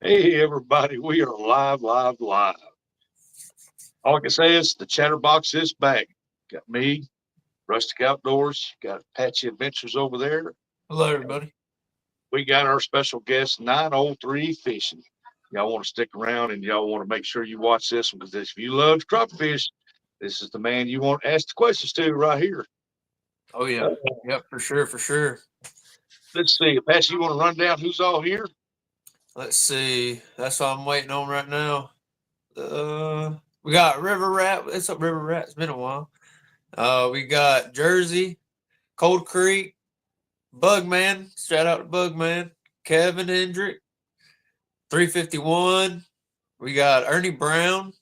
Hey, everybody, we are live, live, live. All I can say is the Chatterbox is back. Got me, Rustic Outdoors, got Apache Adventures over there. Hello, everybody. We got our special guest, 903 Fishing. Y'all want to stick around and y'all want to make sure you watch this one because if you love crawfish, this is the man you want to ask the questions to right here. Oh Uh, yeah, yep, for sure, for sure. let's see, Apache, you want to run down who's all here? Let's see. That's what I'm waiting on right now. We got River Rat. What's up, River Rat? It's been a while. We got Jersey, Cold Creek, Bugman. Shout out to Bugman. Kevin Hendrick, 351. We got Ernie Brown.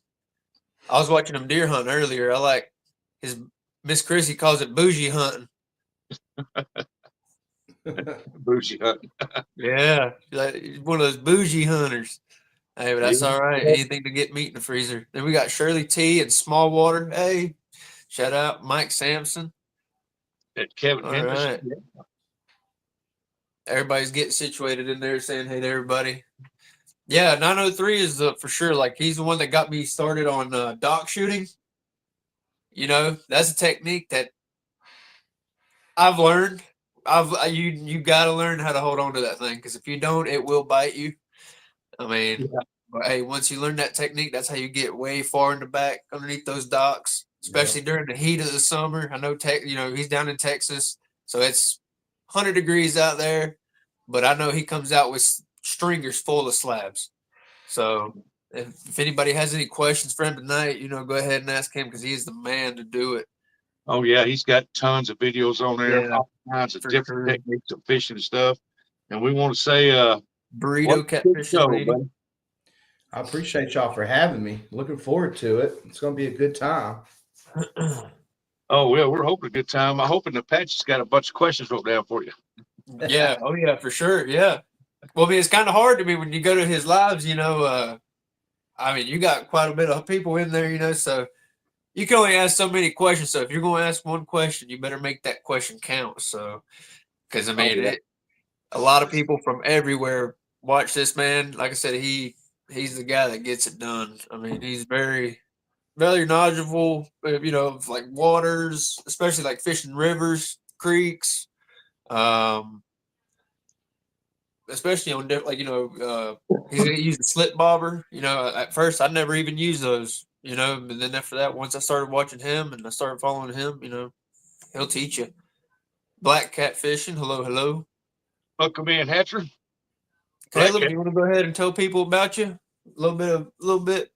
I was watching him deer hunt earlier. I like his Miss Chrissy calls it bougie hunting. Bougie hunting. Yeah, he's one of those bougie hunters. Hey, but that's all right. Yeah. Anything to get meat in the freezer. Then we got Shirley T and Small Water. Hey, shout out Mike Sampson. And Kevin All Henderson. right. Everybody's getting situated in there saying hey to everybody. Yeah, 903 is for sure. Like he's the one that got me started on dock shooting. You know, that's a technique that I've learned. You got to learn how to hold on to that thing because if you don't, it will bite you. I mean, Yeah. but hey, once you learn that technique, that's how you get way far in the back underneath those docks, especially during the heat of the summer. I know, he's down in Texas, so it's 100 degrees out there, but I know he comes out with stringers full of slabs. So if anybody has any questions for him tonight, go ahead and ask him because he's the man to do it. Oh yeah, he's got tons of videos on there, Yeah, all kinds of for different sure. techniques of fishing and stuff. And we want to say, Burrito welcome to the catfishing, show, lady. buddy. I appreciate y'all for having me. Looking forward to it. It's going to be a good time. Oh well, we're hoping a good time. I'm hoping Apache's got a bunch of questions wrote down for you. Yeah. Oh, yeah, for sure. Yeah. Well, I mean, it's kind of hard to me when you go to his lives, I mean, you got quite a bit of people in there, so you can only ask so many questions. So if you're going to ask one question, you better make that question count. So, because I Oh mean, yeah, a lot of people from everywhere watch this man. Like I said, he's the guy that gets it done. I mean, he's very, very knowledgeable, of like waters, especially like fishing rivers, creeks. Um, Especially on like he's gonna use the slip bobber. At first I never even used those. But then after that, once I started watching him and I started following him, he'll teach you. Black cat fishing. Hello, hello. welcome in, Hatcher. Black Caleb, Cat. you want to go ahead and tell people about you? A little bit.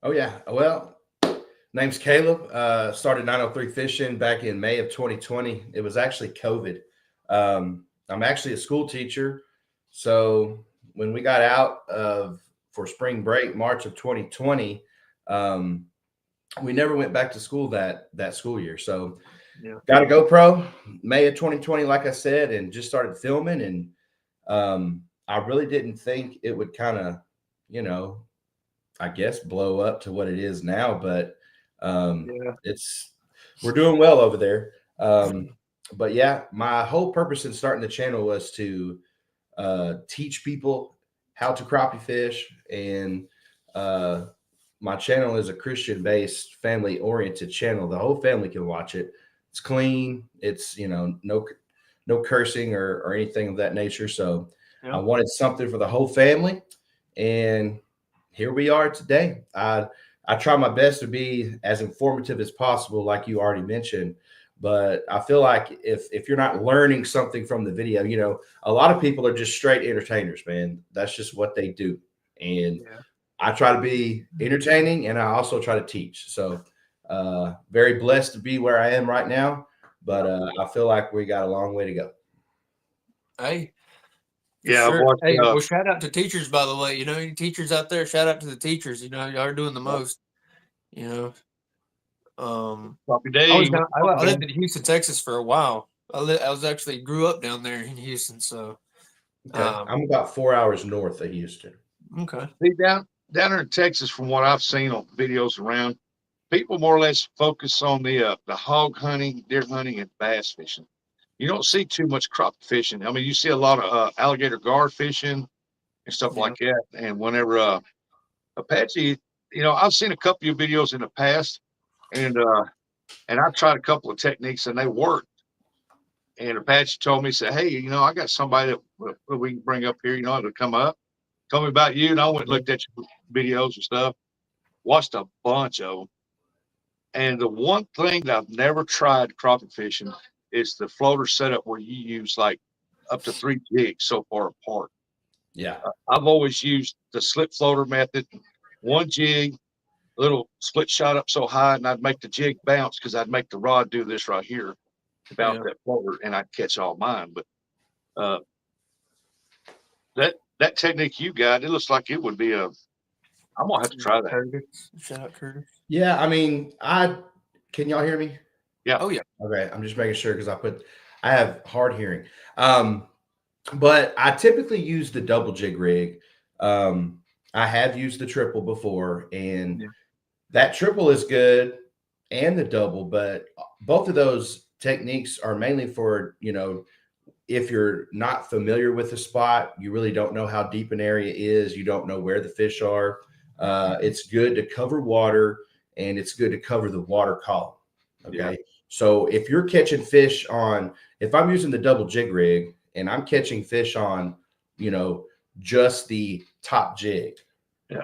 Oh, yeah. Well, name's Caleb. Started 903 Fishing back in May of 2020. It was actually COVID. I'm actually a school teacher. So when we got out for spring break, March of 2020, um, we never went back to school that school year. So Yeah. got a GoPro May of 2020, like I said, and just started filming. And I really didn't think it would kind of, you know, I guess blow up to what it is now, but Yeah. it's we're doing well over there. But yeah, my whole purpose in starting the channel was to teach people how to crappie fish, and uh, my channel is a Christian-based, family-oriented channel. The whole family can watch it. It's clean. It's no cursing or anything of that nature. So I Yeah. wanted something for the whole family, and here we are today. I try my best to be as informative as possible, like you already mentioned. But I feel like if you're not learning something from the video, a lot of people are just straight entertainers, man. That's just what they do. And Yeah. I try to be entertaining, and I also try to teach. So very blessed to be where I am right now. But I feel like we got a long way to go. Hey, for Yeah, I've sure. watched. Hey, well, shout out to teachers, by the way. Any teachers out there, shout out to the teachers. Y'all are doing the most. You know, Copy I was Dave. down. I lived in Houston, Texas for a while. I was actually grew up down there in Houston. So, Okay. um, I'm about 4 hours north of Houston. okay, See, down there in Texas, from what I've seen on videos around, people more or less focus on the hog hunting, deer hunting, and bass fishing. You don't see too much crop fishing. I mean, you see a lot of alligator gar fishing, and stuff like that. And whenever Apache, I've seen a couple of videos in the past, and I've tried a couple of techniques and they work. And Apache told me, said, "Hey, I got somebody that we can bring up here, to come up. Tell me about you." And I went and looked at your videos and stuff, watched a bunch of them. And the one thing that I've never tried crappie fishing is the floater setup where you use like up to 3 jigs so far apart. Yeah. I've always used the slip floater method, 1 jig, little split shot up so high, and I'd make the jig bounce because I'd make the rod do this right here, bounce that floater, and I'd catch all mine. But uh, that technique you got, it looks like it would be I'm gonna have to try that. Curtis. Shout out Curtis. Yeah, I mean, can y'all hear me? Yeah. Oh yeah. Okay, I'm just making sure because I have hard hearing. But I typically use the double jig rig. I have used the triple before, and that triple is good and the double, but both of those techniques are mainly for, if you're not familiar with the spot, you really don't know how deep an area is, you don't know where the fish are. It's good to cover water, and it's good to cover the water column. Okay. Yeah. So if you're catching fish if I'm using the double jig rig and I'm catching fish on, just the top jig,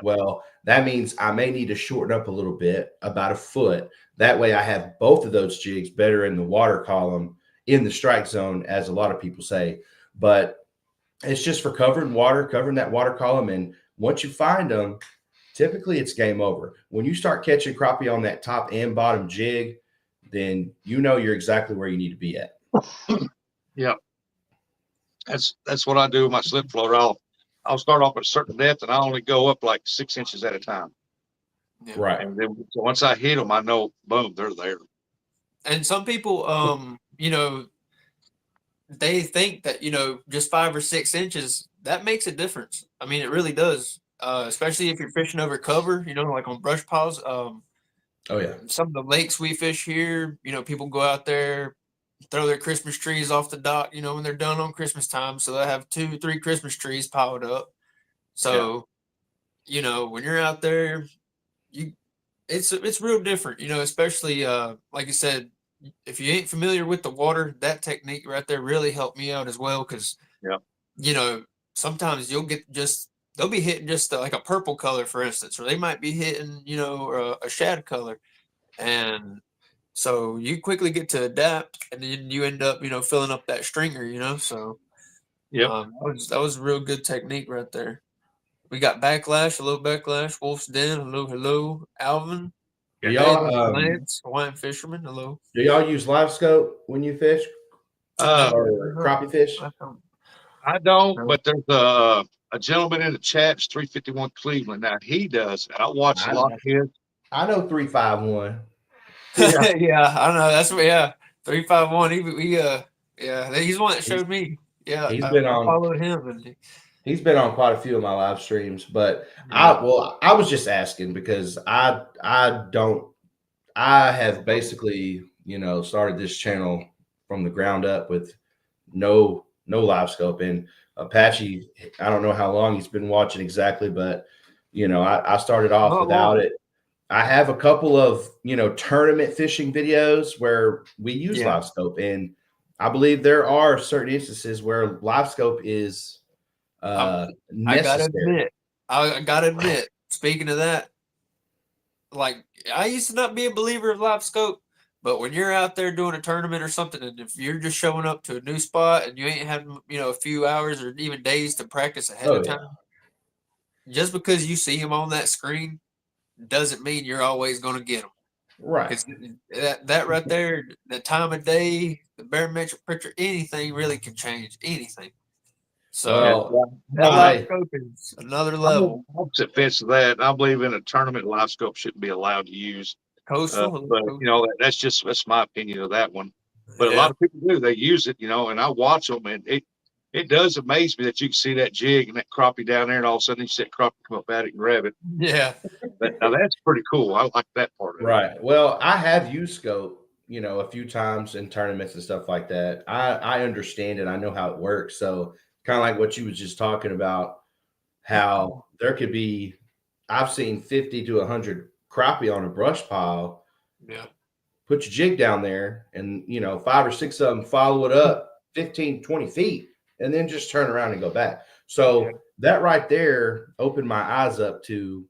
well, that means I may need to shorten up a little bit, about 1 foot. That way I have both of those jigs better in the water column, in the strike zone, as a lot of people say. But it's just for covering that water column. And once you find them, typically it's game over. When you start catching crappie on that top and bottom jig, then you're exactly where you need to be at. Yeah. That's what I do with my slip floater. I'll start off at a certain depth, and I only go up like 6 inches at a time. Yeah. Right. And then once I hit them, I know, boom, they're there. And some people, they think that, just 5 or 6 inches, that makes a difference. I mean, it really does. Especially if you're fishing over cover, like on brush piles. Oh yeah. Some of the lakes we fish here, people go out there, throw their Christmas trees off the dock, when they're done on Christmas time. So they have 2, 3 Christmas trees piled up. So, when you're out there, it's real different, especially like you said, if you ain't familiar with the water, that technique right there really helped me out as well. Cause sometimes they'll be hitting just like a purple color, for instance, or they might be hitting, a shad color. And so you quickly get to adapt, and then you end up, filling up that stringer, so that was a real good technique right there. We got Backlash, hello Backlash, Wolf's Den, hello, Alvin. Do y'all Lance, Hawaiian Fisherman, hello. Do y'all use live scope when you fish? Or crappie fish? I don't, but there's a gentleman in the chat, it's 351 Cleveland. Now he does. I watch a lot of his. I know 351. Yeah, I know. That's what. Yeah, 351. He's the one that showed me. Yeah, I followed him, and he's been on quite a few of my live streams. But I was just asking because I have basically started this channel from the ground up with no live scope. And Apache, I don't know how long he's been watching exactly, but I started off without it. I have a couple of tournament fishing videos where we use live scope, and I believe there are certain instances where live scope is necessary. I gotta admit, speaking of that, like I used to not be a believer of live scope, but when you're out there doing a tournament or something, and if you're just showing up to a new spot and you ain't having a few hours or even days to practice ahead of time, just because you see them on that screen doesn't mean you're always going to get them. Right. Because that right there, the time of day, the barometric pressure, anything really can change anything. So that live scope is another level. Opposite fence of that. I believe in a tournament, live scope shouldn't be allowed to use. Coastal, but that's my opinion of that one. But a lot of people do. They use it, and I watch them, and it does amaze me that you can see that jig and that crappie down there, and all of a sudden you see that crappie come up at it and grab it. Yeah. Now that's pretty cool. I like that part of it. Right. Well, I have used scope, a few times in tournaments and stuff like that. I understand it. I know how it works. So kind of like what you was just talking about, how there could be, I've seen 50 to 100 crappie on a brush pile. Yeah. Put your jig down there and, 5 or 6 of them follow it up 15, 20 feet and then just turn around and go back. So that right there opened my eyes up to,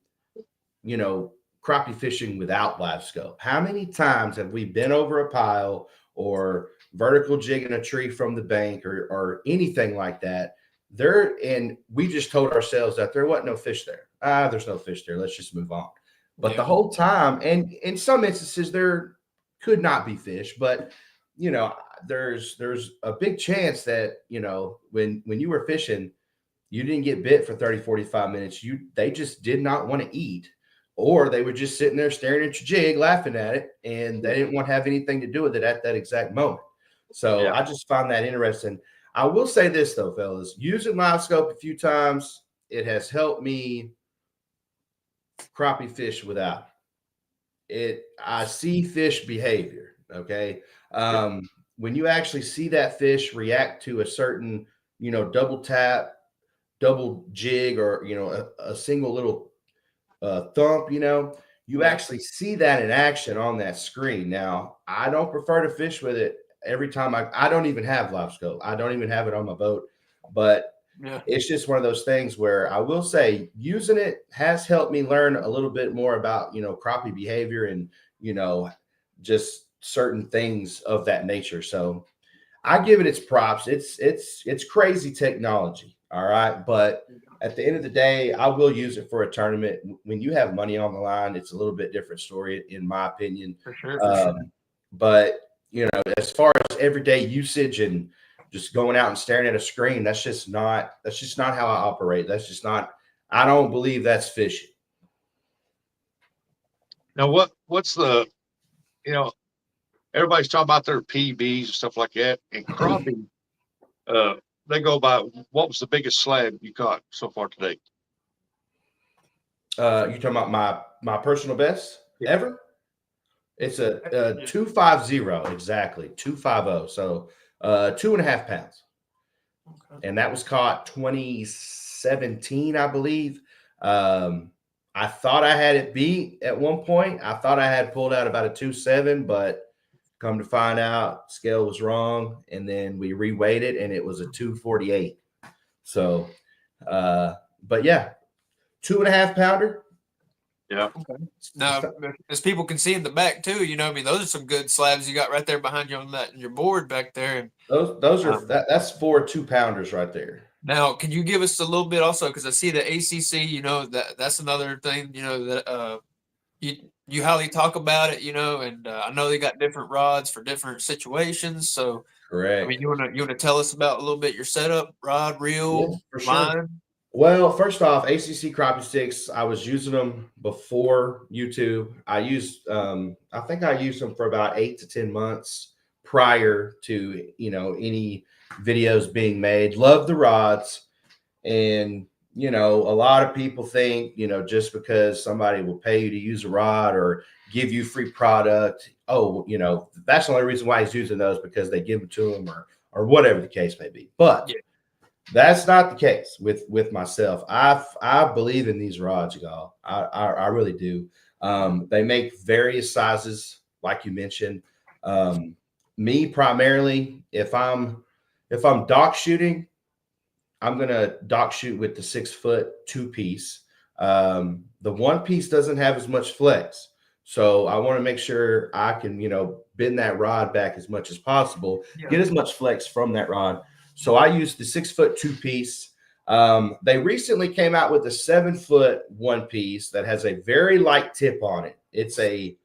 crappie fishing without live scope. How many times have we been over a pile or vertical jigging a tree from the bank or anything like that there, and we just told ourselves that there wasn't no fish there. There's no fish there. Let's just move on. But the whole time, and in some instances there could not be fish, but there's a big chance that when you were fishing, you didn't get bit for 30, 45 minutes. They just did not want to eat, or they were just sitting there staring at your jig, laughing at it, and they didn't want to have anything to do with it at that exact moment. So I just found that interesting. I will say this though, fellas, using live scope a few times, it has helped me crappie fish without it. I see fish behavior. Okay. When you actually see that fish react to a certain, double tap, double jig, or, a single little thump, you actually see that in action on that screen. Now, I don't prefer to fish with it every time. I don't even have live scope. I don't even have it on my boat, but it's just one of those things where I will say using it has helped me learn a little bit more about, crappie behavior and, just certain things of that nature. So I give it its props. It's crazy technology. All right. But at the end of the day, I will use it for a tournament. When you have money on the line, it's a little bit different story, in my opinion. For sure. But, as far as everyday usage and just going out and staring at a screen, that's just not how I operate. That's just not, I don't believe that's fishing. Now, what's the, everybody's talking about their PBs and stuff like that, and crappie, they go by, what was the biggest slab you caught so far today? You talking about my personal best ever? It's a 250, exactly 250. So 2.5 pounds. Okay. And that was caught 2017, I believe. I thought I had it beat at one point. I thought I had pulled out about a 2.7, but come to find out, scale was wrong, and then we reweighed it, and it was a 248. So, but yeah, 2.5 pounder. Yeah. Okay. Now, as people can see in the back too, those are some good slabs you got right there behind you on your board back there. And those are that's 4 2-pounders right there. Now, can you give us a little bit also, because I see the ACC, that's another thing, that you highly talk about it, and I know they got different rods for different situations. So, correct. I mean, you want to tell us about a little bit your setup, rod, reel, line? Sure. Well, first off, ACC crappie sticks, I was using them before YouTube. I think I used them for about 8 to 10 months prior to, any videos being made. Love the rods. And, a lot of people think, just because somebody will pay you to use a rod or give you free product, that's the only reason why he's using those, because they give them to him or whatever the case may be. But that's not the case with myself. I believe in these rods, y'all. I really do. They make various sizes, like you mentioned. Me primarily, if I'm dock shooting, I'm gonna dock shoot with the 6-foot 2-piece. The 1-piece doesn't have as much flex, so I want to make sure I can bend that rod back as much as possible, get as much flex from that rod. So I use the 6-foot 2-piece. They recently came out with a 7-foot 1-piece that has a very light tip on it. It's a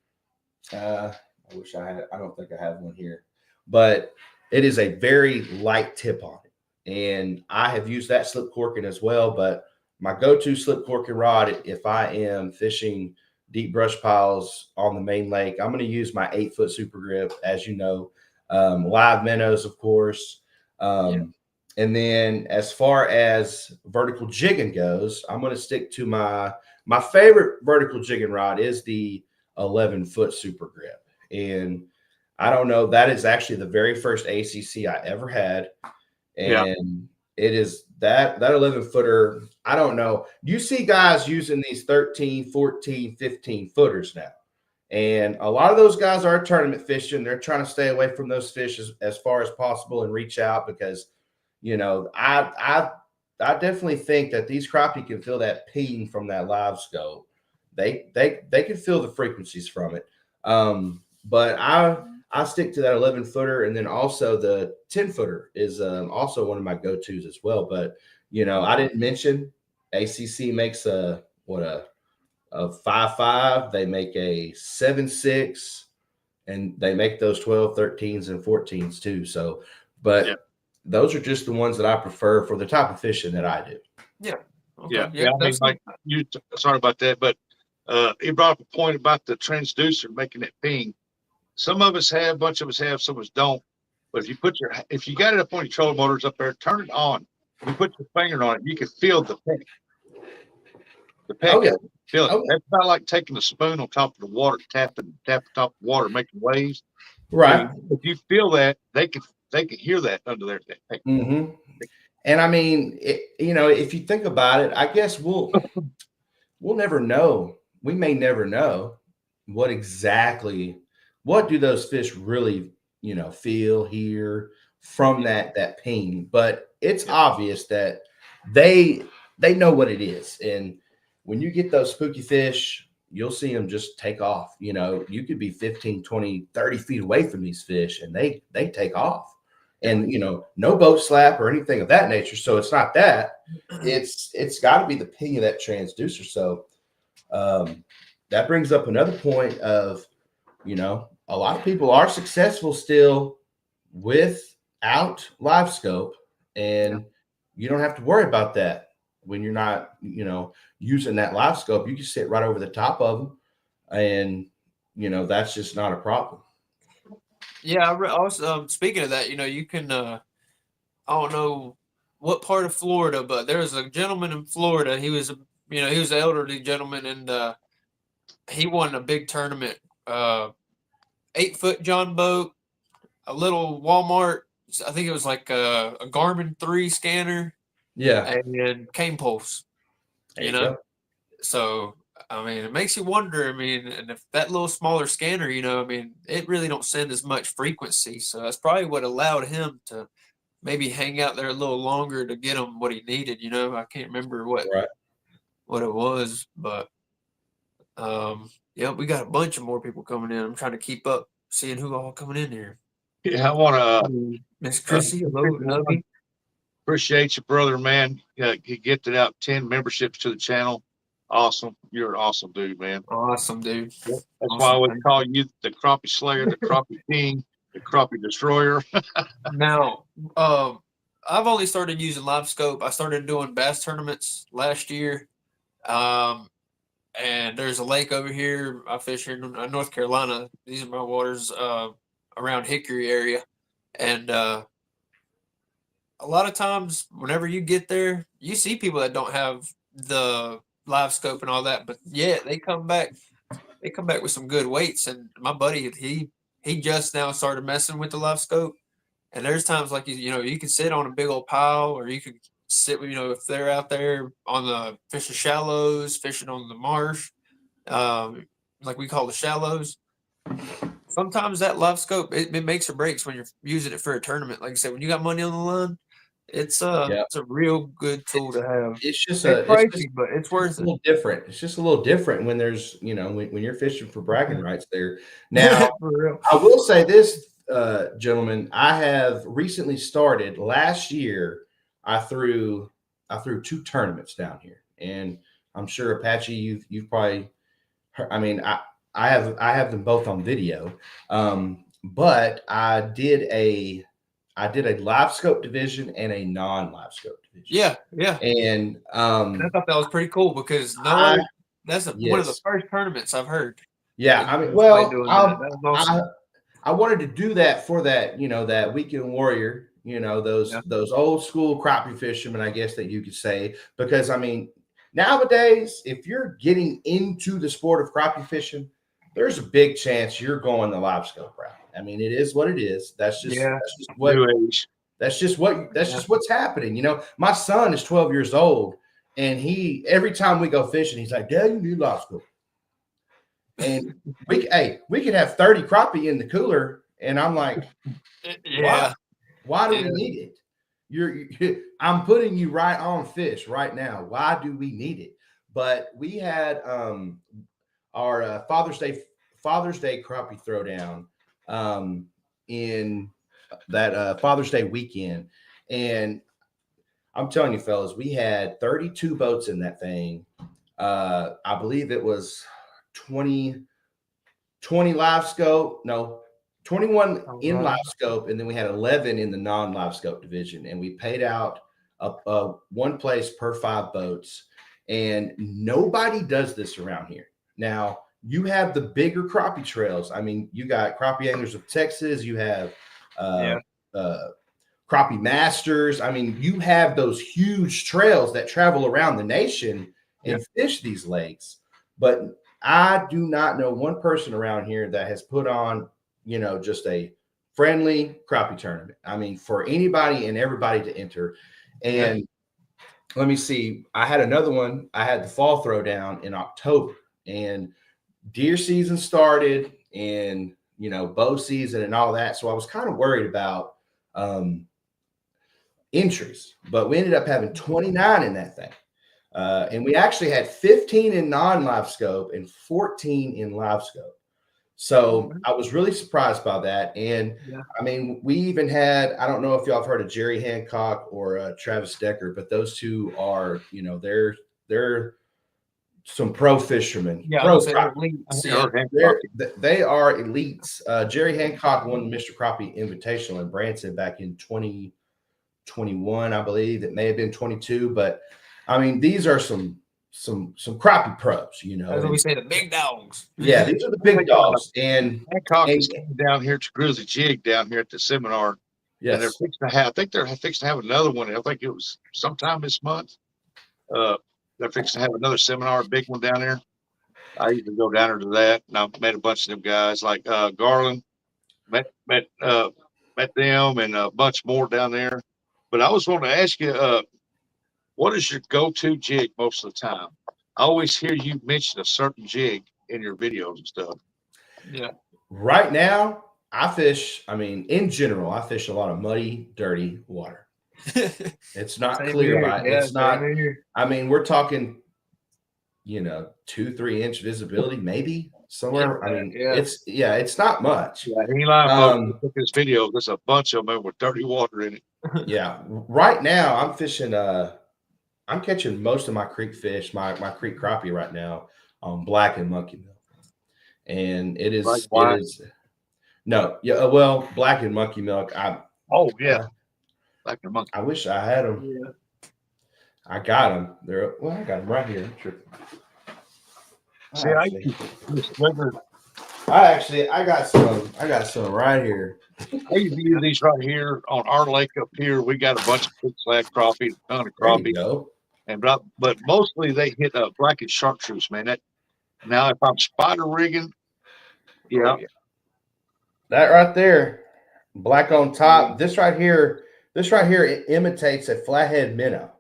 I wish I had. I don't think I have one here, but it is a very light tip on it. And I have used that slip corking as well, but my go-to slip corking rod, if I am fishing deep brush piles on the main lake, I'm going to use my 8-foot super grip, as you know, live minnows, of course. And then as far as vertical jigging goes, I'm going to stick to my favorite vertical jigging rod is the 11-foot super grip. And I don't know, that is actually the very first ACC I ever had. And it is that 11-footer I don't know. You see guys using these 13, 14, 15 footers now. And a lot of those guys are tournament fishing. They're trying to stay away from those fish as far as possible and reach out because, I definitely think that these crappie can feel that ping from that live scope. They can feel the frequencies from it. But I stick to that 11 footer, and then also the 10 footer is also one of my go-tos as well. But I didn't mention ACC makes a 5.5. They make a 7.6, and they make those 12, 13s, and 14s too. So, but those are just the ones that I prefer for the type of fishing that I do. Yeah. Okay. Yeah. I mean, like sorry about that, but he brought up a point about the transducer making it ping. Some of us have, a bunch of us have, some of us don't. But if you got it up on your trolling motors up there, turn it on. You put your finger on it, you can feel the peck. The peck. Oh, yeah. Feel it. That's not like taking a spoon on top of the water, tap the top of the water, making waves. Right. If you feel that, they can hear that under there. Mm-hmm. And I mean, if you think about it, I guess we'll never know. We may never know what do those fish really, feel, hear from that ping. But it's obvious that they know what it is. And when you get those spooky fish, you'll see them just take off. You could be 15, 20, 30 feet away from these fish and they take off. And no boat slap or anything of that nature. So it's not that. It's got to be the ping of that transducer. So that brings up another point of, a lot of people are successful still without live scope, and you don't have to worry about that when you're not, using that live scope. You can sit right over the top of them, and that's just not a problem. Yeah, I was speaking of that. You can. I don't know what part of Florida, but there was a gentleman in Florida. He was he was an elderly gentleman, and he won a big tournament. 8-foot John boat, a little Walmart. I think it was like a Garmin 3 scanner. Yeah, and cane poles. There you go. So I mean, it makes you wonder. I mean, and if that little smaller scanner, I mean, it really don't send as much frequency. So that's probably what allowed him to maybe hang out there a little longer to get him what he needed. I can't remember what it was, but we got a bunch of more people coming in. I'm trying to keep up, seeing who all coming in here. Yeah, I want to Miss Chrissy, hello, Nubby. Appreciate you, brother, man. He gifted out 10 memberships to the channel. Awesome. You're an awesome dude, man. Awesome, dude. That's why I always call you the crappie slayer, the crappie king, the crappie destroyer. Now, I've only started using live scope. I started doing bass tournaments last year. And there's a lake over here. I fish here in North Carolina. These are my waters around Hickory area. And a lot of times whenever you get there, you see people that don't have the live scope and all that, but they come back with some good weights. And my buddy, he just now started messing with the live scope. And there's times like you can sit on a big old pile, or you could sit, if they're out there on the fishing shallows, fishing on the marsh, like we call the shallows. Sometimes that live scope, it makes or breaks when you're using it for a tournament. Like I said, when you got money on the line, it's a real good tool to have. It's just pricey, but it's worth a little different. It's just a little different when there's, when you're fishing for bragging rights there. Now, I will say this, gentlemen, I have recently started last year. I threw 2 tournaments down here, and I'm sure Apache, you've probably heard, I mean, I have them both on video. But I did a live scope division and a non-live scope division. Yeah. And I thought that was pretty cool because that's one of the first tournaments I've heard. Yeah, I mean, well, I wanted to do that for that, that weekend warrior, those old school crappie fishermen, I guess that you could say, because I mean, nowadays, if you're getting into the sport of crappie fishing, there's a big chance you're going the live scope route. I mean, it is what it is. That's just what's happening. My son is 12 years old, And every time we go fishing, he's like, Dad, you need live scope. And we could have 30 crappie in the cooler. And I'm like, Yeah. why do we need it? I'm putting you right on fish right now. Why do we need it? But we had our Father's Day crappie throwdown in that Father's Day weekend. And I'm telling you, fellas, we had 32 boats in that thing. I believe it was 20 live scope. No, 21 in live scope. And then we had 11 in the non-live scope division. And we paid out one place per 5 boats. And nobody does this around here. Now, you have the bigger crappie trails. I mean, you got Crappie Anglers of Texas. You have Crappie Masters. I mean, you have those huge trails that travel around the nation and fish these lakes. But I do not know one person around here that has put on, just a friendly crappie tournament. I mean, for anybody and everybody to enter. And let me see. I had another one. I had the fall throwdown in October, and deer season started, and bow season and all that. So I was kind of worried about entries, but we ended up having 29 in that thing. And we actually had 15 in non-live scope and 14 in live scope. So I was really surprised by that. And I mean, we even had, I don't know if y'all have heard of Jerry Hancock or Travis Decker, but those two are, they're some pro fishermen. Yeah, pro they are elites. Jerry Hancock won the Mr. Crappie Invitational in Branson back in 2021, I believe. It may have been 22, but I mean, these are some crappie pros, That's what we say, the big dogs. Yeah, these are the big dogs. And Hancock is down here to Grizzly Jig down here at the seminar. Yes. And they're fixing to have, I think they're fixing to have another one. I think it was sometime this month. They're fixing to have another seminar, a big one down there. I usually go down there to that, and I've met a bunch of them guys like Garland, met them, and a bunch more down there. But I was wanting to ask you, what is your go-to jig most of the time? I always hear you mention a certain jig in your videos and stuff. Yeah. Right now, I fish. I mean, in general, I fish a lot of muddy, dirty water. It's not clear. It's not. I mean, we're talking, 2-3 inch visibility, maybe somewhere. I mean, it's not much. Yeah, he live look at this video. There's a bunch of them with dirty water in it. Yeah, right now I'm fishing. I'm catching most of my creek fish, my creek crappie right now on black and monkey milk, and it is black and monkey milk. Black and monkey. I wish I had them. Yeah. I got them. I got them right here. See, I got some right here. I used to use these right here on our lake up here. We got a bunch of big slag crappie, a ton of crappie. But mostly they hit black and chartreuse, man. Now if I'm spider rigging, that right there, black on top. This right here, it imitates a flathead minnow.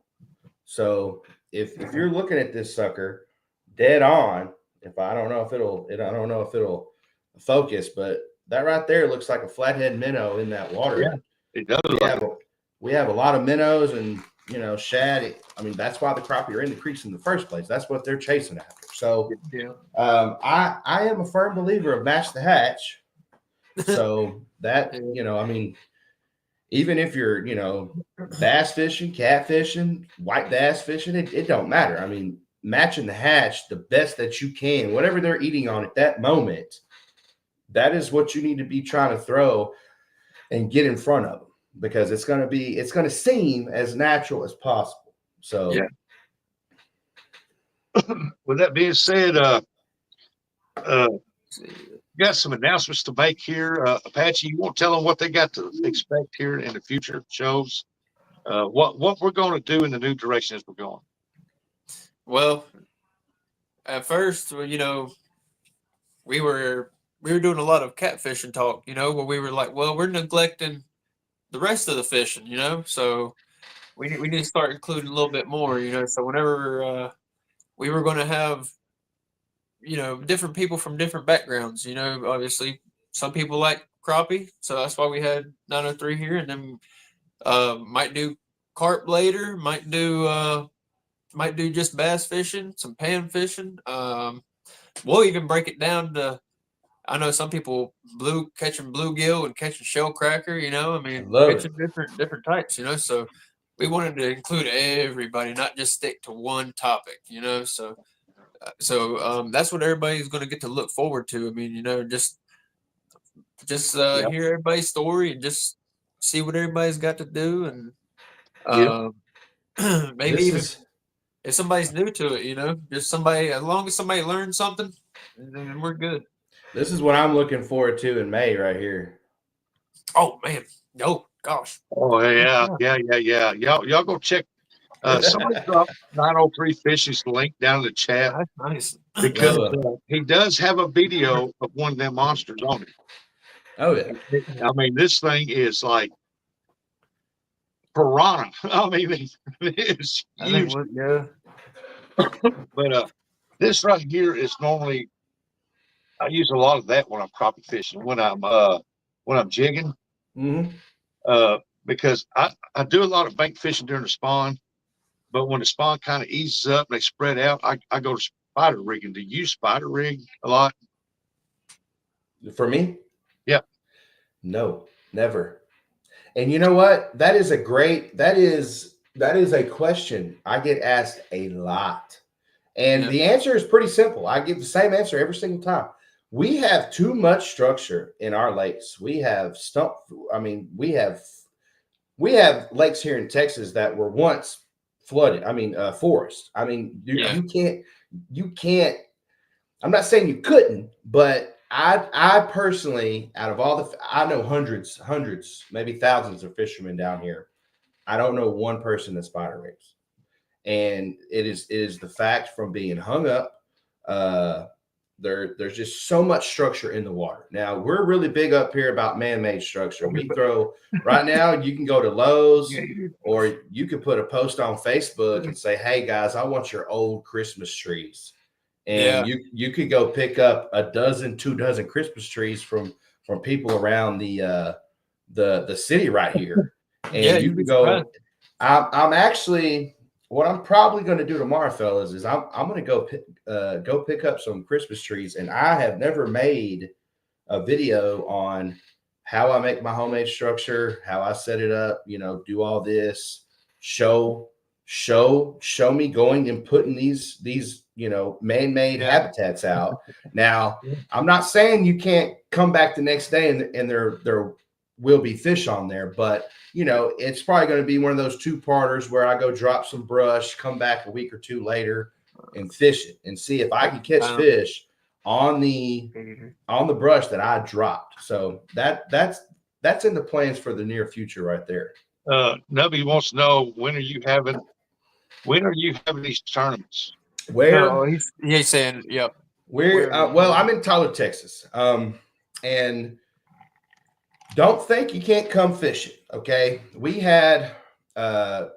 So if you're looking at this sucker dead on, I don't know if it'll focus, but that right there looks like a flathead minnow in that water. Yeah, it does. We have a lot of minnows and shad. I mean, that's why the crappie are in the creeks in the first place. That's what they're chasing after. So I am a firm believer of match the hatch. So that, I mean, even if you're, bass fishing, cat fishing, white bass fishing, it don't matter. I mean, matching the hatch the best that you can, whatever they're eating on at that moment, that is what you need to be trying to throw and get in front of them, because it's going to seem as natural as possible. So with that being said, got some announcements to make here. Apache, you want to tell them what they got to expect here in the future shows? What we're going to do in the new direction as we're going. Well, at first, we were doing a lot of catfishing talk, where we were like, well, we're neglecting the rest of the fishing, so we need to start including a little bit more, so whenever we were going to have, different people from different backgrounds, obviously some people like crappie, so that's why we had 903 here, and then might do carp later, might do just bass fishing, some pan fishing. We'll even break it down to, I know some people catching bluegill and catching shell cracker, I I mean, love it. catching different types, so we wanted to include everybody, not just stick to one topic, so that's what everybody's going to get to look forward to. I mean, just Yep. hear everybody's story and just see what everybody's got to do, and Yep. maybe This even is if somebody's new to it, just somebody, as long as somebody learns something, then we're good. this is what I'm looking forward to in May right here. Oh man, no, gosh, Oh yeah. Y'all go check. Somebody dropped 903 Fish's link down in the chat that's nice. because Love it. he does have a video of one of them monsters on it. Oh yeah. I mean, this thing is like piranha. I mean, it's I think huge. yeah, But this right here is normally I use a lot of that when I'm crappie fishing, when I'm jigging, hmm because I do a lot of bank fishing during the spawn. But when the spawn kind of eases up and they spread out, I go to spider rigging. Do you spider rig a lot? For me, Yeah. no, never. And you know what? That is a question I get asked a lot. And yeah, the answer is pretty simple. I give the same answer every single time. We have too much structure in our lakes. We have we have lakes here in Texas that were once flooded. I mean, forest. I mean, yeah, you can't. I'm not saying you couldn't, but I personally, out of all I know hundreds, maybe thousands of fishermen down here. I don't know one person that spider rigs, and it is the fact from being hung up. Uh, there's just so much structure in the water. Now we're really big up here about man-made structure. We throw right now. You can go to Lowe's or you could put a post on Facebook and say, "Hey guys, I want your old Christmas trees." And yeah, you could go pick up a dozen, 2 dozen Christmas trees from people around the city right here, yeah. and you You'd be can surprised. go. I'm actually what I'm probably going to do tomorrow, fellas, is I'm going to go pick up some Christmas trees, and I have never made a video on how I make my homemade structure, how I set it up, do all this, show me going and putting these man-made Yeah, habitats out. Now, I'm not saying you can't come back the next day and there will be fish on there, but it's probably going to be one of those two-parters where I go drop some brush, come back a week or two later and fish it and see if I can catch fish on the brush that I dropped. So that's in the plans for the near future right there. Nubby wants to know when are you having these tournaments? Where no, he's saying, yep. well, I'm in Tyler, Texas. And don't think you can't come fishing. Okay. We had one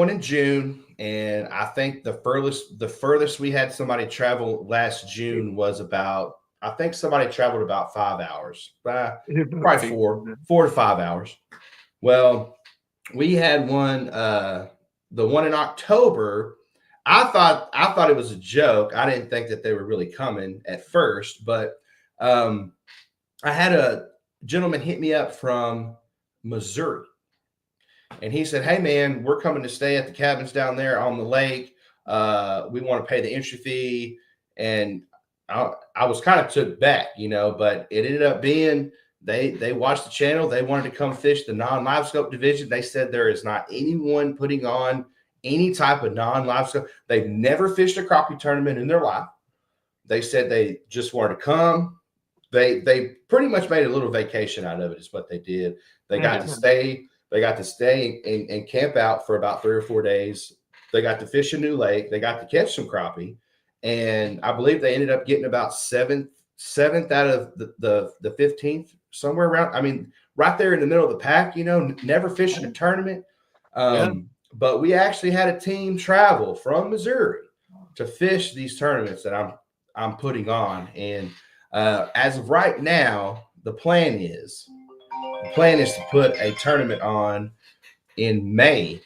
in June, and I think the furthest we had somebody travel last June was I think somebody traveled about 5 hours, probably 4 to 5 hours. Well, we had one, the one in October. I thought it was a joke. I didn't think that they were really coming at first, but I had a gentleman hit me up from Missouri. And he said, "Hey man, we're coming to stay at the cabins down there on the lake. We want to pay the entry fee." And I was kind of took back, but it ended up being they watched the channel. They wanted to come fish the non-live scope division. They said there is not anyone putting on any type of non-live scope. They've never fished a crappie tournament in their life. They said they just wanted to come. They pretty much made a little vacation out of it. Is what they did. They got to stay. They got to stay and camp out for about 3 or 4 days. They got to fish a new lake. They got to catch some crappie, and I believe they ended up getting about seventh out of the 15th, somewhere around. I mean, right there in the middle of the pack. Never fishing a tournament, But we actually had a team travel from Missouri to fish these tournaments that I'm putting on. And as of right now, the plan is to put a tournament on in May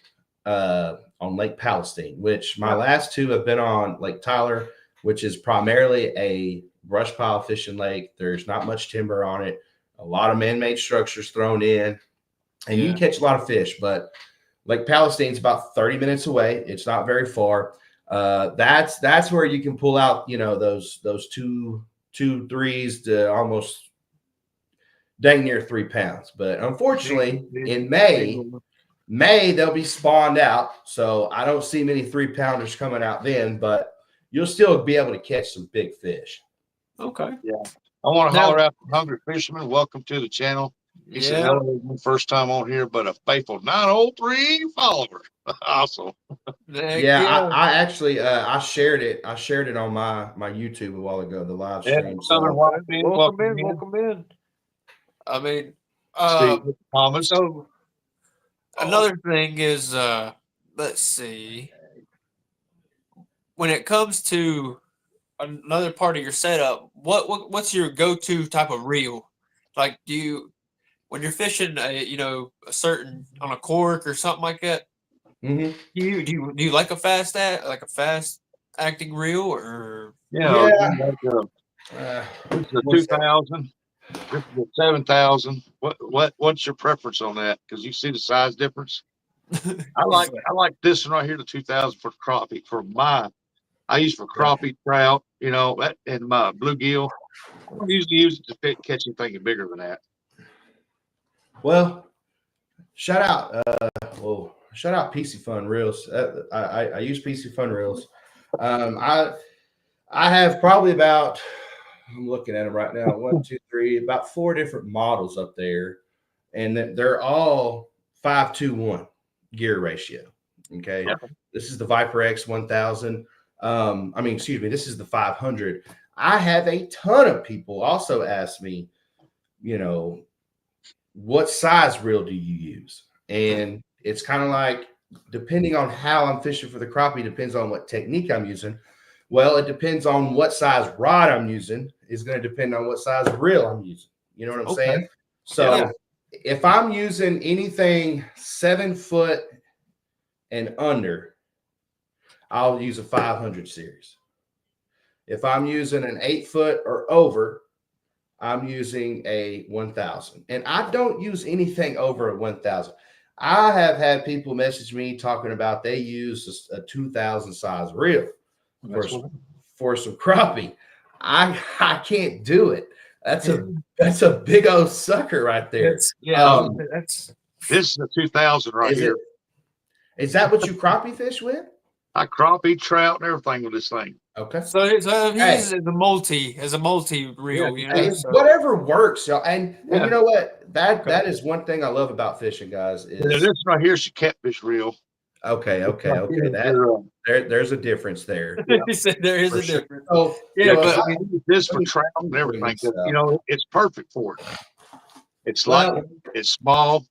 on Lake Palestine, which my last two have been on Lake Tyler, which is primarily a brush pile fishing lake. There's not much timber on it, a lot of man-made structures thrown in, and you can catch a lot of fish. But Lake Palestine's about 30 minutes away. It's not very far. That's where you can pull out, those 2-3s to almost dang near 3 pounds. But unfortunately, in May they'll be spawned out, so I don't see many 3-pounders coming out then. But you'll still be able to catch some big fish. Okay. Yeah. I want to holler out to Hungry Fisherman. Welcome to the channel. He said, hello, first time on here, but a faithful 903 follower. Awesome. I actually I shared it. I shared it on my YouTube a while ago, the live stream. Welcome in. I mean, Steve Thomas. So another thing is, let's see. When it comes to another part of your setup, what's your go-to type of reel? Like, when you're fishing a certain on a cork or something like that, do you like a fast acting reel or this is a 2000, this is a 7000. What's your preference on that? Because you see the size difference. I like this one right here, the 2000 for crappie. I use for crappie, trout, and my bluegill. I don't usually use it to catch anything bigger than that. Well, shout out PC Fun Reels. I use PC Fun Reels. I have probably about, I'm looking at them right now, 1, 2, 3, about 4 different models up there, and they're all 5-2-1 gear ratio. Okay, This is the Viper X 1000. This is the 500. I have a ton of people also ask me, what size reel do you use? And it's kind of like, depending on how I'm fishing for the crappie, depends on what technique I'm using. Well, it depends on what size rod I'm using. Is going to depend on what size reel I'm using. You know what I'm saying? So if I'm using anything 7 foot and under, I'll use a 500 series. If I'm using an 8 foot or over, I'm using a 1000. And I don't use anything over a 1000. I have had people message me talking about they use a 2000 size reel for some crappie. I can't do it. That's a big old sucker right there. This is a 2000 right here. Is that what you crappie fish with? I crappie, trout, and everything with this thing. Okay. So he uses it as a multi reel, whatever works, y'all. And you know what? That is one thing I love about fishing, guys. Is this right here is a catfish reel. Okay. There's a difference there. He said there is a difference. So, but I use this for trout and everything. It's perfect for it. It's it's small.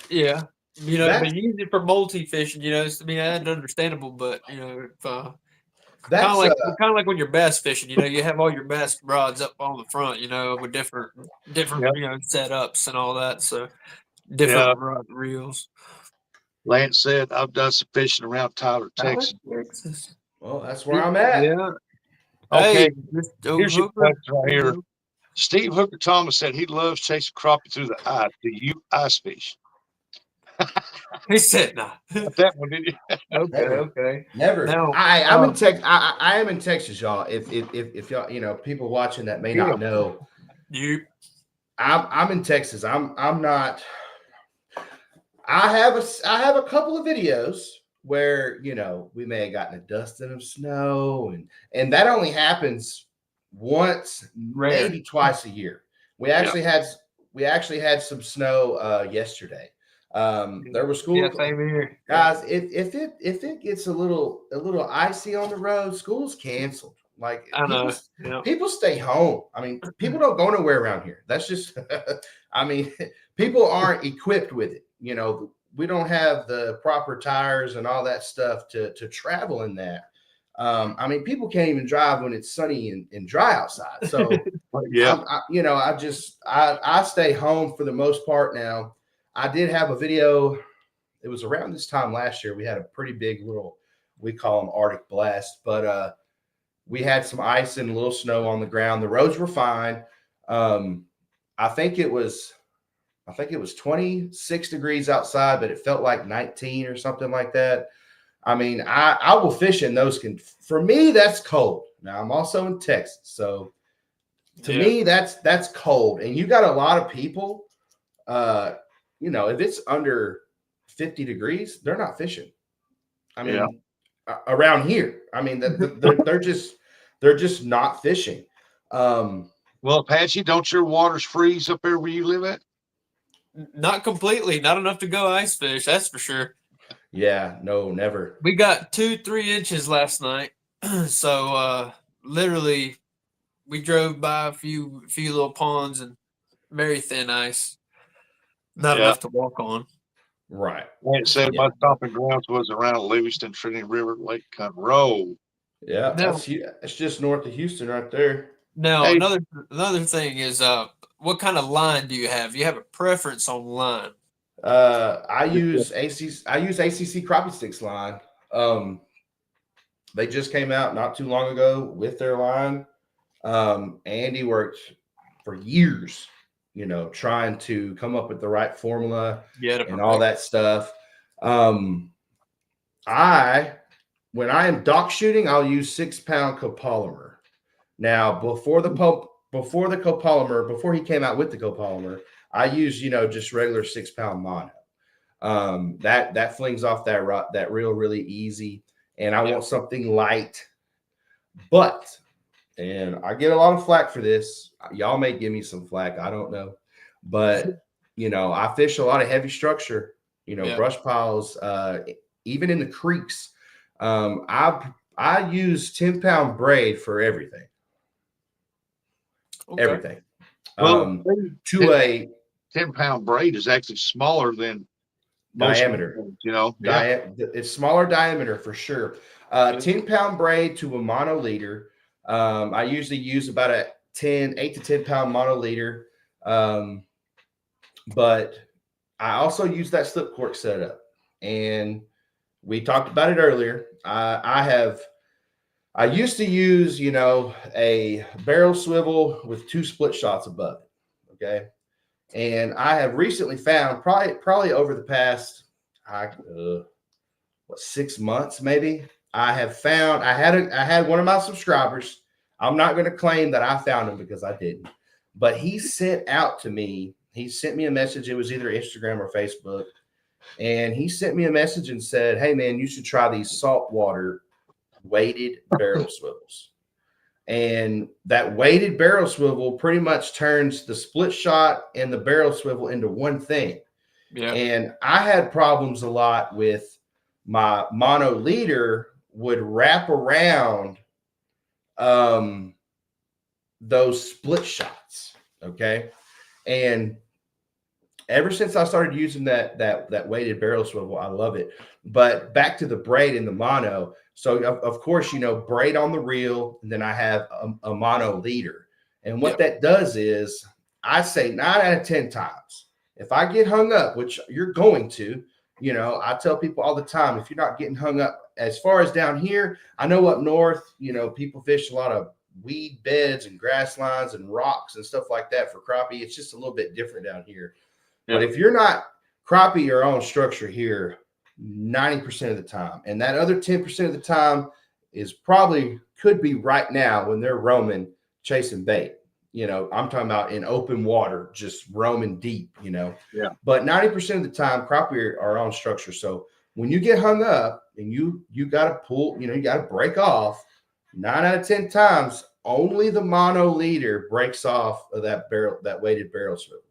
Yeah. But use it for multi fishing, that's understandable, but kind of like when you're bass fishing, you have all your bass rods up on the front, with different setups and all that. So different rod reels. Lance said, I've done some fishing around Tyler, Texas. Well, that's where I'm at. Yeah. Okay. Here's your question right here. Steve Hooker Thomas said he loves chasing crappie through the ice. Do you ice fish? He said no. That one, did you? Okay. Never. No. I'm in Texas. I am in Texas, y'all. If y'all, people watching that may not know. I'm in Texas. I'm not. I have a couple of videos where we may have gotten a dusting of snow, and that only happens once, maybe twice a year. We actually had some snow yesterday. There were school guys. If it gets a little icy on the road, school's canceled. Like people stay home. I mean, people don't go nowhere around here. That's just people aren't equipped with it. we don't have the proper tires and all that stuff to travel in that. I mean, people can't even drive when it's sunny and dry outside. So Yeah. I stay home for the most part now. I did have a video. It was around this time last year. We had a pretty big little, we call them Arctic blast, but we had some ice and a little snow on the ground. The roads were fine. I think it was 26 degrees outside, but it felt like 19 or something like that. I mean, I will fish in those. For me, that's cold. Now I'm also in Texas, so to me, that's cold. And you got a lot of people. If it's under 50 degrees, they're not fishing. I mean, around here, I mean, they're just not fishing. Well, Apache, don't your waters freeze up there where you live at? Not completely, not enough to go ice fish, that's for sure. Yeah, no, never. We got 2-3 inches last night. So literally we drove by a few little ponds and very thin ice. Not enough to walk on. Right. And said my stomping grounds was around Livingston, Trinity River, Lake Conroe. Yeah, it's just north of Houston right there. Now, another thing is what kind of line do you have? Do you have a preference on line? I use ACC crappie sticks line. They just came out not too long ago with their line. Andy worked for years, trying to come up with the right formula and all that stuff. When I am dock shooting, I'll use 6-pound copolymer. Now, before he came out with the copolymer, I use, just regular 6-pound mono. That flings off that reel really easy. And I want something light, and I get a lot of flack for this. Y'all may give me some flack. I don't know. But, I fish a lot of heavy structure, brush piles, even in the creeks. I use 10-pound braid for everything. Okay. Everything. Well, 10-pound braid is actually smaller than diameter. It's smaller diameter for sure. 10-pound braid to a monoliter. I usually use about 8 to 10 pound monoliter. But I also use that slip cork setup, and we talked about it earlier. I used to use, a barrel swivel with 2 split shots above it. Okay. And I have recently found probably over the past, 6 months, maybe, I had one of my subscribers. I'm not going to claim that I found him because I didn't, but he sent me a message. It was either Instagram or Facebook. And he sent me a message and said, "Hey man, you should try these saltwater weighted barrel swivels." And that weighted barrel swivel pretty much turns the split shot and the barrel swivel into one thing. Yeah. And I had problems a lot with my mono leader would wrap around those split shots. Okay. And ever since I started using that weighted barrel swivel, I love it. But back to the braid in the mono. So of course, braid on the reel, and then I have a mono leader. And what that does is, I say 9 out of 10 times, if I get hung up, which you're going to, I tell people all the time, if you're not getting hung up, as far as down here, I know up north, people fish a lot of weed beds and grass lines and rocks and stuff like that for crappie. It's just a little bit different down here. Yeah. But if you're not crappie your own structure here 90% of the time, and that other 10% of the time could be right now when they're roaming, chasing bait. I'm talking about in open water, just roaming deep, Yeah. But 90% of the time, crappie are on structure. So when you get hung up and you got to pull, you got to break off, 9 out of 10 times, only the mono leader breaks off of that weighted barrel swivel.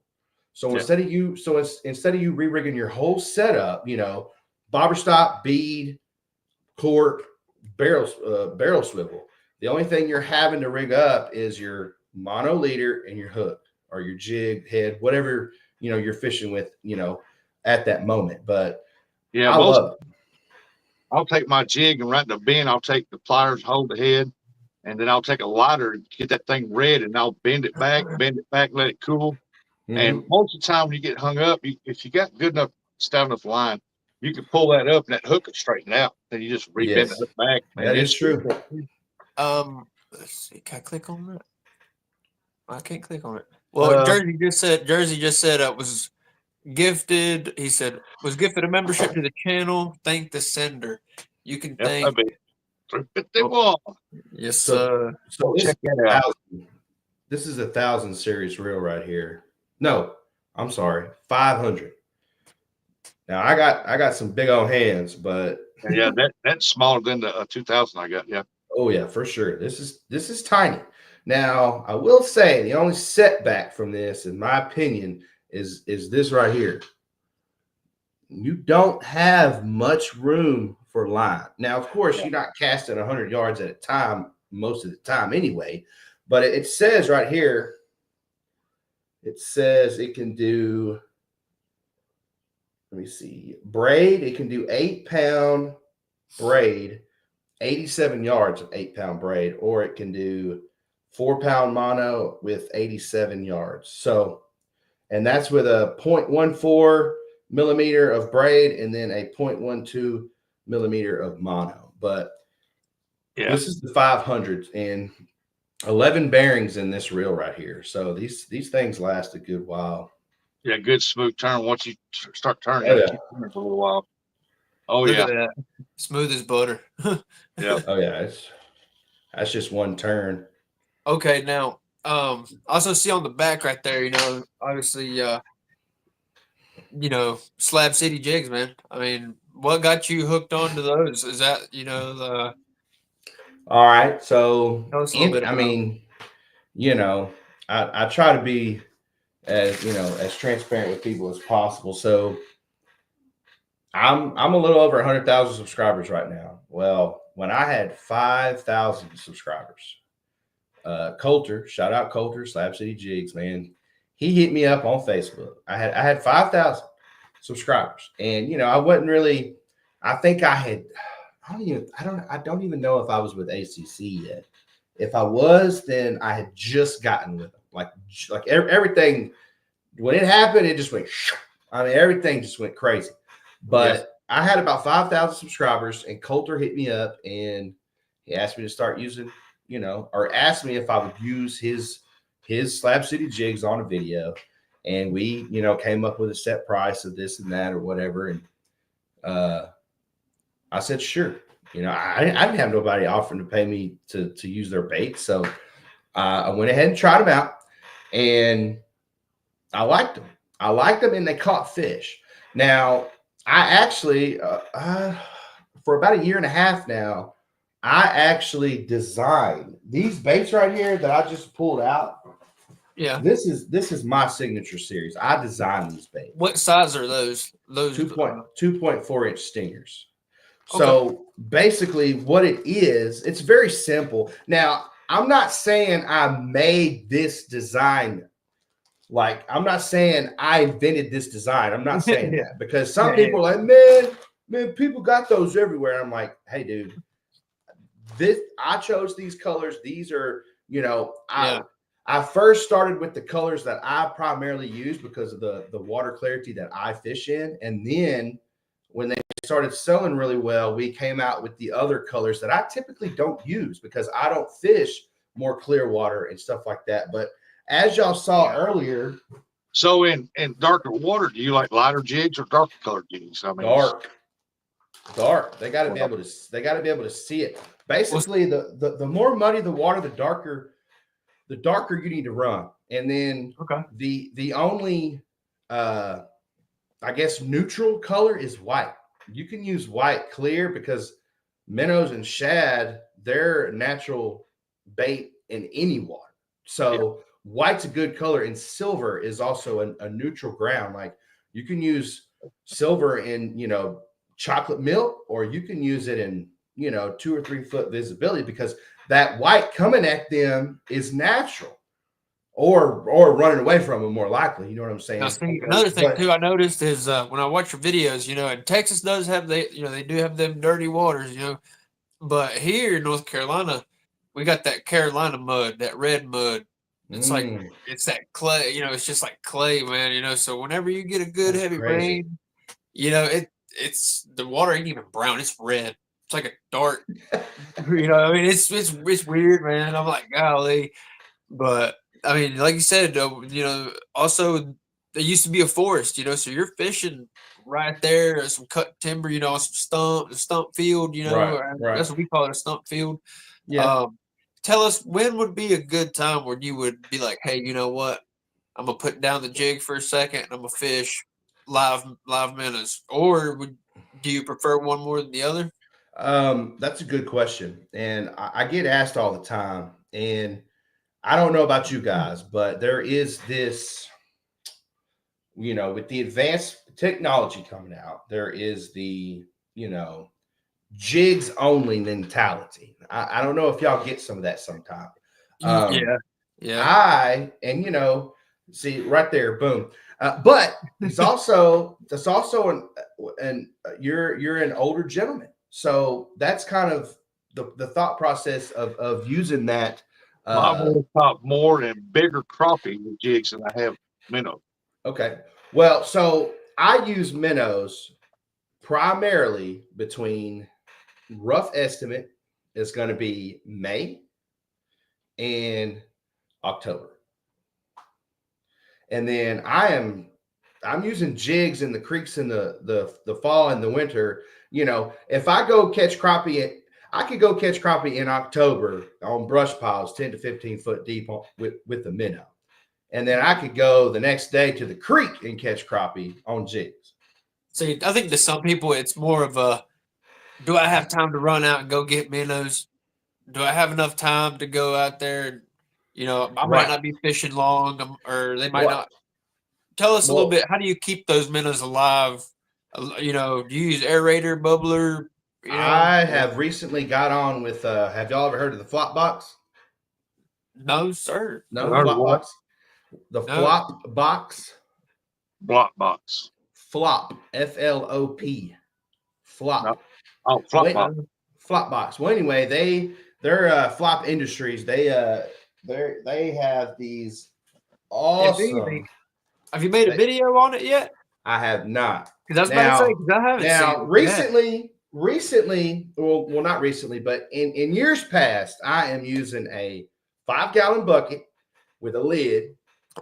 So instead of you re-rigging your whole setup, bobber stop, bead, cork, barrel swivel, the only thing you're having to rig up is your mono leader and your hook or your jig head, whatever you're fishing with. at that moment. But Yeah, I most love it. I'll take my jig and right in the bend, I'll take the pliers, hold the head, and then I'll take a lighter and get that thing red, and I'll bend it back, let it cool. And Mhm. most of the time when you get hung up, if you got good enough, stout enough line, you can pull that up and that hook will straighten out. Then you just rebend the Yes, hook back, and that is it's true. Let's see. Can I click on that? I can't click on it. Well, Uh, Jersey just said was gifted. He said was gifted a membership to the channel. Thank the sender. You can yep, thank. that'd be 351. Yes, so sir. so Check that out. this is 1,000 series reel right here. No, I'm sorry, 500. Now I got some big old hands, but Yeah, that's smaller than the 2000 I got. Yeah, oh yeah, for sure. This is tiny. Now I will say the only setback from this, in my opinion, is this right here. You don't have much room for line. Now, of course, yeah, you're not casting 100 yards at a time most of the time anyway, but it says right here, it says it can do, let me see, braid. It can do 8-pound braid, 87 yards of 8-pound braid, or it can do 4-pound mono with 87 yards. So, and that's with a 0.14 millimeter of braid and then a 0.12 millimeter of mono. But yeah, this is the 500 and 11 bearings in this reel right here. So these things last a good while. yeah. Good smooth turn. Once you start turning, Oh you got yeah, to keep turning for a little while. Oh Look yeah, at that. Smooth as butter. yeah. oh yeah. That's just one turn. Okay, now also see on the back right there, obviously Slab City jigs, man. I mean, what got you hooked onto those? Is that, the All right. So tell us a little bit I about 'em. mean, you know, I try to be as as transparent with people as possible. So I'm a little over 100,000 subscribers right now. Well, when I had 5,000 subscribers, Coulter, shout out Coulter, Slab City Jigs, man. He hit me up on Facebook. I had 5,000 subscribers, and I wasn't really. I think I had. I don't even know if I was with ACC yet. If I was, then I had just gotten with them. Like everything when it happened, it just went. I mean, everything just went crazy. Yes. But I had about 5,000 subscribers, and Coulter hit me up and he asked me to start using, or asked me if I would use his Slab City jigs on a video. And we, came up with a set price of this and that or whatever. And I said, sure. I didn't have nobody offering to pay me to use their bait. So I went ahead and tried them out. And I liked them. I liked them, and they caught fish. Now, I actually, for about a year and a half now, I actually designed these baits right here that I just pulled out. Yeah. This is my signature series. I designed these baits. What size are those? 2.4 inch stingers. Okay. So basically, what it is, it's very simple. Now, I'm not saying I made this design. Like, I'm not saying I invented this design. I'm not saying Yeah. that because some Yeah, people are like, man, people got those everywhere. I'm like, hey, dude, I chose these colors. These are, I first started with the colors that I primarily use because of the water clarity that I fish in. And then when they started selling really well, we came out with the other colors that I typically don't use because I don't fish more clear water and stuff like that. But as y'all saw earlier, So in darker water, do you like lighter jigs or darker colored jigs? I mean, dark. They got to be able to. They got to be able to see it. Basically, the more muddy the water, the darker you need to run. And then Okay. the only I guess neutral color is white. You can use white clear because minnows and shad, they're natural bait in any water. So white's a good color, and silver is also a neutral ground. Like you can use silver in, chocolate milk, or you can use it in, 2 or 3 foot visibility because that white coming at them is natural. or running away from them more likely. You know what I'm saying? Now, see, another thing But too I noticed is when I watch your videos, and Texas does have they do have them dirty waters, but here in North Carolina, we got that Carolina mud, that red mud. It's like it's that clay, it's just like clay, man. So whenever you get a good that's heavy crazy. rain, it's the water ain't even brown, it's red. It's like a dark, I mean, it's weird, man. I'm like, golly. But I mean, like you said, also there used to be a forest, so you're fishing right there, some cut timber, on some stump field, Right, right. that's what we call it, a stump field. Yeah. Tell us when would be a good time when you would be like, hey, you know what? I'm gonna put down the jig for a second and I'm gonna fish live minnows. Or do you prefer one more than the other? That's a good question, and I get asked all the time. And I don't know about you guys, but there is this, with the advanced technology coming out, there is the, jigs only mentality. I don't know if y'all get some of that sometime. Yeah. Yeah. See right there, boom. But it's also an you're an older gentleman, so that's kind of the thought process of using that. I want to caught more and bigger crappie with jigs than I have minnow. Okay, well, so I use minnows primarily between, rough estimate is going to be May and October. And then I'm using jigs in the creeks in the fall and the winter. If I go catch crappie, I could go catch crappie in October on brush piles 10 to 15 foot deep with the minnow. And then I could go the next day to the creek and catch crappie on jigs. See, I think to some people it's more of a, do I have time to run out and go get minnows? Do I have enough time to go out there and, I might Right. not be fishing long, or they might Well, not. Tell us a little well, bit. How do you keep those minnows alive? Do you use aerator, bubbler? I have recently got on with. Have y'all ever heard of the flop box? No, sir. No, Or flop what? box. The No. flop box. Block box. Flop. FLOP. Flop. No. Oh, flop Wait, box. flop box. Well, anyway, they're Flop Industries. They have these awesome. Have you made a video on it yet? I have not. Because I was about to say, because I haven't Now, seen it. recently, well, not recently, but in years past, I am using a 5-gallon bucket with a lid,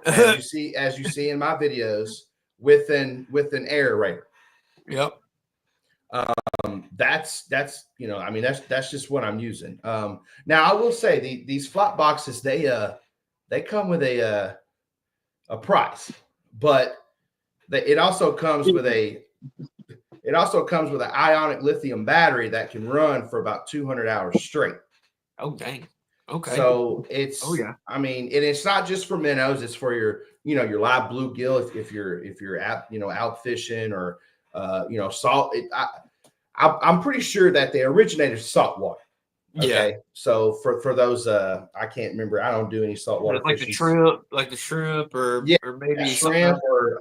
as you see in my videos, with an aerator. Yep. That's that's just what I'm using. Now I will say these flop boxes, they come with a price, but it also comes with an ionic lithium battery that can run for about 200 hours straight. Oh, dang. Okay. So it's, yeah. I mean, and it's not just for minnows, it's for your live bluegill if you're out fishing, or salt. I'm pretty sure that they originated saltwater. Okay. Yeah. So for those, I can't remember. I don't do any saltwater Like fishing. the shrimp, or maybe shrimp, or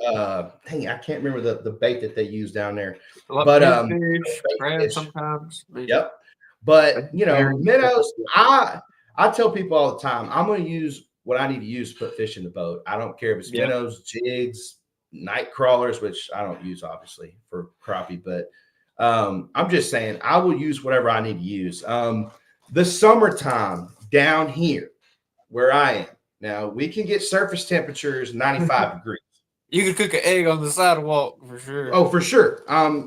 dang, I can't remember the bait that they use down there. But fish, crab sometimes. Yep. But minnows, I tell people all the time, I'm going to use what I need to use to put fish in the boat. I don't care if it's minnows, jigs, night crawlers, which I don't use obviously for crappie, but I'm just saying I will use whatever I need to use. The summertime down here where I am now, we can get surface temperatures 95 degrees. You could cook an egg on the sidewalk for sure. Oh, for sure.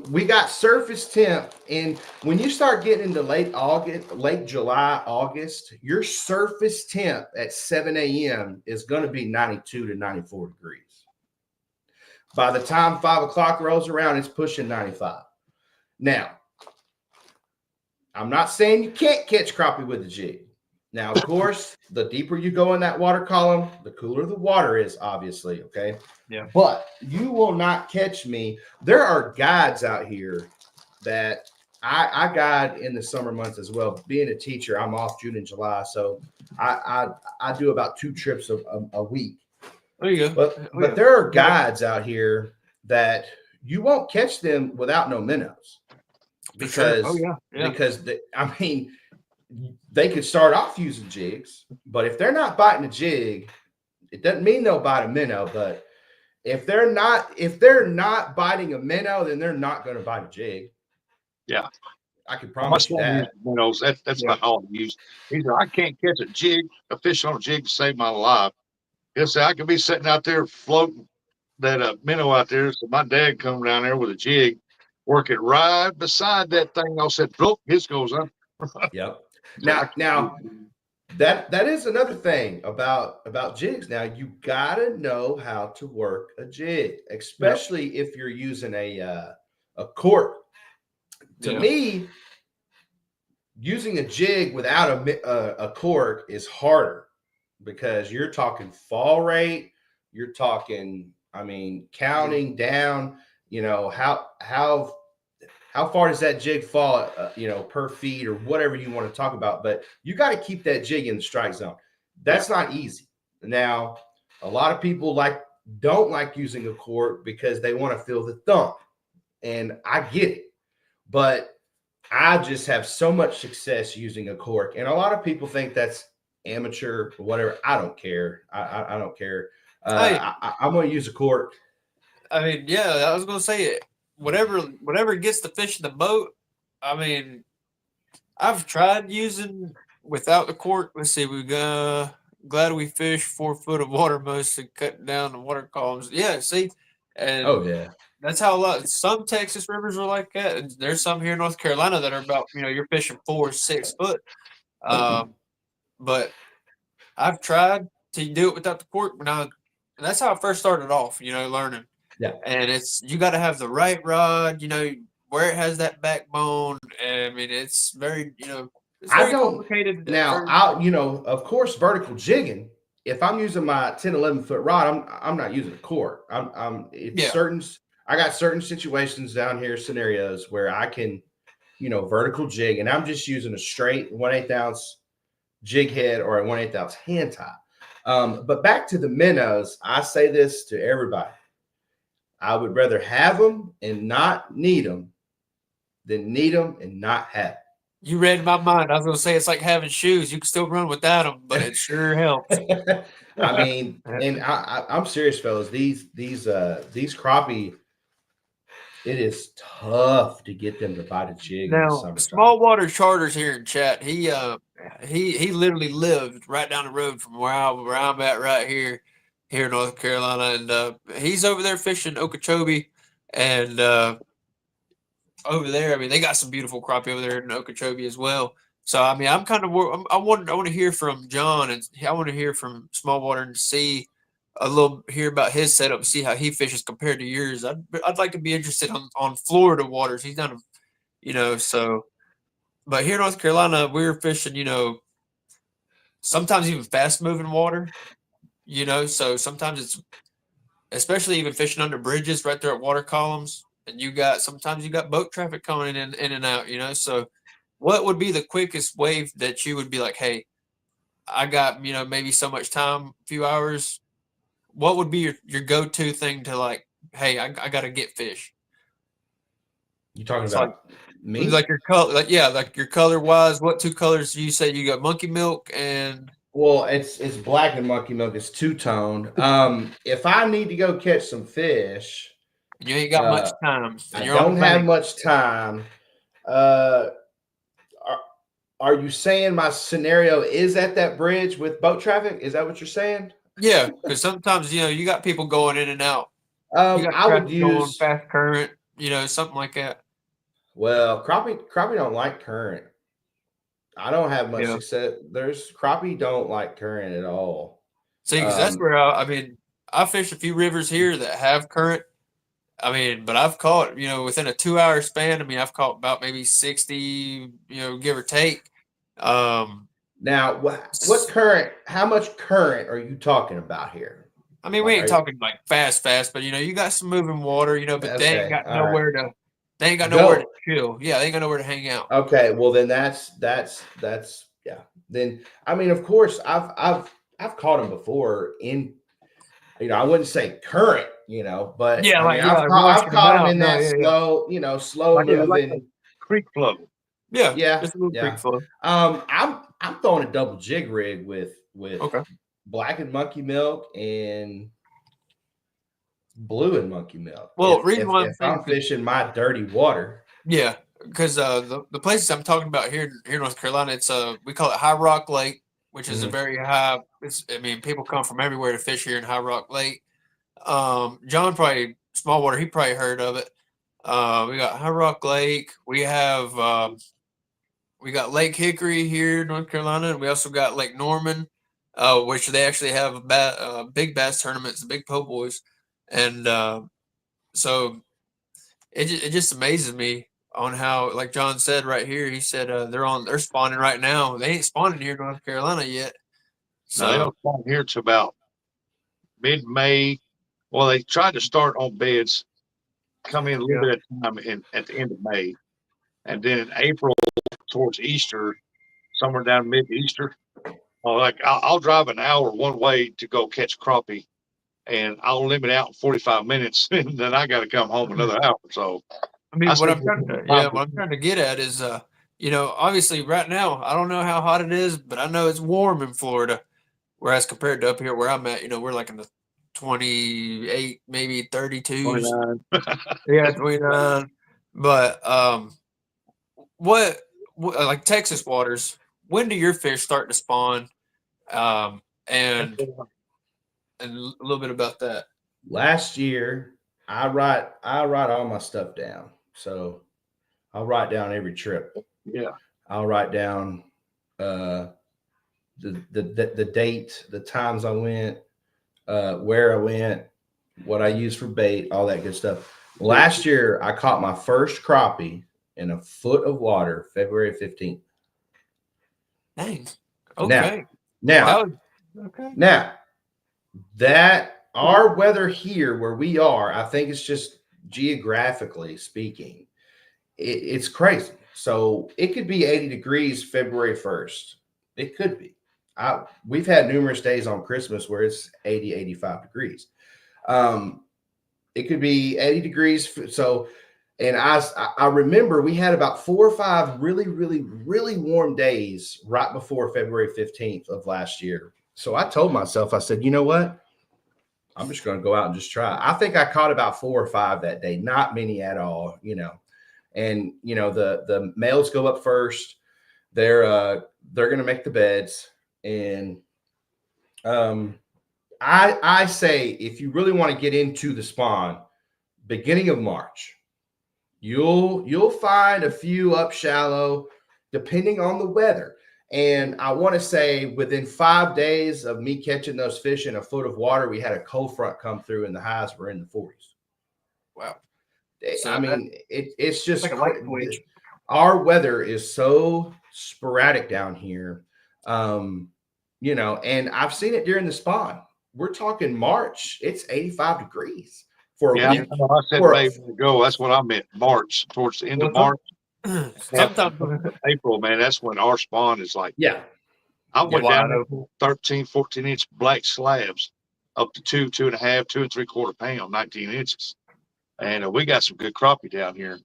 We got surface temp, and when you start getting into late July, August, your surface temp at 7 a.m. is going to be 92 to 94 degrees. By the time 5 o'clock rolls around, it's pushing 95. Now, I'm not saying you can't catch crappie with a jig. Now, of course, the deeper you go in that water column, the cooler the water is, obviously, okay? Yeah. But you will not catch me. There are guides out here that I guide in the summer months as well. Being a teacher, I'm off June and July, so I do about 2 trips a week. There you go. But there are guides out here that you won't catch them without no minnows because I mean they could start off using jigs, but if they're not biting a jig, it doesn't mean they'll bite a minnow. But if they're not biting a minnow, then they're not going to bite a jig. Yeah, I can promise you that. Minnows, that's about all I use. Either I can't catch a fish on a jig to save my life. He'll say I could be sitting out there floating that minnow out there. So my dad come down there with a jig, work it right beside that thing. I said, "Look, his goes up." Yep. Now that is another thing about jigs. Now you gotta know how to work a jig, especially if you're using a cork. To me, using a jig without a cork is harder because you're talking fall rate, you're talking, I mean, counting down. You know how far does that jig fall, per feet or whatever you want to talk about. But you got to keep that jig in the strike zone. That's not easy. Now, a lot of people don't like using a cork because they want to feel the thump, and I get it. But I just have so much success using a cork, and a lot of people think that's amateur or whatever. I don't care. I don't care. I'm going to use a cork. I mean, yeah, I was going to say it. Whatever gets the fish in the boat. I mean, I've tried using without the cork. Let's see, we got glad we fish 4 foot of water most and cutting down the water columns. Yeah, see, and that's how some Texas rivers are like that. And there's some here in North Carolina that are about you're fishing 4 or 6 foot. But I've tried to do it without the cork, and that's how I first started off. Learning. Yeah. And you got to have the right rod, where it has that backbone. I mean, it's very, it's very complicated. Now, of course, vertical jigging, if I'm using my 10, 11 foot rod, I'm not using a cork. I got certain situations down here, scenarios where I can, vertical jig, and I'm just using a straight 1/8 ounce jig head or a 1/8 ounce hand tie. But back to the minnows, I say this to everybody. I would rather have them and not need them than need them and not have them. You read my mind. I was going to say it's like having shoes. You can still run without them, but it sure helps. I mean, and I'm serious, fellas. These crappie, it is tough to get them to bite a jig. Now, Small Water Charters here in chat. He literally lived right down the road from where I'm at right here in North Carolina, and he's over there fishing Okeechobee, and over there, I mean, they got some beautiful crappie over there in Okeechobee as well. So, I mean, I want to hear from John, and I want to hear from Small Water and hear about his setup, see how he fishes compared to yours. I'd like to be interested on Florida waters. He's down, so. But here in North Carolina, we're fishing, sometimes even fast moving water. So sometimes it's, especially even fishing under bridges right there at water columns, and sometimes you got boat traffic coming in and out, so what would be the quickest wave that you would be like, hey, I got, maybe so much time, a few hours, what would be your go-to thing to like, hey, I got to get fish? You talking about me? Like your color, like your color wise, what 2 colors do you say you got? Monkey milk and... Well, it's black and monkey milk. It's 2-tone. If I need to go catch some fish, you ain't got much time. I don't have much time. Are you saying my scenario is at that bridge with boat traffic? Is that what you're saying? Yeah, because sometimes you got people going in and out. I would use fast current, something like that. Well, crappie don't like current. I don't have much success. Crappie don't like current at all. See, because that's where I fish a few rivers here that have current. I mean, but I've caught, within a 2-hour span. I mean, I've caught about maybe 60, give or take. Now, what current? How much current are you talking about here? I mean, we ain't talking like fast, but you got some moving water, but they ain't got nowhere to. They ain't got nowhere to chill. Yeah, they ain't got nowhere to hang out. Okay, well then that's Yeah. Then I mean, of course, I've caught them before in, I wouldn't say current, but Yeah, I mean, like yeah, I've washing them caught them out. in No, that yeah, yeah, slow, slow Like a moving. creek flow. yeah. Yeah, Just a little creek yeah. flow. I'm throwing a double jig rig with Okay. black and monkey milk and blue and monkey milk. Well, reason why I'm If I'm saying, fishing my dirty water, yeah, because the places I'm talking about here in North Carolina, it's we call it High Rock Lake, which is a Mhm. very high. It's I mean people come from everywhere to fish here in High Rock Lake. John probably Smallwater, he probably heard of it. We got High Rock Lake. We got Lake Hickory here in North Carolina, and we also got Lake Norman, which they actually have big bass tournaments, the big po' boys, and so it just amazes me on how, like John said right here, he said they're spawning right now. They ain't spawning here in North Carolina yet. No, they So don't spawn here to about mid-May. Well, they tried to start on beds, come in a little yeah, bit of time at the end of May, and then in April towards Easter, somewhere down mid-Easter. Like I'll drive an hour one way to go catch crappie, and I'll limit out in 45 minutes, and then I got to come home another hour. So I I mean say, what I'm trying to get at is obviously right now I don't know how hot it is, but I know it's warm in Florida. Whereas compared to up here where I'm at, we're like in the 28, maybe 32s. 29. Yeah, 29. But what like Texas waters, when do your fish start to spawn? Um, and a little bit about that. last year I write all my stuff down. So I'll write down every trip. Yeah, I'll write down uh, the date, the times I went, where I went, what I used for bait, all that good stuff. Last year, I caught my first crappie in a foot of water, February 15th. Dang. Now, Okay. now, That was okay. now, that our weather here where we are, I think it's just geographically speaking, it's crazy. So it could be 80 degrees February 1st. It could be. We've had numerous days on Christmas where it's 80, 85 degrees. Um, it could be 80 degrees. So, and I remember we had about 4 or 5 really, really, really warm days right before February 15th of last year. So I told myself, I said, you know what? I'm just going to go out and just try. I think I caught about 4 or 5 that day, not many at all. And the males go up first. They're going to make the beds, and I say if you really want to get into the spawn, beginning of March, you'll find a few up shallow, depending on the weather. And I want to say within 5 days of me catching those fish in a foot of water, we had a cold front come through, and the highs were in the 40s. Wow. I So that's mean, it's just like a light switch. our weather is so sporadic down here. And I've seen it during the spawn. We're talking March, it's 85 degrees for a yeah. week. I said For May ago. That's what I meant. March, towards the end of Well, March, half sometimes April, man. That's when our spawn is like. yeah, I yeah. went down wide there open. 13, 14-inch black slabs up to 2.5, 2 3/4 pound, 19 inches. And we got some good crappie down here.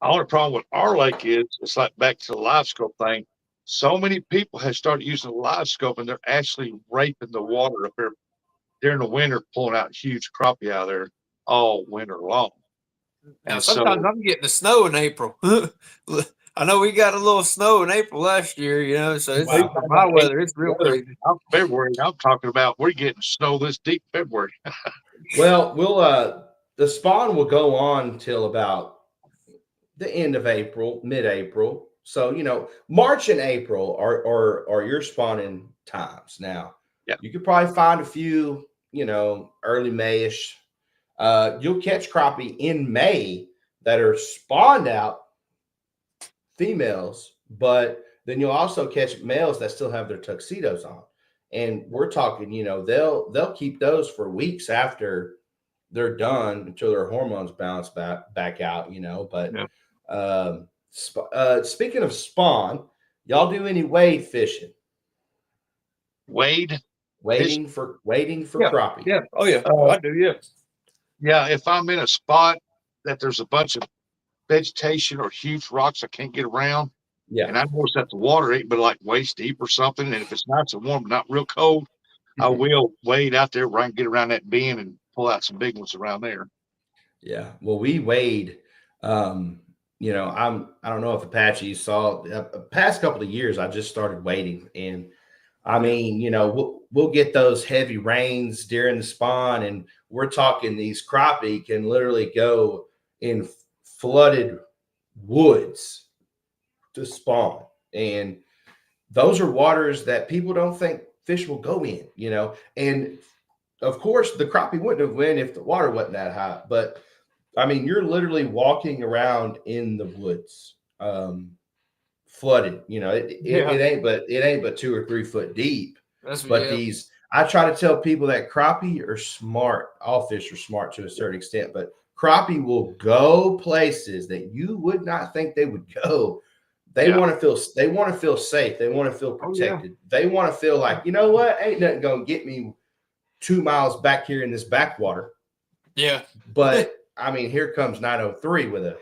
The only problem with our lake is it's like back to the live scope thing. So many people have started using the live scope and they're actually raping the water up there during the winter, pulling out huge crappie out of there all winter long. Now, And sometimes so, I'm getting the snow in April. I know we got a little snow in April last year, so it's Wow. for my weather. It's real crazy. February, I'm talking about we're getting snow this deep February. Well, the spawn will go on till about the end of April, mid-April. So March and April are your spawning times. Now, Yeah. you could probably find a few, early Mayish. You'll catch crappie in May that are spawned out females, but then you'll also catch males that still have their tuxedos on. And we're talking, they'll keep those for weeks after they're done until their hormones bounce back out. But Yeah. speaking of spawn, Y'all do any wade fishing? Wade. Waiting for Yeah. crappie. Yeah. Oh yeah. Uh, I do. Yeah. Yeah, if I'm in a spot that there's a bunch of vegetation or huge rocks I can't get around, Yeah. and I notice that the water ain't but like waist deep or something, and if it's nice and warm, not real cold, I will wade out there where I can get around that bend and pull out some big ones around there. Yeah. Well, we wade. You know, I don't know if Apache saw past couple of years. I just started wading, and I mean, you know, we'll get those heavy rains during the spawn, and we're talking these crappie can literally go in flooded woods to spawn, and those are waters that people don't think fish will go in. You know, and of course, the crappie wouldn't have went if the water wasn't that high, but I mean, you're literally walking around in the woods, flooded. You know, it ain't but 2 or 3 foot deep. That's But yeah. I try to tell people that crappie are smart. All fish are smart to a certain extent, but crappie will go places that you would not think they would go. They Yeah. want to feel safe. They want to feel Oh, yeah. protected. They want to feel like, you know what, ain't nothing gonna get me 2 miles back here in this backwater. Yeah. But I mean, here comes 903 with a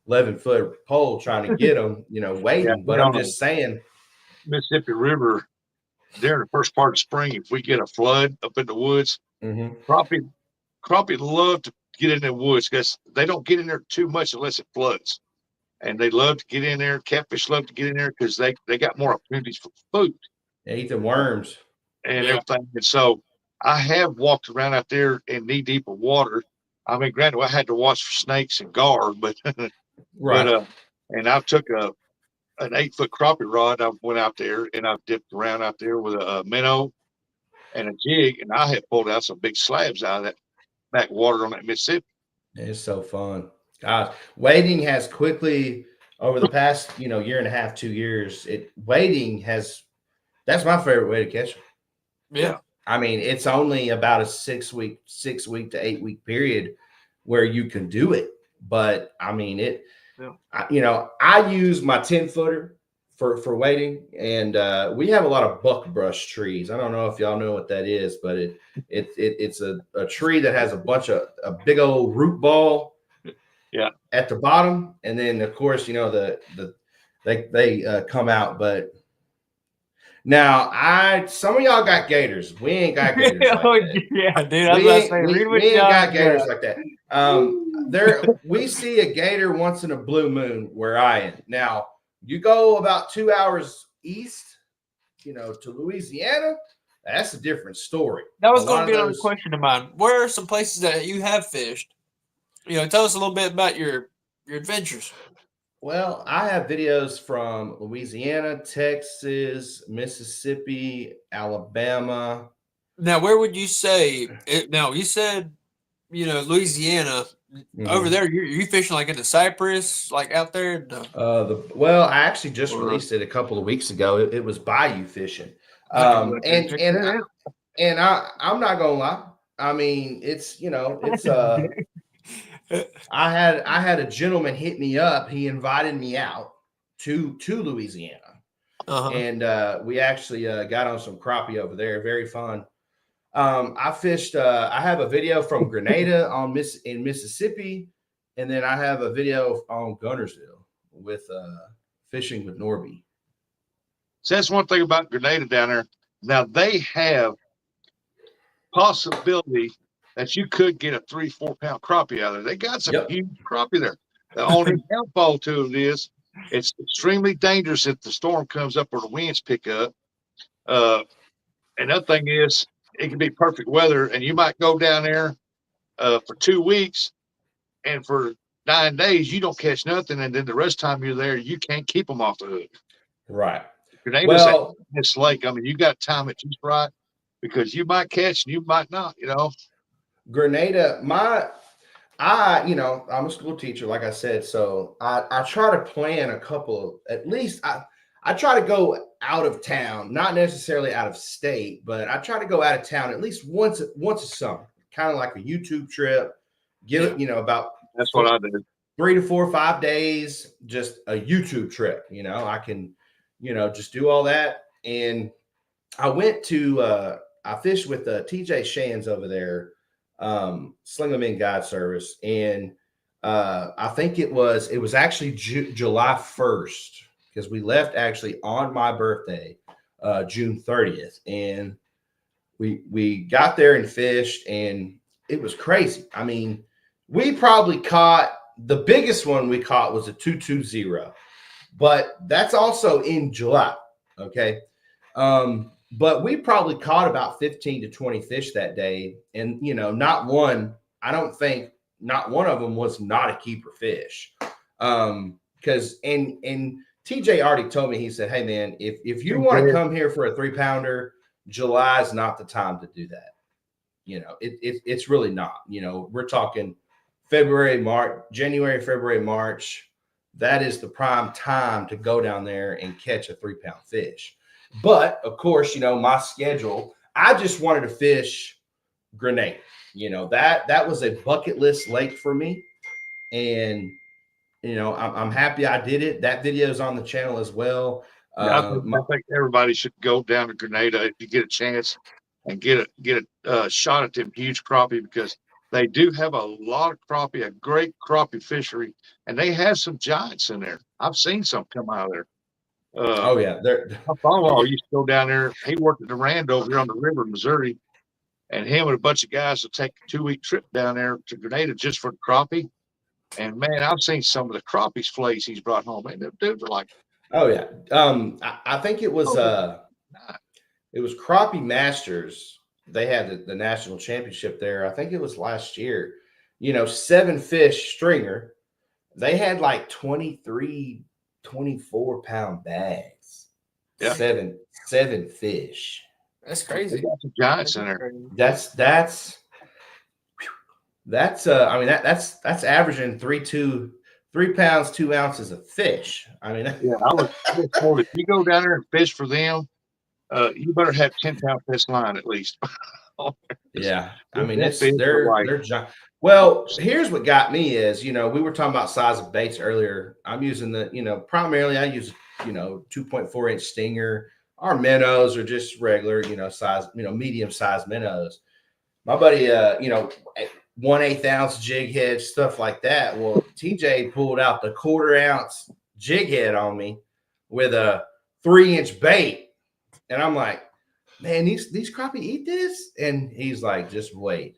11-foot pole trying to get them, waiting. Yeah, But I'm just saying, Mississippi River during the first part of spring, if we get a flood up in the woods, crappie love to get in the woods because they don't get in there too much unless it floods. And they love to get in there. Catfish love to get in there because they got more opportunities for food they eat the worms. and Yeah. everything. And so I have walked around out there in knee deep of water. I mean, granted, I had to watch for snakes and gar, but Right. and I took an 8-foot crappie rod. I went out there and I dipped around out there with a minnow and a jig, and I had pulled out some big slabs out of that backwater on that Mississippi. It's so fun. Gosh, wading has quickly over the past, year and a half, 2 years. That's my favorite way to catch them. Yeah. I mean, it's only about a 6 week to 8 week period where you can do it. But I mean, I use my 10-footer for wading, and we have a lot of buckbrush trees. I don't know if y'all know what that is, but it's a tree that has a big old root ball at the bottom, and then of course they come out. But now some of y'all got gators. We ain't got gators like that. Yeah, dude. We ain't got gators like that. We see a gator once in a blue moon where I am. Now, you go about 2 hours east, to Louisiana, that's a different story. That was going to be another question of mine. Where are some places that you have fished? Tell us a little bit about your adventures. Well, I have videos from Louisiana, Texas, Mississippi, Alabama. Now, where would you say now you said, Louisiana. Over there, you fishing like in the Cypress, like out there? Well, I actually just released it a couple of weeks ago. It was bayou fishing, and I'm not gonna lie. I mean, it's I had a gentleman hit me up. He invited me out to Louisiana, and we actually got on some crappie over there. Very fun. I fished. I have a video from Grenada in Mississippi, and then I have a video on Gunnersville with fishing with Norby. So that's one thing about Grenada down there. Now they have possibility that you could get a 3-4 pound crappie out of there. They got some huge crappie there. The only downfall to it is it's extremely dangerous if the storm comes up or the winds pick up. Another thing is, it can be perfect weather, and you might go down there for 2 weeks, and for 9 days you don't catch nothing, and then the rest of the time you're there, you can't keep them off the hook. Right. Grenada's this lake. I mean, you got to time it just right because you might catch and you might not. Grenada, I'm a school teacher, like I said, so I try to plan a couple. At least I try to go out of town, not necessarily out of state, but I try to go out of town at least once a summer, kind of like a YouTube trip. Give it, about that's what I did. 3 to 4 or 5 days, just a YouTube trip. I can, just do all that. And I went to, I fished with TJ Shands over there, Sling 'em in guide service. And I think it was actually July 1st, because we left actually on my birthday, June 30th. And we got there and fished, and it was crazy. I mean, we probably caught, the biggest one we caught was a 220, but that's also in July. Okay. But we probably caught about 15 to 20 fish that day. And, not one of them was not a keeper fish. Because TJ already told me, he said, hey man, if you want to come here for a 3-pounder, July is not the time to do that. It's really not. We're talking January, February, March. That is the prime time to go down there and catch a 3-pound fish. But of course, my schedule, I just wanted to fish Grenada. That was a bucket list lake for me. And, I'm happy I did it. That video is on the channel as well. I think everybody should go down to Grenada if you get a chance and get a shot at them huge crappie, because they do have a lot of crappie, a great crappie fishery, and they have some giants in there. I've seen some come out of there. Oh yeah, my father-in-law used to go down there. He worked at the Rand over here on the river in Missouri, and him and a bunch of guys would take a 2-week trip down there to Grenada just for crappie. And man, I've seen some of the crappie fillets he's brought home. Man, them dudes are like, oh yeah. I think it was Crappie Masters. They had the national championship there. I think it was last year. 7 fish stringer. They had like 23, 24-pound bags. Yeah. Seven fish. That's crazy. They got some giants in there. That's averaging 3 pounds, 2 ounces of fish. I mean, yeah, I was told if you go down there and fish for them, you better have 10-pound fish line at least. Yeah, I mean, they're giant. Well, here's what got me is, we were talking about size of baits earlier. I'm using primarily I use 2.4-inch stinger. Our minnows are just regular, size, medium sized minnows. My buddy, 1/8 ounce jig head, stuff like that. Well, TJ pulled out the 1/4 ounce jig head on me with a 3-inch bait. And I'm like, man, these crappie eat this? And he's like, just wait.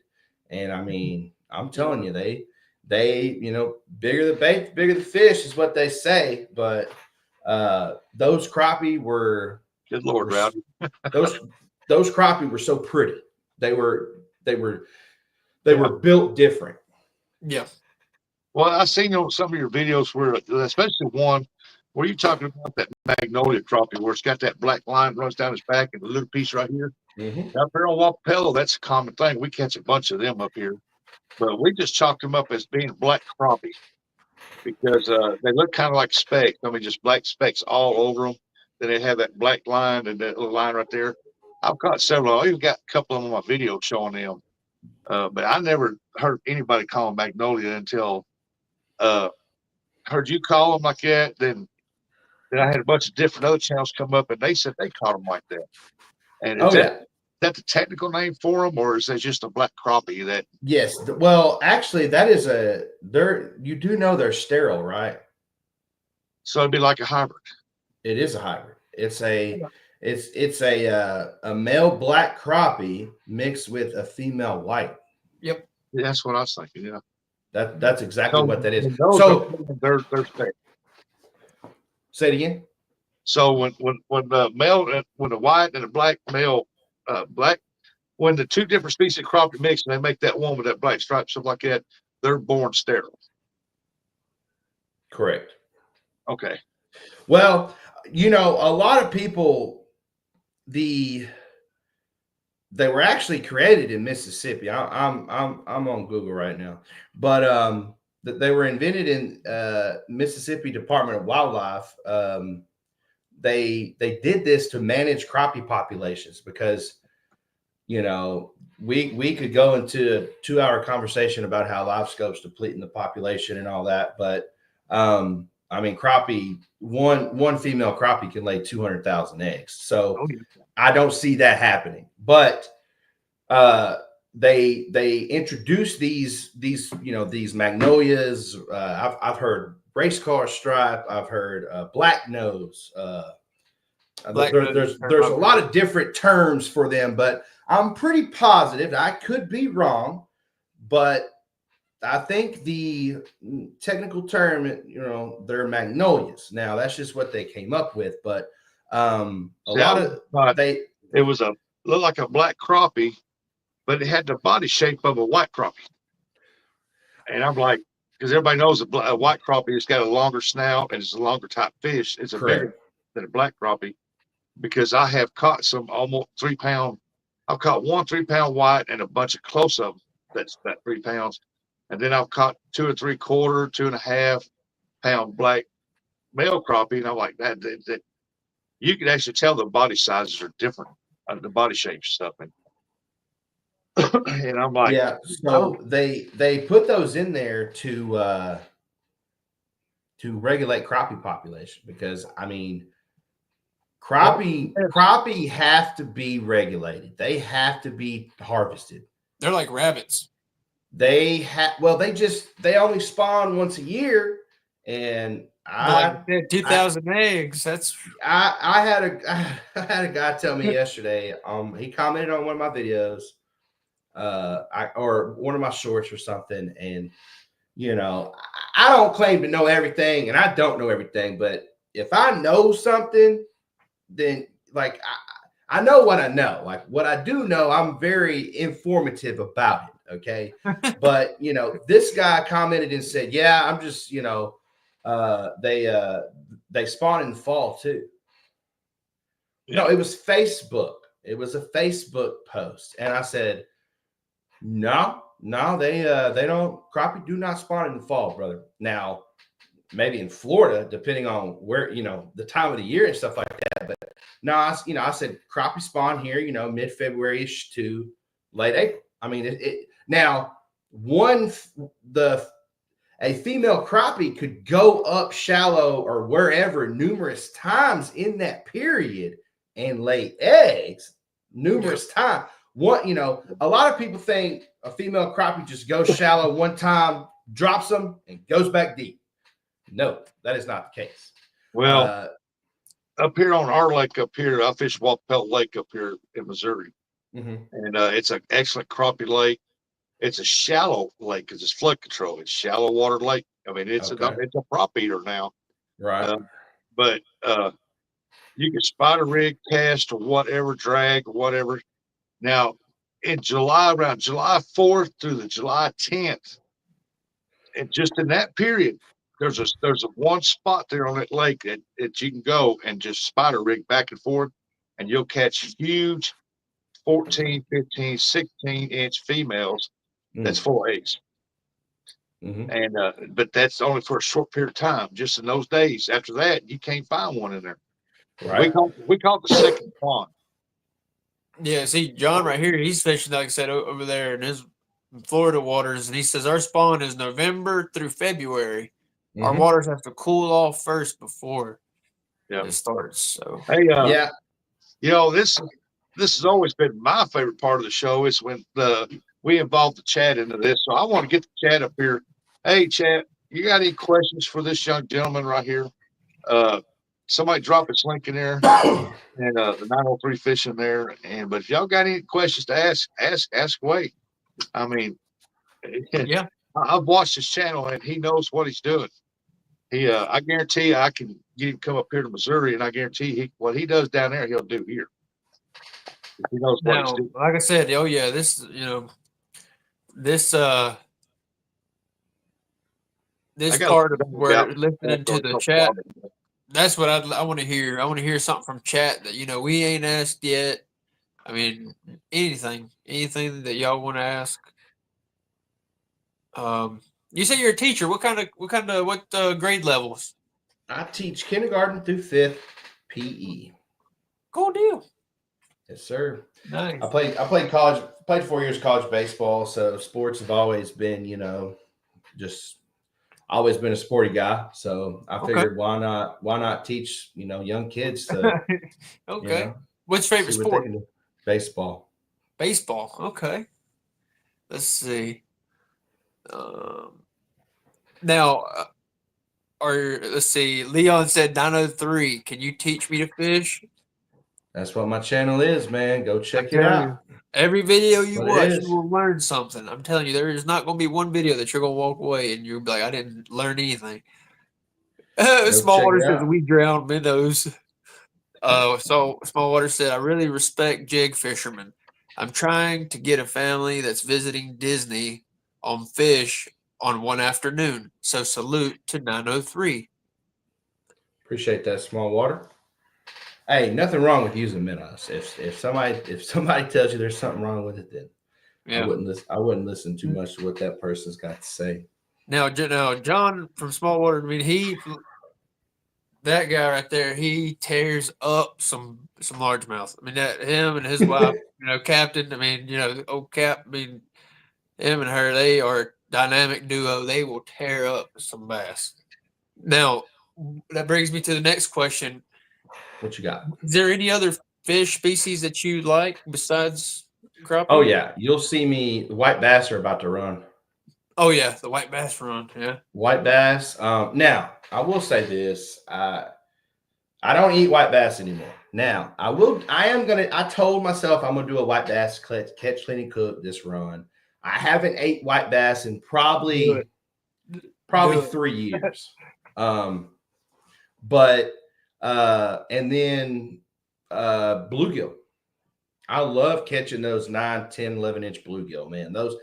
And I mean, I'm telling you, they bigger the bait, bigger the fish is what they say. But those crappie were, good Lord, Rowdy. those crappie were so pretty. They were built different. Yeah. Well, I seen some of your videos where, especially one where you talking about that magnolia crappie, where it's got that black line runs down his back and a little piece right here. Mm-hmm. Up there on Wapello, that's a common thing. We catch a bunch of them up here, but we just chalked them up as being black crappie because they look kind of like specks. I mean, just black specks all over them. Then they have that black line and that little line right there. I've caught several. I even got a couple of them on my video showing them. But I never heard anybody call them magnolia until heard you call them like that. Then I had a bunch of different other channels come up and they said they caught them like that. And is that the technical name for them, or is that just a black crappie? That yes. Well, actually, that is you do know they're sterile, right? So it'd be like a hybrid. It is a hybrid. It's a male black crappie mixed with a female white. Yep. Yeah, that's what I was thinking. Yeah. That's exactly what that is. So they're say it again. So when the male, when the white and the black male, when the two different species of crappie mix and they make that one with that black stripe, stuff like that, they're born sterile. Correct. Okay. Well, a lot of people, they were actually created in Mississippi. I'm on Google right now, but they were invented in Mississippi Department of Wildlife. They did this to manage crappie populations because we could go into a 2-hour conversation about how live scope's depleting the population and all that, but I mean, crappie, one female crappie can lay 200,000 eggs. So I don't see that happening. But they introduced these magnolias. I've heard race car stripe. I've heard black nose. There's a lot of different terms for them, but I'm pretty positive. I could be wrong, but I think the technical term, they're magnolias. Now that's just what they came up with, but it was looked like a black crappie, but it had the body shape of a white crappie. And I'm like, because everybody knows a white crappie has got a longer snout and it's a longer type fish. It's bigger than a black crappie. Because I have caught some almost 3 pound. I've caught 1 3-pound white and a bunch of close of them. That's about 3 pounds. And then I've caught 2 3/4, 2.5 pound black male crappie. And I'm like, that you can actually tell the body sizes are different, the body shapes stuff. And I'm like, yeah. So they put those in there to regulate crappie population because I mean, crappie have to be regulated. They have to be harvested. They're like rabbits. They only spawn once a year, and like 2,000 eggs. That's I had a guy tell me yesterday. He commented on one of my videos, or one of my shorts or something, and I don't claim to know everything, and I don't know everything, but if I know something, then like I know what I know. Like what I do know, I'm very informative about it. Okay. But this guy commented and said, yeah, I'm just, they spawn in the fall too. Yeah. No, it was Facebook. It was a Facebook post. And I said, no, they don't, crappie do not spawn in the fall, brother. Now, maybe in Florida, depending on where, the time of the year and stuff like that. But no, I said crappie spawn here, mid-February-ish to late April. I mean, now a female crappie could go up shallow or wherever numerous times in that period and lay eggs numerous times. A lot of people think a female crappie just goes shallow one time, drops them, and goes back deep. No, that is not the case. Well, up here on our lake up here, I fish Walpelt Lake up here in Missouri. Mm-hmm. And it's an excellent crappie lake. It's a shallow lake because it's flood control. It's shallow water lake. I mean, it's a prop eater now. Right. But you can spider rig, cast, or whatever, drag, or whatever. Now, in July, around July 4th through the July 10th, and just in that period, there's a one spot there on that lake that you can go and just spider rig back and forth, and you'll catch huge 14, 15, 16-inch females that's full of eggs. Mm-hmm. And but that's only for a short period of time. Just in those days. After that, you can't find one in there. Right. We caught the second pond. Yeah, see, John right here, he's fishing, like I said, over there in his Florida waters, and he says our spawn is November through February. Mm-hmm. Our waters have to cool off first before it starts. So hey, this has always been my favorite part of the show is when we involve the chat into this. So I want to get the chat up here. Hey, chat, you got any questions for this young gentleman right here? Somebody drop his link in there and the 903 fishing there. But if y'all got any questions to ask away. I mean, yeah, I've watched his channel and he knows what he's doing. I guarantee you I can get him to come up here to Missouri, and I guarantee what he does down there, he'll do here. He knows what he's doing. Like I said, this part of where listening to the chat. That's what I want to hear. I want to hear something from chat that we ain't asked yet. I mean, anything that y'all want to ask. You say you're a teacher. What grade levels? I teach kindergarten through 5th PE. Cool deal. Yes, sir. Nice. I played 4 years college baseball, so sports have always been, just always been a sporty guy. So I Okay. figured why not teach, young kids to, Okay. What's your favorite see what they sport? can do. Baseball. Baseball. Okay. Let's see. Um, now, or let's see. Leon said 903. Can you teach me to fish? That's what my channel is, man. Go I check it tell out. you, every video you What it watch, you is. will learn something. I'm telling you, there is not going to be one video that you're going to walk away and you'll be like, I didn't learn anything. Go Small check water it says out. we drown minnows. So Small Water said, I really respect jig fishermen. I'm trying to get a family that's visiting Disney on fish on one afternoon. So salute to 903. Appreciate that, small water. Hey, nothing wrong with using minnows. If somebody tells you there's something wrong with it, then I Yeah. wouldn't listen too much to what that person's got to say. Now John from Small Water, I mean, that guy right there, he tears up some largemouth. I mean, that him and his wife, Captain. I mean, old Cap. I mean, him and her, they are a dynamic duo. They will tear up some bass. Now, that brings me to the next question. What you got? Is there any other fish species that you like besides crappie? Oh yeah, you'll see me. White bass are about to run. Oh yeah, the white bass run. Yeah. White bass. Now I will say this. I don't eat white bass anymore. Now I told myself I'm gonna do a white bass catch, clean, and cook this run. I haven't ate white bass in Do probably it. 3 years. But and then bluegill. I love catching those 9, 10, 11-inch bluegill, man. The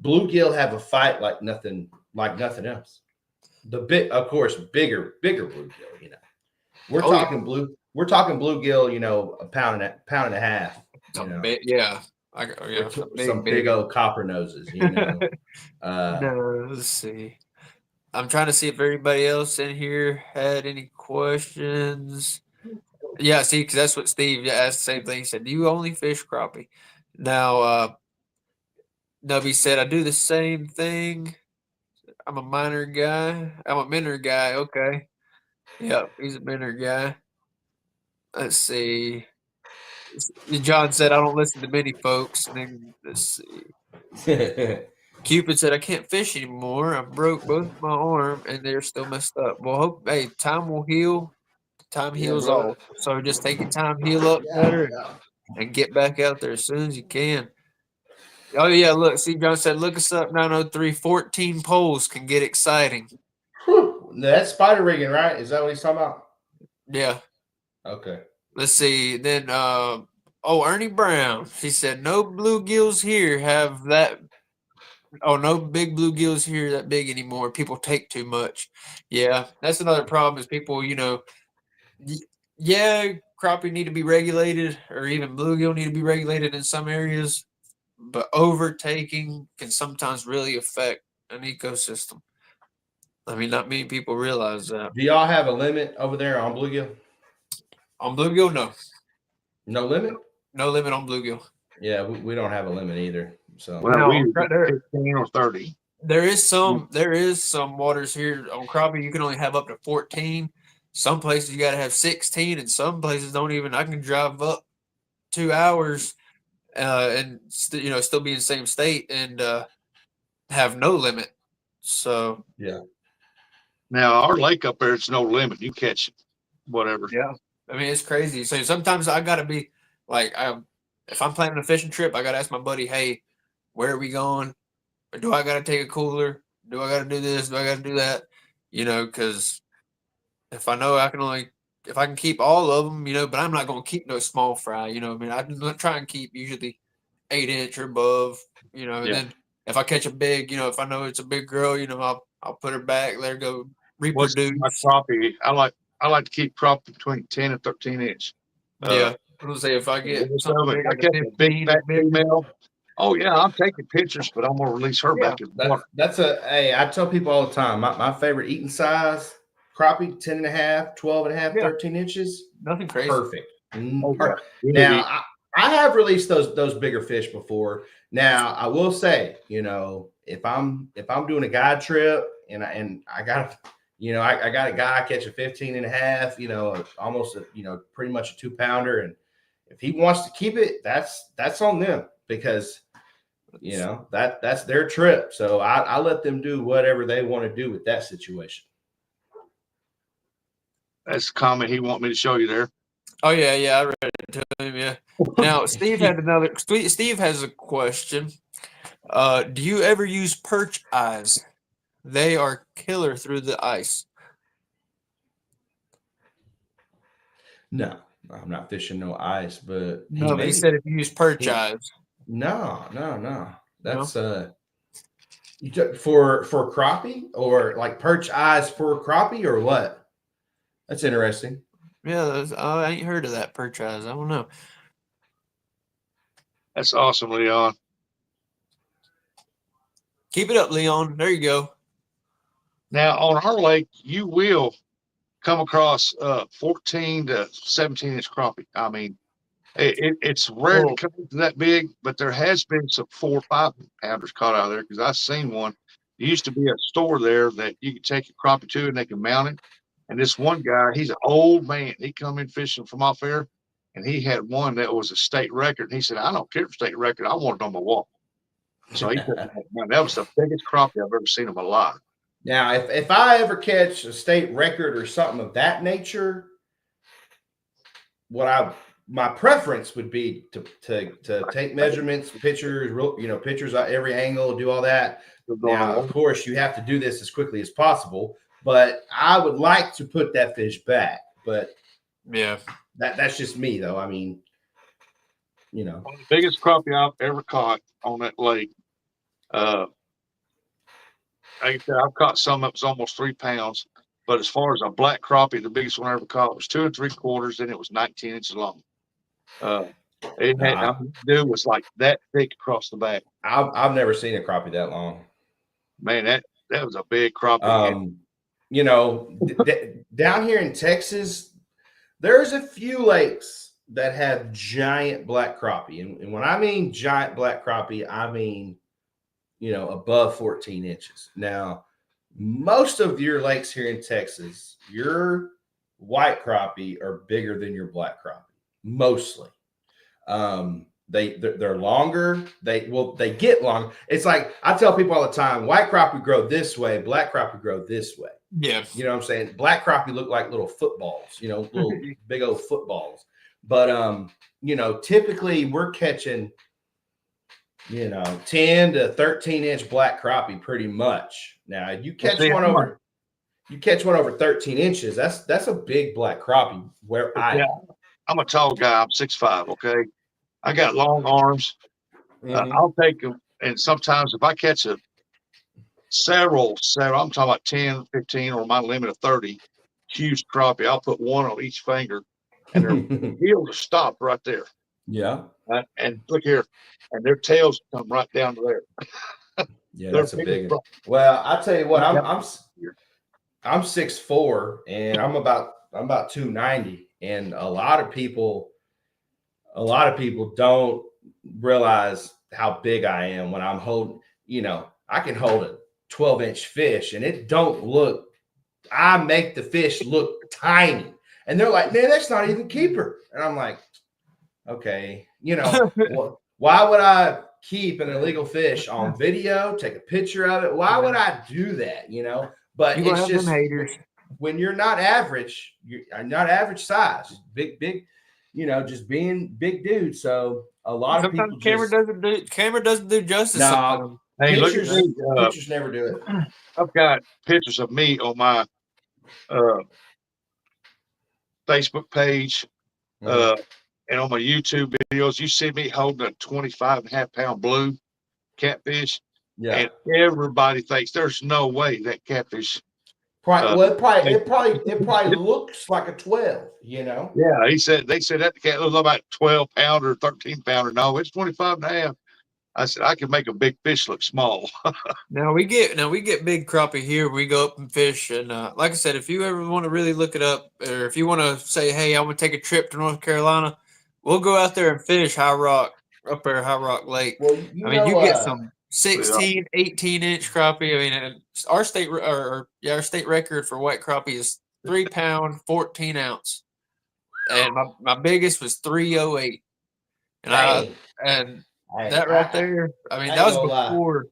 bluegill have a fight like nothing else. Of course, bigger bluegill, We're Oh, yeah. talking bluegill, a pound and a half. Yeah. Some big old copper noses, No, let's see. I'm trying to see if everybody else in here had any questions. Yeah, see, because that's what Steve asked the same thing. He said, "Do you only fish crappie?" Now, Nubby said, "I do the same thing. I'm a minor guy. I'm a minor guy." Okay. Yep, he's a minor guy. Let's see. John said, "I don't listen to many folks." And then let's see. Cupid said, "I can't fish anymore. I broke both my arm and they're still messed up." Well, hey, time will heal. Time Yeah, heals brother. all. So just take your time, heal up better, and get back out there as soon as you can. Oh yeah, look, see, John said, "Look us up 903. 14 poles can get exciting." Whew. That's spider rigging, right? Is that what he's talking about? Yeah. Okay. Let's see. Then Ernie Brown. She said, "No bluegills here have that. Oh, no big bluegills here that big anymore. People take too much." Yeah, that's another problem is people, yeah, crappie need to be regulated or even bluegill need to be regulated in some areas, but overtaking can sometimes really affect an ecosystem. I mean, not many people realize that. Do y'all have a limit over there on bluegill? On bluegill, no. No limit? No limit on bluegill. Yeah, we don't have a limit either. So Well, No, we right there. 15 or 30. There is some waters here on crappie you can only have up to 14. Some places you got to have 16, and some places don't even. I can drive up 2 hours and still be in the same state and have no limit. So yeah. Now our lake up there, it's no limit. You catch whatever. yeah, I mean it's crazy. So sometimes I gotta be like, if I'm planning a fishing trip, I gotta ask my buddy, "Hey, where are we going? Do I gotta take a cooler? Do I gotta do this? Do I gotta do that?" Because if I know if I can keep all of them, but I'm not gonna keep no small fry. I mean, I'm gonna try and keep usually 8-inch or above. And Yeah. then if I catch a big, if I know it's a big girl, I'll put her back, let her go What's my reproduce. crappie? I like to keep crappie between 10 and 13 inch. Yeah, I'm gonna say if I get something big I like catch a a big 15 fat or bigger. female. Oh yeah, I'm taking pictures, but I'm gonna release her Yeah. back in the water. Hey, I tell people all the time, my favorite eating size, crappie, 10 and a half, 12 and a half, Yeah. 13 inches. Nothing crazy. Perfect. Oh, Per- yeah. Now, I have released those bigger fish before. Now I will say, if I'm doing a guide trip and I got I got a guy catch a 15 and a half, almost pretty much a 2-pounder, and if he wants to keep it, that's on them, because that's their trip. So I let them do whatever they want to do with that situation. That's the comment he want me to show you there. Oh yeah, I read it to him. Yeah. Now Steve has a question. Do you ever use perch eyes? They are killer through the ice. No, I'm not fishing no ice, but No, but he said if you use perch eyes. No. That's you took for crappie, or like perch eyes for crappie, or what? That's interesting. Yeah, I ain't heard of that perch eyes. I don't know. That's awesome, Leon. Keep it up, Leon. There you go. Now on our lake, you will come across 14 to 17 inch crappie. I mean, it's rare to come into that big, but there has been some 4 or 5 pounders caught out of there, because I've seen one. There used to be a store there that you could take your crappie to and they can mount it. And this one guy, he's an old man. He come in fishing from off there, and he had one that was a state record. And he said, I don't care for state record. I want it on my wall. So he said, man, that was the biggest crappie I've ever seen in my life. Now, if I ever catch a state record or something of that nature, my preference would be to take measurements, pictures, pictures at every angle, do all that. Now, of course, you have to do this as quickly as possible, but I would like to put that fish back. But yeah, that's just me, though. I mean, one of the biggest crappie I've ever caught on that lake. I've caught some that was almost 3 pounds, but as far as a black crappie, the biggest one I ever caught was 2 3/4, and it was 19 inches long. It was like that thick across the back. I've never seen a crappie that long. Man, that was a big crappie. Down here in Texas, there's a few lakes that have giant black crappie, and when I mean giant black crappie, I mean above 14 inches. Now, most of your lakes here in Texas, your white crappie are bigger than your black crappie, mostly. They're longer. They get long. It's like I tell people all the time, white crappie grow this way, black crappie grow this way. Yeah. You know what I'm saying? Black crappie look like little footballs, little big old footballs. But typically we're catching 10 to 13 inch black crappie pretty much. Now you catch one over 13 inches. That's a big black crappie. I'm a tall guy. I'm 6'5". Okay, I got long arms. I'll take them, and sometimes if I catch several, I'm talking about 10, 15, or my limit of 30 huge crappie, I'll put one on each finger, and their heels are stopped right there. Yeah. And look here, and their tails come right down to there. Yeah, that's a big one. Well, I tell you what, I'm 6'4", and I'm about 290, and a lot of people don't realize how big I am when I'm holding. I can hold a 12-inch fish, and it don't look. I make the fish look tiny, and they're like, "Man, that's not even keeper," and I'm like, "Okay, why would I keep an illegal fish on video, take a picture of it? Why would I do that? But it's just when you're not average, you're not average size, big, just being big dude. So a lot of people camera doesn't do justice. No, hey, pictures never do it. I've got pictures of me on my Facebook page. And on my YouTube videos, you see me holding a 25.5 pound blue catfish. Yeah. And everybody thinks there's no way that catfish. It probably looks like a 12, Yeah, they said that the cat was about 12 pounder, 13 pounder. No, it's 25.5. I said I can make a big fish look small. Now we get big crappie here. We go up and fish, and like I said, if you ever want to really look it up, or if you want to say, hey, I want to take a trip to North Carolina, we'll go out there and fish High Rock up there, High Rock Lake. Well, I mean, you get some 16, 18-inch crappie. I mean, and our our state record for white crappie is 3 pound, 14 ounce, and my biggest was 308. And hey, that right there. I mean, I ain't gonna lie.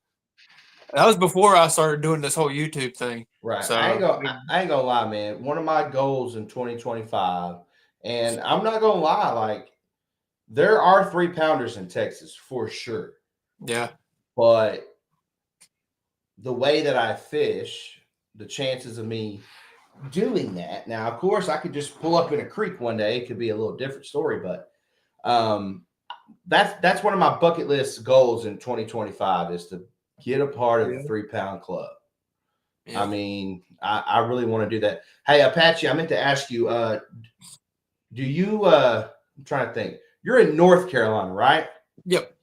that was before I started doing this whole YouTube thing. Right. So I ain't gonna lie, man. One of my goals in 2025, and I'm not gonna lie, like there are 3-pounders in Texas for sure. yeah. But the way that I fish, the chances of me doing that. Now, of course, I could just pull up in a creek one day. It could be a little different story, but that's one of my bucket list goals in 2025 is to get a part of the 3-pound club. Yeah. I mean, I really want to do that. Hey, Apache, I meant to ask you, do you I'm trying to think. You're in North Carolina, right? Yep.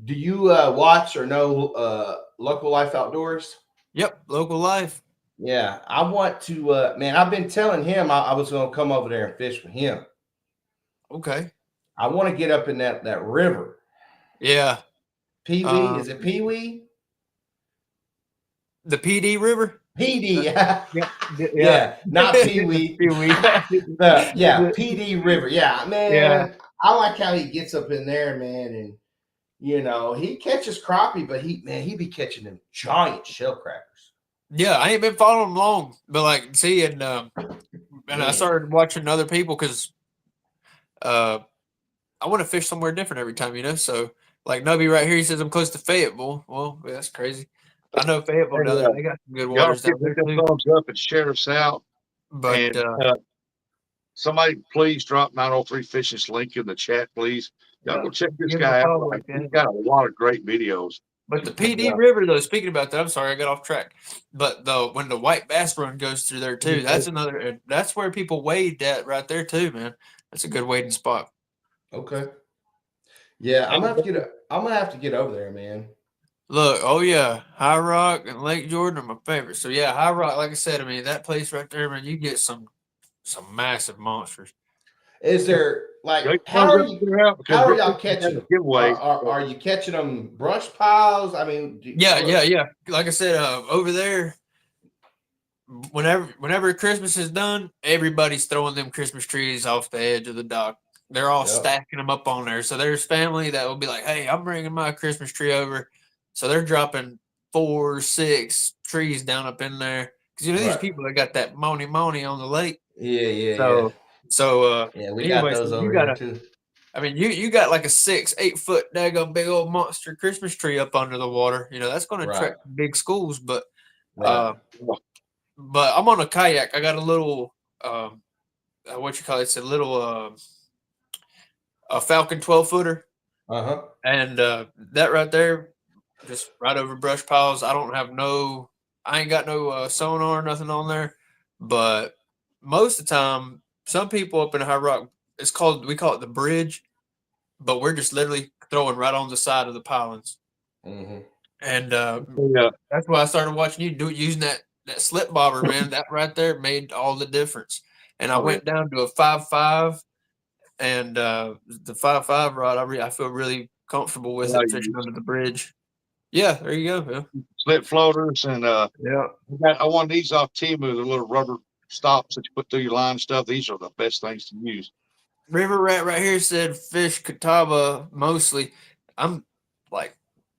Do you watch or know Local Life Outdoors? Yep, Local Life. Yeah, I want to man, I've been telling him I was going to come over there and fish with him. Okay. I want to get up in that river. Yeah. Pee Wee, is it Pee Wee? The PD River? PD, yeah, not Pee Wee. Pee Wee. Yeah, PD River. Yeah, man. Yeah. I like how he gets up in there, man, and you know he catches crappie, but he be catching them giant shell crackers. Yeah, I ain't been following him long, but like seeing, and I started watching other people because, I want to fish somewhere different every time, you know. So like Nubby right here, he says I'm close to Fayetteville. Well, that's crazy. I know Fayetteville down there. They got some good waters down there too. Thumbs up and share us out. But and, somebody please drop 903 Fishing's link in the chat, please. Y'all go check this guy out. He's got a lot of great videos. But the PD River, though, speaking about that, I'm sorry, I got off track. But when the white bass run goes through there too, that's where people wade at right there too, man. That's a good wading spot. Okay. Yeah, I'm gonna have to get over there, man. Look, oh yeah, High Rock and Lake Jordan are my favorites. So yeah, High Rock, like I said, I mean that place right there, man, you get some massive monsters. Is there like how are y'all catching them? Are you catching them brush piles? I mean, yeah. Like I said, over there, whenever Christmas is done, everybody's throwing them Christmas trees off the edge of the dock. They're all stacking them up on there. So there's family that will be like, "Hey, I'm bringing my Christmas tree over." So they're dropping 4, 6 trees down up in there because these people that got that money on the lake. Yeah. So we got those over here too. I mean, you got like a 6, 8 foot daggone big old monster Christmas tree up under the water. You know that's going to attract big schools, but I'm on a kayak. I got a little what you call it? It's a little a Falcon 12-footer. And that right there, just right over brush piles. I ain't got no sonar or nothing on there, but most of the time, some people up in High Rock, we call it the bridge, but we're just literally throwing right on the side of the pilings. And that's why I started watching you using that slip bobber, man. That right there made all the difference. And I went down to a 5.5, and the 5.5 rod, I feel really comfortable with it fishing under the bridge. Yeah, there you go. Yeah. Slip floaters and I want these off Temu, the little rubber stops that you put through your line and stuff. These are the best things to use. River Rat right here said fish Catawba mostly. I'm like,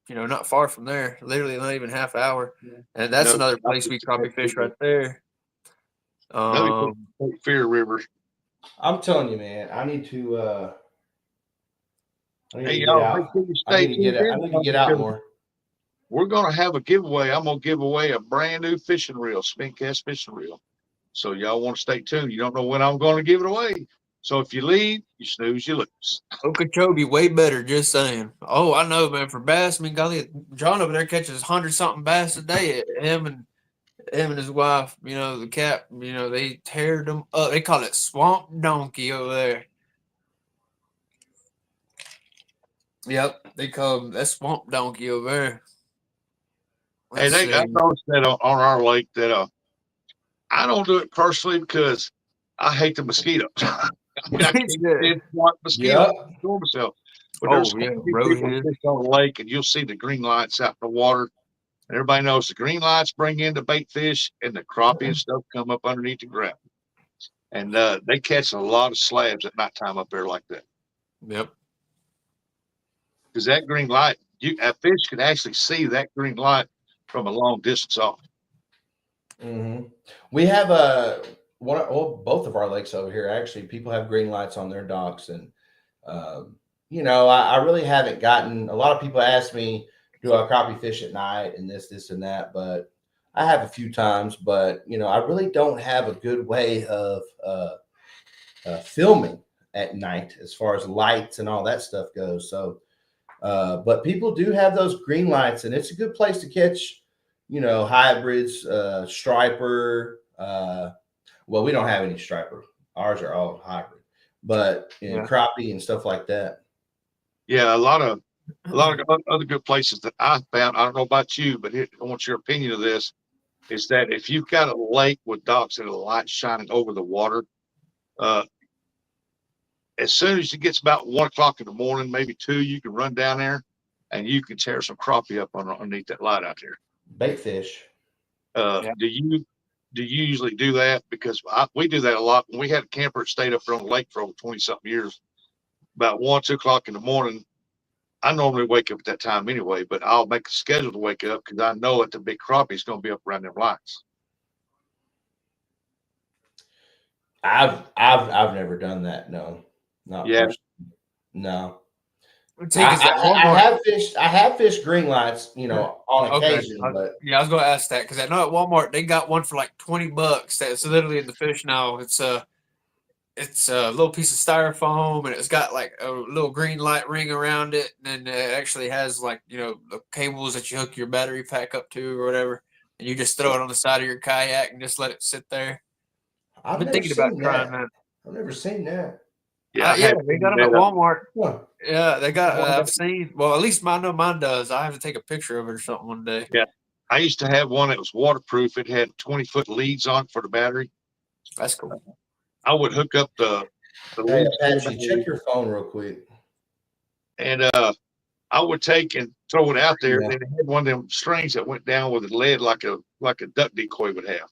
not far from there. Literally not even half hour. And that's another place we probably fish right there. Fear River. I'm telling you, man, I need to get out more. We're going to have a giveaway. I'm going to give away a brand new fishing reel, spin cast fishing reel. So y'all want to stay tuned. You don't know when I'm going to give it away. So if you leave, you snooze, you lose. Okeechobee way better, just saying. Oh, I know, man. For bass, I mean, golly, John over there catches 100-something bass a day. Him and his wife, the cap, they tear them up. They call it swamp donkey over there. Yep, they call that swamp donkey over there. I noticed that on our lake that I don't do it personally because I hate the mosquitoes. I mean, I can't Yeah. stand what mosquitoes. Yep. I control myself. But Oh, there's yeah, quite a few people roadhead. fish on the lake, and you'll see the green lights out in the water. And everybody knows the green lights bring in the bait fish, and the crappie and stuff come up underneath the ground. And they catch a lot of slabs at nighttime up there like that. Yep. Because that green light, a fish can actually see that green light from a long distance off. We have both of our lakes over here. Actually, people have green lights on their docks, and I really haven't gotten. A lot of people ask me, "Do I crappie fish at night?" and this, and that. But I have a few times, but I really don't have a good way of filming at night as far as lights and all that stuff goes. So, but people do have those green lights, and it's a good place to catch, hybrids, striper. Well, we don't have any striper. Ours are all hybrid, but crappie and stuff like that. Yeah, a lot of other good places that I found. I don't know about you, but I want your opinion of this. Is that if you've got a lake with docks and a light shining over the water, as soon as it gets about 1 o'clock in the morning, maybe 2, you can run down there and you can tear some crappie up underneath that light out there. Bait fish. Yeah. Do you usually do that? Because we do that a lot. When we had a camper that stayed up there on the lake for over 20 something years, about 1, 2 o'clock in the morning, I normally wake up at that time anyway, but I'll make a schedule to wake up because I know that the big crappie is going to be up around them lights. I've never done that. No, not personally. No. I have fished green lights, on occasion. But I was going to ask that because I know at Walmart they got one for like $20. That's literally in the fish now. It's a little piece of styrofoam, and it's got like a little green light ring around it, and it actually has like the cables that you hook your battery pack up to or whatever, and you just throw it on the side of your kayak and just let it sit there. I've been thinking about trying that. I've never seen that. Yeah, they got them at Walmart. Yeah, they got. I've seen. Well, at least I know mine does. I have to take a picture of it or something one day. Yeah, I used to have one that was waterproof. It had 20-foot leads on it for the battery. That's cool. I would hook up the leads. Apache, check your phone real quick. And I would take and throw it out there, and it had one of them strings that went down with a lead like a duck decoy would have.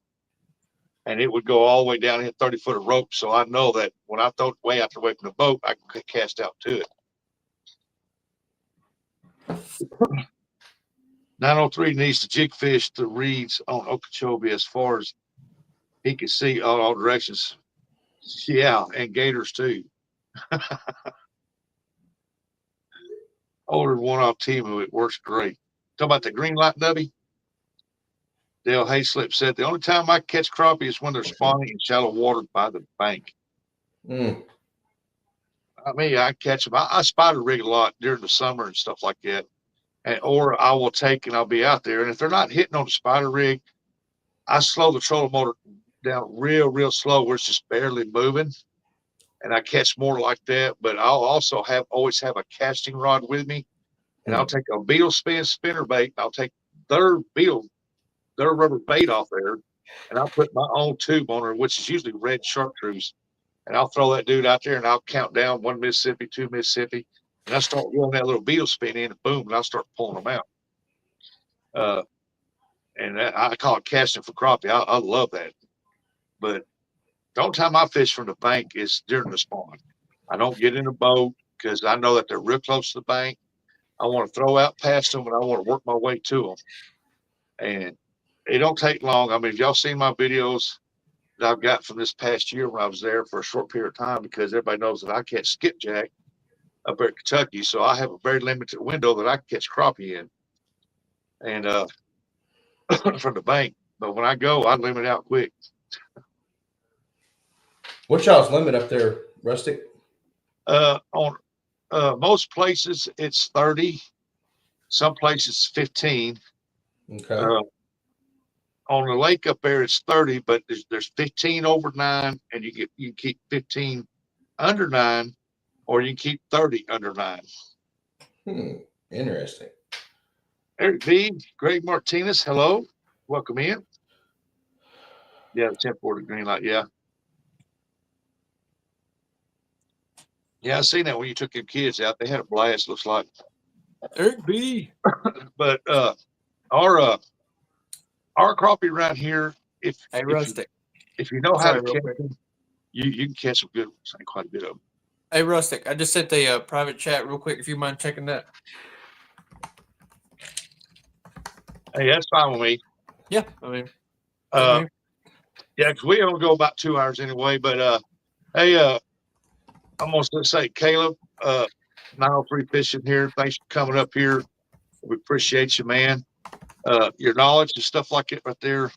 And it would go all the way down and hit 30 foot of rope. So I know that when I throw it way out away from the boat, I can cast out to it. 903 needs to jig fish the reeds on Okeechobee as far as he can see all directions. Yeah, and gators too. Older one-off team, it works great. Talk about the green light nubby. Dale Hayslip said, the only time I catch crappie is when they're spawning in shallow water by the bank. I mean, I catch them. I spider rig a lot during the summer and stuff like that. Or I will take and I'll be out there. And if they're not hitting on the spider rig, I slow the trolling motor down real slow where it's just barely moving. And I catch more like that. But I'll also always have a casting rod with me. And I'll take a beetle spinner bait. I'll take their rubber bait off there, and I'll put my own tube on her, which is usually red chartreuse, and I'll throw that dude out there, and I'll count down 1 Mississippi, 2 Mississippi, and I start rolling that little beetle spin in, and boom, and I'll start pulling them out. And I call it casting for crappie. I love that. But the only time I fish from the bank is during the spawn. I don't get in a boat because I know that they're real close to the bank. I want to throw out past them, and I want to work my way to them. And it don't take long. I mean, if y'all seen my videos that I've got from this past year when I was there for a short period of time, because everybody knows that I catch skipjack up there in Kentucky, so I have a very limited window that I can catch crappie in, and from the bank. But when I go, I limit out quick. What's y'all's limit up there, Rustic? On most places it's 30. Some places 15. Okay. On the lake up there, it's 30, but there's 15 over 9, and you can keep 15 under 9, or you can keep 30 under 9. Interesting. Eric B, Greg Martinez, hello, welcome in. Yeah, the 10-40 green light, yeah. Yeah, I seen that when you took them kids out. They had a blast. Looks like, Eric B. but our uh, our crappie around here, if Hey, if you Rustic. if you know how Sorry, to real catch quick. them, you can catch some good ones. Ain't quite a bit of them. Hey, Rustic. I just sent the private chat real quick. If you mind checking that. Hey, that's fine with me. Yeah, I mean, Uh, yeah, because we only go about 2 hours anyway. But hey, I'm gonna say, Caleb, 903 Fishing here. Thanks for coming up here. We appreciate you, man. Your knowledge and stuff like it right there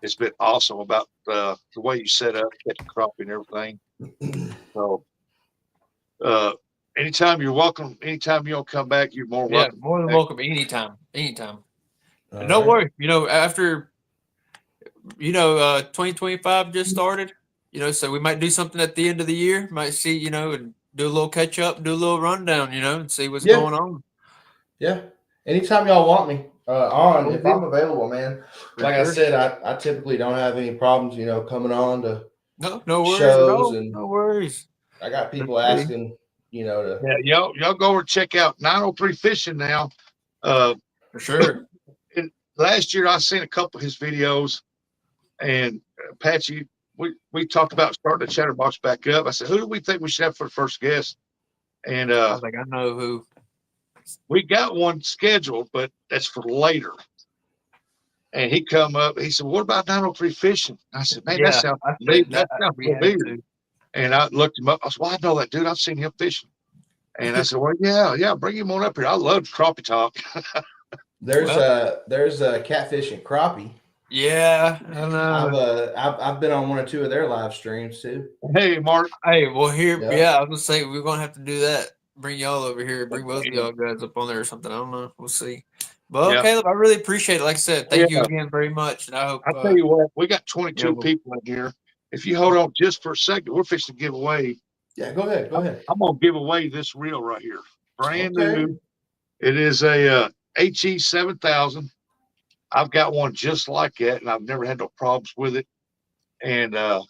has been awesome about the way you set up, catching crappie and everything. So, anytime you're welcome. Anytime you want to come back, you're more yeah, welcome. more than welcome. Anytime. Anytime. All No right. worry. After 2025 just started. So we might do something at the end of the year. Might see, and do a little catch up, do a little rundown, and see what's Yeah. going on. Yeah. Anytime y'all want me on, Oh, if yeah. I'm available, man. For Like sure. I said, I typically don't have any problems, coming on to No worries at shows, all. and No worries. I got people Let's see. asking, to Yeah, y'all go over and check out 903 Fishing now. For sure. And last year I seen a couple of his videos, and Patchy, we talked about starting the Chatterbox back up. I said, who do we think we should have for the first guest? And I was like, I know who. we got one scheduled, but that's for later. And he come up, he said, what about 903 Fishing? I said, man, Yeah, that sounds I big. said That that sounds we had familiar. to. And I looked him up. I said, well, I know that dude. I've seen him fishing. And I said, well, yeah, bring him on up here. I love crappie talk. there's a catfish and crappie. Yeah, I know. I've been on one or two of their live streams too. Hey, Mark. Hey, well, here, Yeah. I was gonna say we're gonna have to do that. Bring y'all over here. Bring both of y'all guys up on there or something. I don't know. We'll see. But Yeah. Caleb, I really appreciate it. Like I said, thank you again very much, and I hope. I'll tell you what, we got 22 well- people in here. If you hold on just for a second, we're fixing to give away. Yeah, go ahead. I'm going to give away this reel right here. Brand Okay. new. It is a HE 7000. I've got one just like that, and I've never had no problems with it. And I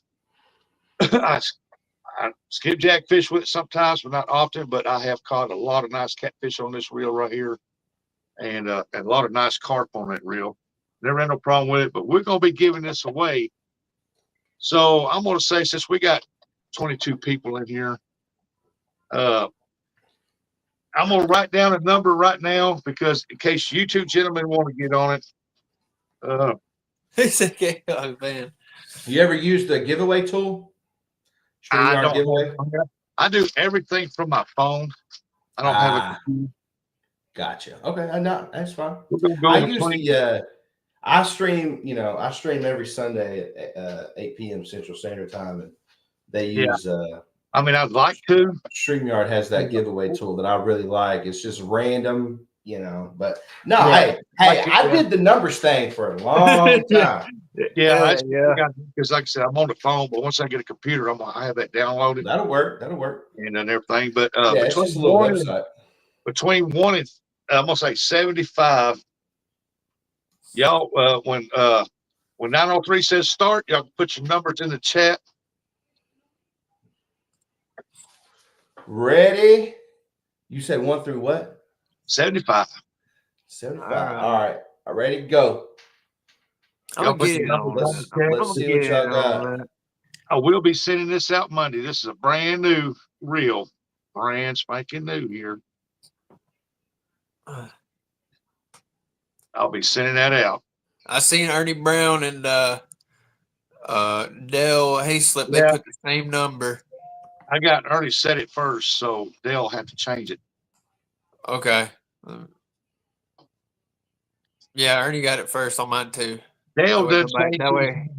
skipjack fish with it sometimes, but not often. But I have caught a lot of nice catfish on this reel right here, and a lot of nice carp on that reel. Never had no problem with it, but we're going to be giving this away. So I'm going to say, since we got 22 people in here, I'm going to write down a number right now, because in case you two gentlemen want to get on it. It's okay, oh, man. You ever used the giveaway tool? I StreamYard don't giveaway? I do everything from my phone. I don't have a computer. Gotcha. Okay, no, that's fine. We're gonna go I with use 20. I stream every Sunday at 8 p.m. Central Standard Time, and they use I mean, I'd like to. StreamYard has that giveaway tool that I really like. It's just random, but no, hey, I did the numbers thing for a long time. Yeah. Because like I said, I'm on the phone, but once I get a computer, I have that downloaded. That'll work. And then everything. But it's just a little website. Between 1 and I'm gonna say 75. Y'all, when 903 says start, y'all can put your numbers in the chat. Ready? You said 1 through what? 75. 75. All right. Ready to go. I'm gonna get it on. Let's see what y'all got. I will be sending this out Monday. This is a brand new reel, brand spanking new here. I'll be sending that out. I seen Ernie Brown and Dale Hayslip. They put the same number. I got Ernie set it first, so they'll have to change it. Okay. Yeah, Ernie got it first on mine too. Dale does. That way.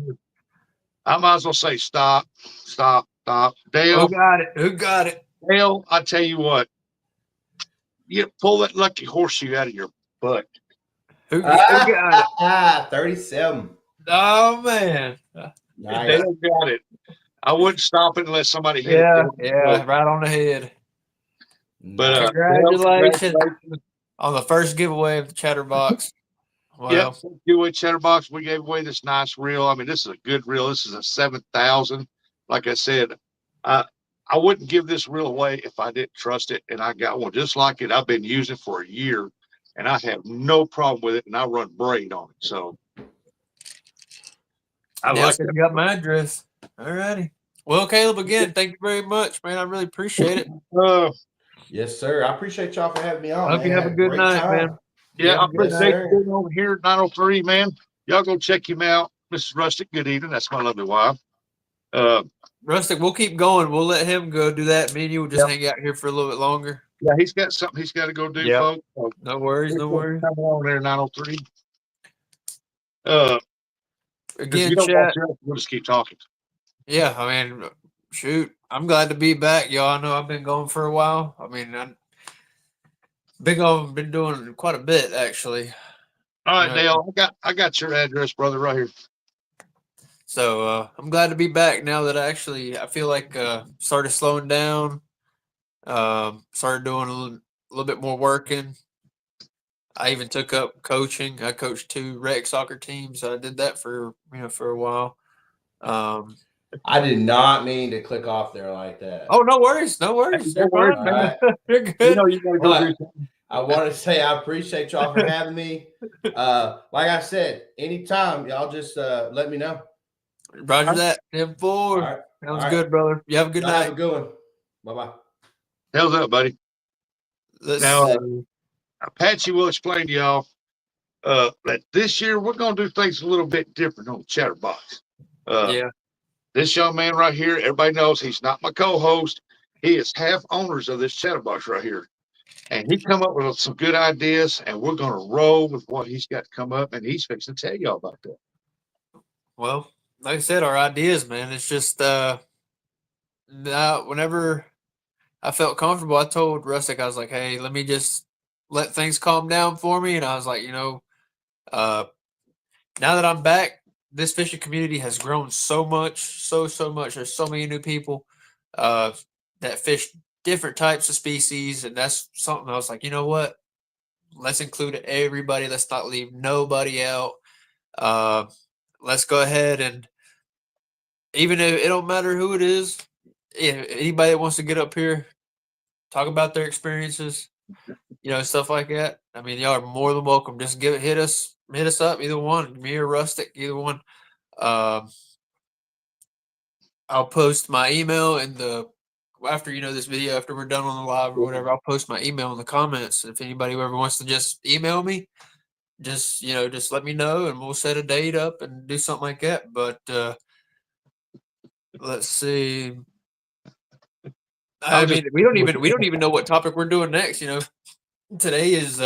I might as well say stop. Dale. Who got it? Dale, I tell you what. You pull that lucky horseshoe out of your butt. Who got it? 37. Oh man. Nice. Dale got it. I wouldn't stop it unless somebody hit it. Yeah, right on the head. But congratulations on the first giveaway of the Chatterbox. Wow. Yep, giveaway Chatterbox. We gave away this nice reel. I mean, this is a good reel. This is a 7,000. Like I said, I wouldn't give this reel away if I didn't trust it. And I got one just like it. I've been using it for a year and I have no problem with it. And I run braid on it. So I Dale like said that. you got my address. All righty. Well, Caleb, again, thank you very much, man. I really appreciate it. Uh, Yes, sir. I appreciate y'all for having me on, Hope man. you have Had a good great night, time. man. yeah, Have I a good appreciate night. you being over here at 903, man. Y'all go check him out. Mrs. Rustic, good evening. That's my lovely wife. Rustic, we'll keep going. We'll let him go do that. Me and you will just Yep. hang out here for a little bit longer. Yeah, he's got something he's got to go do, Yep. folks. So No worries, no worries. come on there, 903. If Again, you don't chat. watch us, we'll just keep talking. Yeah, I mean, shoot, I'm glad to be back, y'all. I know I've been gone for a while. I mean, I've been doing quite a bit actually. All right, You know, Dale, I got your address, brother, right here. so I'm glad to be back now that I feel like started slowing down. Started doing a little bit more working. I even took up coaching. I coached 2 rec soccer teams. I did that for for a while. I did not mean to click off there like that. Oh, no worries, no worries. No You're worries, fine, man. man. You're good. You know you got to go Well, do something. I want to say I appreciate y'all for having me. Like I said, anytime y'all just let me know. Roger that. 10-4. All right. Sounds All right. good, brother. You have a good Y'all night. have a good one. Bye-bye. How's that, buddy? Let's Now, see. Apache will explain to y'all that this year we're going to do things a little bit different on the Chatterbox. Yeah. This young man right here, everybody knows he's not my co-host. He is half owners of this Chatterbox right here. And he come up with some good ideas, and we're going to roll with what he's got to come up, and he's fixing to tell y'all about that. Well, like I said, our ideas, man. It's just now whenever I felt comfortable, I told Rustic, I was like, hey, let me just let things calm down for me. And I was like, uh, now that I'm back, this fishing community has grown so much, so much. There's so many new people uh, that fish different types of species. And that's something I was like, you know what? Let's include everybody. Let's not leave nobody out. Uh, let's go ahead and even if it don't matter who it is, if anybody that wants to get up here, talk about their experiences, stuff like that. I mean, y'all are more than welcome. Just hit us up, either one, me or Rustic, either one. Um, I'll post my email in the after this video, after we're done on the live or whatever. I'll post my email in the comments. If anybody ever wants to just email me, just let me know and we'll set a date up and do something like that. But let's see. I mean, we don't even know what topic we're doing next. Today is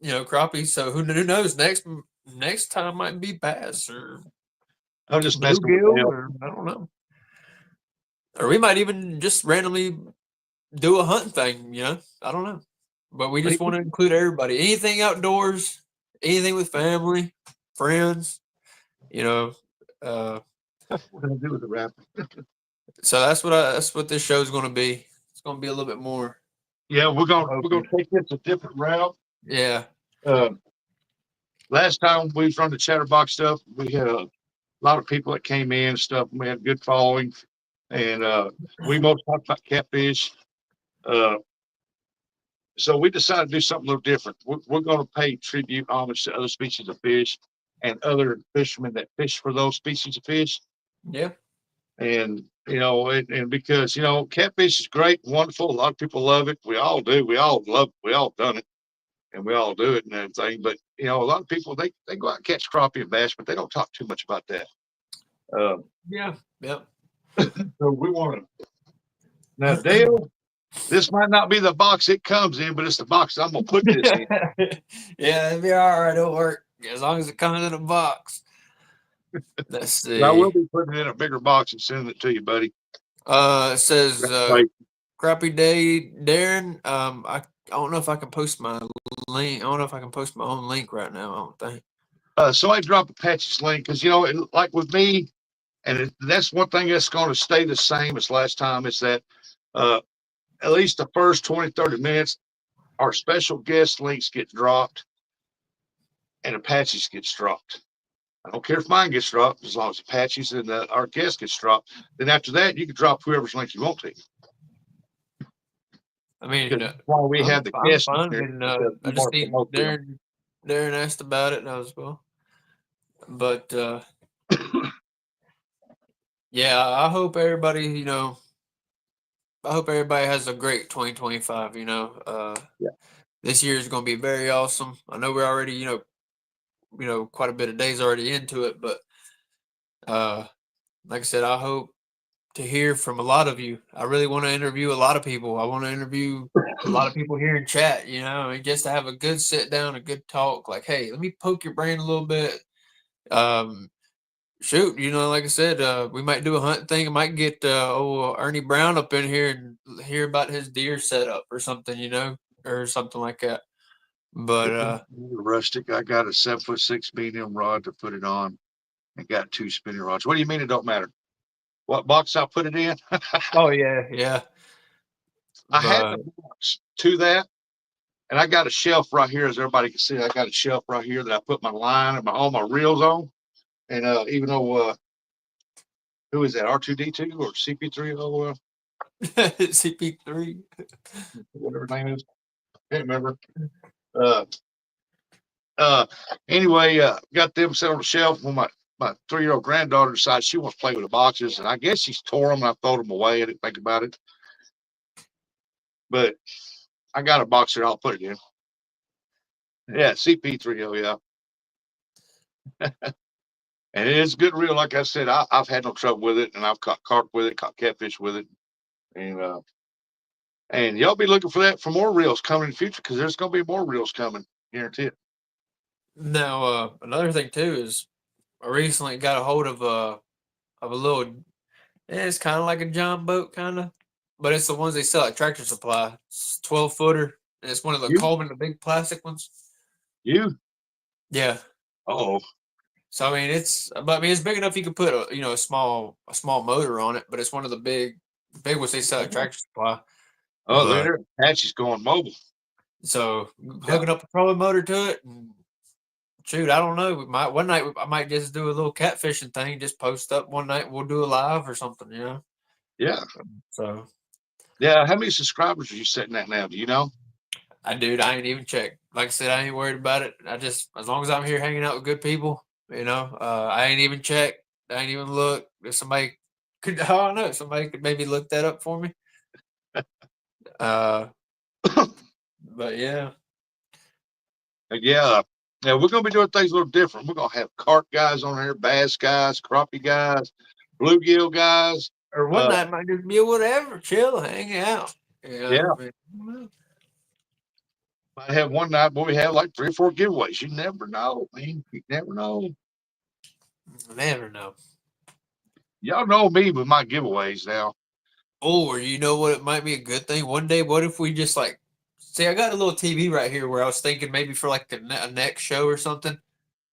crappie. So who knows? Next time might be bass or I'm just messing with bluegill Dale. or I don't know. Or we might even just randomly do a hunting thing. I don't know. But we just want to include everybody. Anything outdoors, anything with family, friends. Uh, We're going to do with the wrap. so that's what this show is going to be. It's going to be a little bit more. Yeah, we're gonna take this a different route. Yeah. Last time we was on the Chatterbox stuff, we had a lot of people that came in and stuff. And we had a good following, and we most talked about catfish. So we decided to do something a little different. We're going to pay tribute, homage to other species of fish and other fishermen that fish for those species of fish. Yeah. And and because catfish is great, wonderful. A lot of people love it. We all do. We all done it, and we all do it and everything. But a lot of people they go out and catch crappie and bass, but they don't talk too much about that. Yeah. So we want to now, Dale. This might not be the box it comes in, but it's the box I'm gonna put this in. Yeah, it'll be all right. It'll work as long as it comes in a box. Let's see. I will be putting it in a bigger box and sending it to you, buddy. It says Right. Crappie Day, Darren. I don't know if I can post my link. I don't know if I can post my own link right now. I don't think. So I drop Apache's link because like with me, and that's one thing that's going to stay the same as last time is that at least the first 20, 30 minutes, our special guest links get dropped and Apache's gets dropped. I don't care if mine gets dropped as long as Apache's and our guest gets dropped. Then after that, you can drop whoever's link you want to. I mean, Because that's why we have the I'm guests in fine. here, And because I we just want to seen promote them. Darren asked about it, and I was well. But yeah, I hope everybody, I hope everybody has a great 2025. Yeah. This year is going to be very awesome. I know we're already, quite a bit of days already into it, but like I said, I hope to hear from a lot of you. I really want to interview a lot of people. I want to interview a lot of people here in chat, and just to have a good sit down, a good talk. Like, hey, let me poke your brain a little bit. Shoot, like I said, we might do a hunt thing. I might get old Ernie Brown up in here and hear about his deer setup or something, or something like that. But Rustic, I got a 7'6" medium rod to put it on, and got 2 spinning rods. What do you mean it don't matter? What box I put it in? oh yeah. I have But a box to that, and I got a shelf right here, as everybody can see. I got a shelf right here that I put my line and all my reels on. And even though who is that? R2D2 or CP3? CP3. Whatever name is. Can't remember. Uh, anyway, got them set on the shelf when my 3-year-old granddaughter decides she wants to play with the boxes, and I guess she's tore them and I throw them away. I didn't think about it, but I got a box there. I'll put it in. Yeah, CP30, yeah. And it is good reel. Like I said, I've had no trouble with it, and I've caught carp with it, caught catfish with it, and y'all be looking for that for more reels coming in the future, because there's going to be more reels coming, guarantee it. Now, another thing too is I recently got a hold of a little. It's kind of like a John boat, kind of, but it's the ones they sell at Tractor Supply. It's 12-footer, and it's one of the You, Coleman, the big plastic ones. you. Yeah. Oh, So I mean, it's big enough you could put a small motor on it, but it's one of the big ones they sell at Tractor Supply. oh, look at But her. Patchy's going mobile. so hooking up a trolling motor to it, and shoot, I don't know. One night I might just do a little catfishing thing. Just post up one night. We'll do a live or something. Yeah. So Yeah. How many subscribers are you sitting at now? Do you know? I ain't even checked. Like I said, I ain't worried about it. I just, as long as I'm here hanging out with good people, I ain't even checked. I ain't even look. If somebody could, I don't know. Somebody could maybe look that up for me. But yeah. Yeah. Yeah, we're gonna be doing things a little different. We're gonna have carp guys on here, bass guys, crappie guys, bluegill guys. Or one night might just be whatever, chill, hang out. Yeah, I mean, I have one night where we have like 3 or 4 giveaways. You never know, man. You never know. never know. Y'all know me with my giveaways now. Or you know what? It might be a good thing. One day, what if we just like, see, I got a little TV right here where I was thinking maybe for like a next show or something,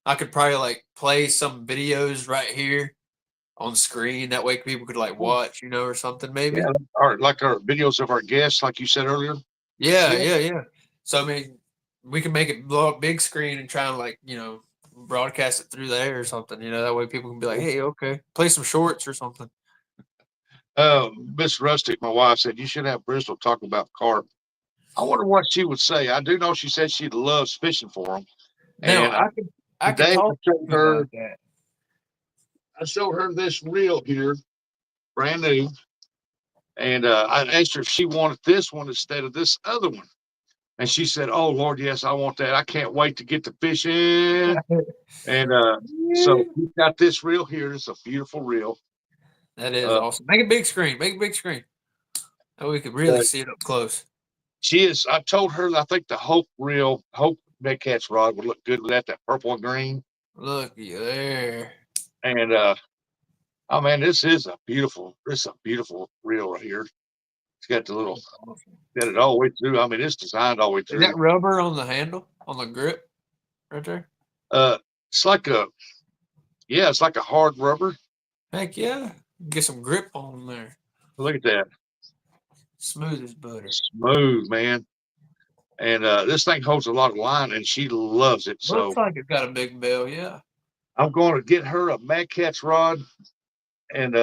I could probably like play some videos right here on screen. That way people could like watch, or something maybe. Yeah, or like our videos of our guests, like you said earlier. Yeah. So I mean, we can make it blow up big screen and try and like, broadcast it through there or something. That way people can be like, hey, okay, play some shorts or something. Miss Rustic, my wife, said you should have Bristol talk about carp. I wonder what she would say. I do know she said she loves fishing for them. Now And I could today talk to you about that. I showed her this reel here, brand new, and I asked her if she wanted this one instead of this other one. And she said, "Oh Lord, yes, I want that. I can't wait to get to fishing." And so we got this reel here. It's a beautiful reel. That is awesome. Make a big screen. Make a big screen. So we could really see it up close. She is. I told her that I think the Hope Big Cat's rod would look good with that purple and green. Looky there. And oh man, this is a beautiful reel right here. It's got the little, got it all the way through. I mean, it's designed all the way Is through. that rubber on the handle, on the grip, right there? It's like it's like a hard rubber. Heck yeah. Get some grip on there. Look at that. Smooth as butter. Smooth, man. And this thing holds a lot of line, and she loves it. So Looks like it's got a big bell, yeah. I'm going to get her a Mad Cat's rod and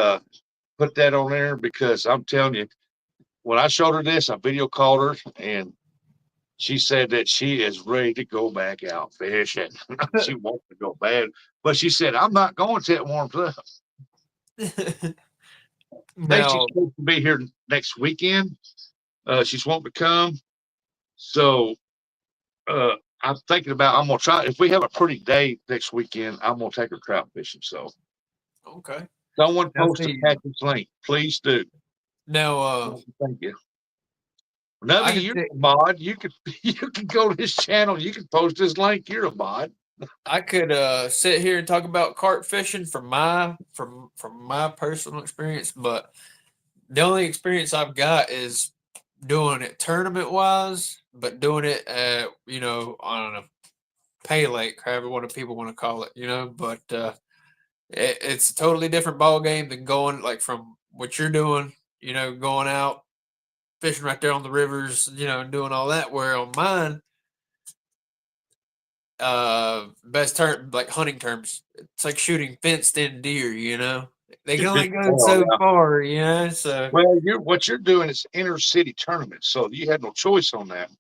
put that on there because I'm telling you, when I showed her this, I video called her and she said that she is ready to go back out fishing. She wants to go bad, but she said, I'm not going till it warms up. I think she's Now, supposed to be here next weekend. She's wanting to come. So uh, I'm thinking about, I'm going to try, if we have a pretty day next weekend, I'm going to take her trout fishing. So okay. someone Now, post a see, package link. Please do. now, Thank you. I Nubby, can you're see, a mod. You could you can go to his channel. You can post his link. You're a mod. I could sit here and talk about carp fishing from my personal experience, but the only experience I've got is doing it tournament wise, but doing it at on a pay lake, however one of people want to call it, But it's a totally different ball game than going like from what you're doing, going out fishing right there on the rivers, and doing all that. Where on mine, best term like hunting terms, it's like shooting fenced in deer. They can only go Oh, so yeah. far. So Well, what you're doing is inner city tournaments, so you had no choice on that.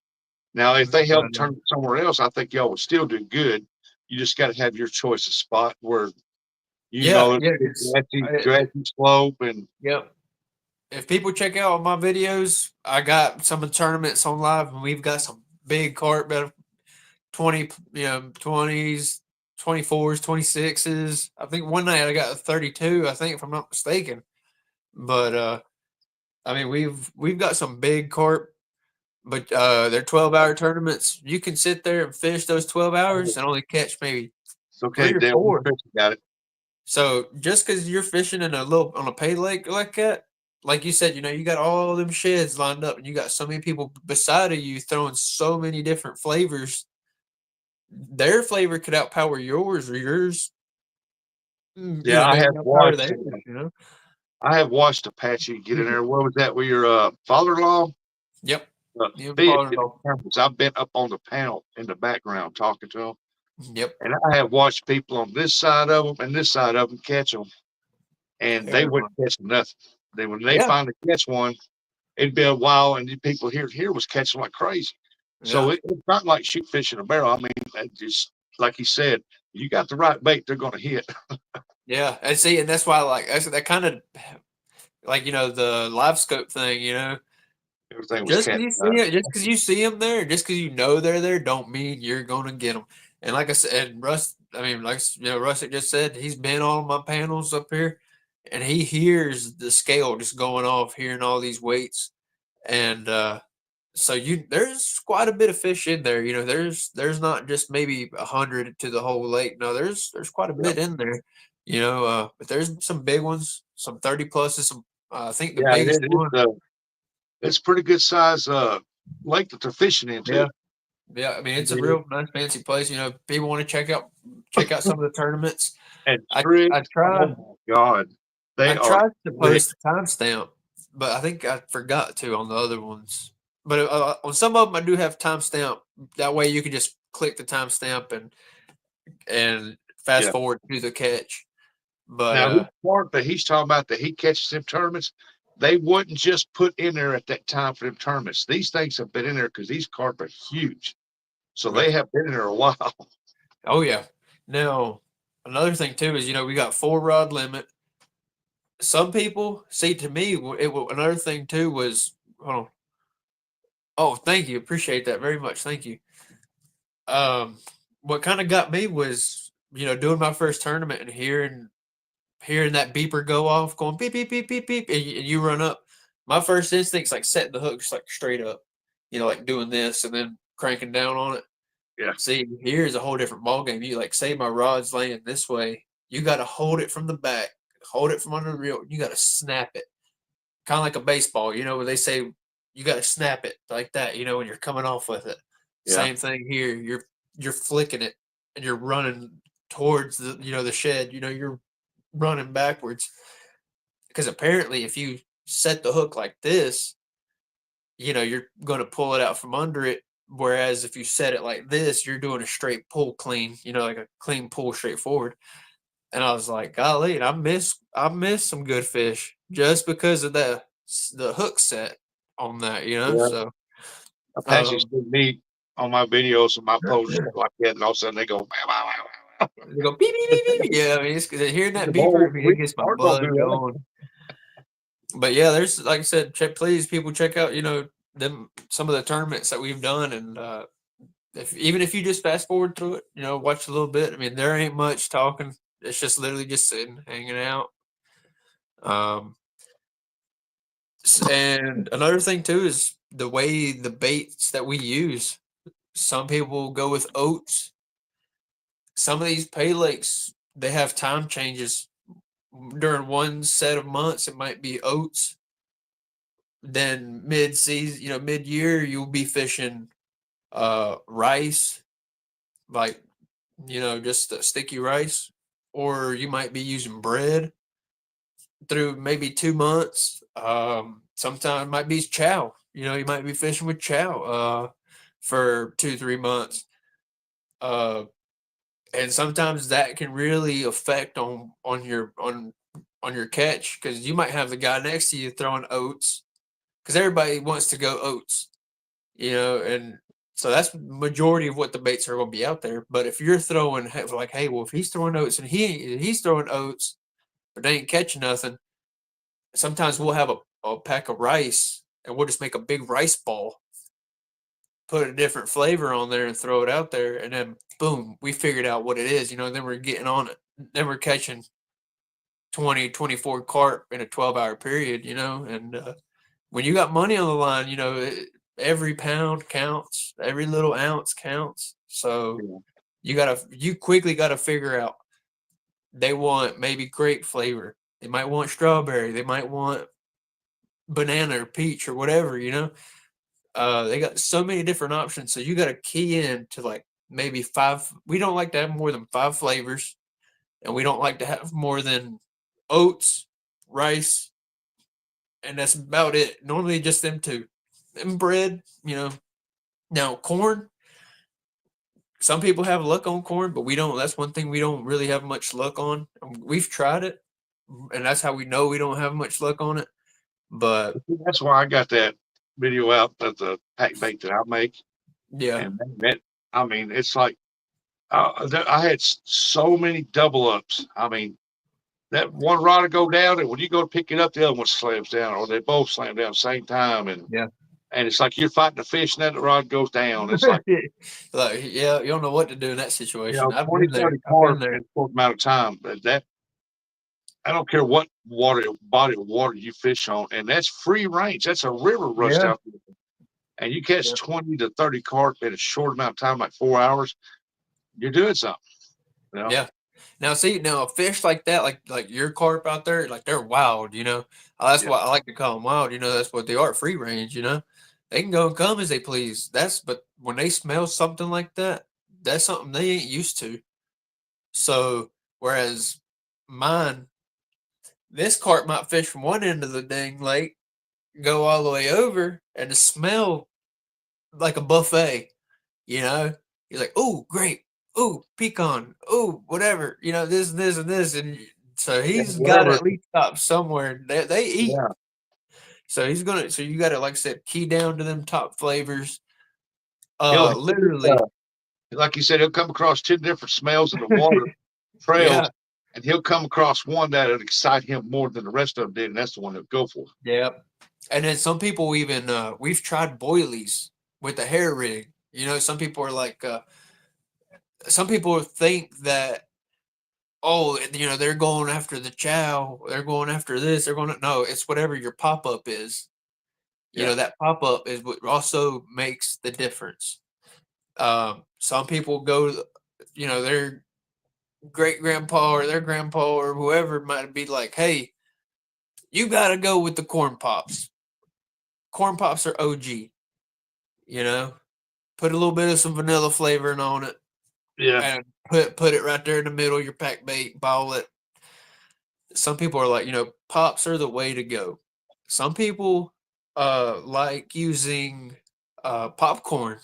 Now, if they held a but, tournament somewhere else, I think y'all would still do good. You just got to have your choice of spot where yeah, yeah, it's it's grassy slope and yep. If people check out my videos, I got some of the tournaments on live, and we've got some big carp, about 20, 20s, 24s, 26s. I think one night I got a 32, I think, if I'm not mistaken. But I mean, we've got some big carp, but they're 12-hour tournaments. You can sit there and fish those 12 hours and only catch maybe it's okay, 3 or Dale. 4. Got it. So just because you're fishing in a little on a pay lake like that, like you said, you got all them sheds lined up, and you got so many people beside of you throwing so many different flavors. Their flavor could outpower yours, or yours, Yeah, maybe outpower theirs. I have watched Apache get in there. What was that? With your father-in-law? Yep. Uh, You fish follow in the it. tournaments. I've been up on the panel in the background talking to them, Yep. and I have watched people on this side of them and this side of them catch them, and they Everyone. wouldn't catch nothing. When they Yeah. finally catch one, it'd be a while, and the people here was catching like crazy. So Yeah. it's not like shoot fish in a barrel. I mean, just like he said, you got the right bait, they're going to hit. Yeah. And see, and that's why, like, that kind of like, the live scope thing, Everything was just because cat. you see it, just because you see them there, just because you know they're there, don't mean you're going to get them. And like I said, Russ, I mean, like, Russick just said, he's been on my panels up here, and he hears the scale just going off, hearing all these weights. And, so there's quite a bit of fish in there. There's not just maybe 100 to the whole lake. No, there's quite a Yep. bit in there. But there's some big ones, some 30 pluses. Some I think the Yeah, biggest one. it's pretty good size lake that they're fishing Yeah, into. yeah. I mean, it's a real nice fancy place. People want to check out some of the tournaments. And I I tricks, try oh my God, I they are tried to slick. post the timestamp, but I think I forgot to on the other ones. But on some of them, I do have timestamp. That way, you can just click the timestamp and fast Yeah. forward to the catch. But Now, this part that he's talking about that he catches them tournaments, they wouldn't just put in there at that time for them tournaments. These things have been in there because these carp are huge. So they have been in there a while. oh yeah. Now another thing too is we got 4 rod limit. Some people see to me another thing too was hold on. Oh, thank you, appreciate that very much. Thank you. Um, what kind of got me was doing my first tournament and hearing that beeper go off, going beep beep beep beep beep, and you run up. My first instinct's like setting the hook just like straight up, like doing this and then cranking down on it. Yeah. See, here's a whole different ball game. You like say my rod's laying this way, you got to hold it from the back, hold it from under the reel. You got to snap it, kind of like a baseball. Where they say you got to snap it like that. When you're coming off with it. Yeah. Same thing here. You're flicking it and you're running towards the shed. You're running backwards because apparently if you set the hook like this, you're going to pull it out from under it, Whereas if you set it like this, you're doing a straight pull clean, like a clean pull straight forward. And I was like, golly, I miss some good fish just because of the hook set on that, Yeah. So Apaches do me on my videos and my posts like that, and all of a sudden they go, wow, wow, wow, wow. they go beep beep beep beep. Yeah, I mean, hearing that The beeper, whole it gets my hard don't blood do that. going. But yeah, there's like I said, please people check out them some of the tournaments that we've done, and even if you just fast forward through it, watch a little bit. I mean, there ain't much talking. It's just literally just sitting, hanging out. And another thing too is the way the baits that we use. Some people go with oats. Some of these pay lakes, they have time changes. During one set of months, it might be oats. Then mid-season, mid-year, you'll be fishing rice, like just sticky rice, or you might be using bread through maybe 2 months. Sometimes it might be chow. You might be fishing with chow for 2-3 months. And sometimes that can really affect on your catch, because you might have the guy next to you throwing oats, because everybody wants to go oats, and so that's majority of what the baits are going to be out there. But if you're throwing like, hey, well, if he's throwing oats and he's throwing oats, but they ain't catching nothing, sometimes we'll have a pack of rice and we'll just make a big rice ball, put a different flavor on there and throw it out there, and then boom, we figured out what it is. Then we're getting on it. Then we're catching 20-24 carp in a 12-hour period, and when you got money on the line, every pound counts, every little ounce counts. So you quickly got to figure out, they want maybe grape flavor, they might want strawberry, they might want banana or peach or whatever. They got so many different options, so you got to key in to like maybe 5. We don't like to have more than 5 flavors, and we don't like to have more than oats, rice, and that's about it. Normally just them two. And bread, Now corn, some people have luck on corn, but we don't. That's one thing we don't really have much luck on. We've tried it, and that's how we know we don't have much luck on it. But That's why I got that video out of the pack bait that I make. yeah, And I mean, it's like I had so many double ups. I mean, that one rod will go down, and when you go to pick it up, the other one slams down, or they both slam down at the same time. And yeah. And it's like you're fighting a fish, and that rod goes down. It's like, Yeah, you don't know what to do in that situation. I've 20, been there. 30 I've been carp there. in a short amount of time. But that, I don't care what body of water you fish on, and that's free range. That's a river rushed Yeah. out there. And you catch Yeah. 20 to 30 carp in a short amount of time, like 4 hours, you're doing something. Yeah. Now, see, a fish like that, like your carp out there, like they're wild. That's Yeah. why I like to call them wild. That's what they are, free range. They can go and come as they please. But when they smell something like that, that's something they ain't used to. So whereas mine, this carp might fish from one end of the dang lake, go all the way over, and the smell like a buffet. He's like, oh, grape, oh, pecan, oh, whatever, this and this and this. And so he's got to Whatever. at least stop somewhere. They eat. Yeah. So you got to, like I said, key down to them top flavors. He'll, Literally. like you said, he'll come across 10 different smells in the water trails, Yeah. and he'll come across one that would excite him more than the rest of them did, and that's the one he'll go for. Yeah. And then some people even, we've tried boilies with the hair rig. Some people are like, some people think that, oh, they're going after the chow, they're going after this, no, it's whatever your pop-up is. That pop-up is what also makes the difference. Some people go, their great grandpa or their grandpa or whoever might be like, hey, you got to go with the corn pops. Corn pops are OG. Put a little bit of some vanilla flavoring on it. Yeah. And put it right there in the middle of your pack bait, ball it. Some people are like, pops are the way to go. Some people like using popcorn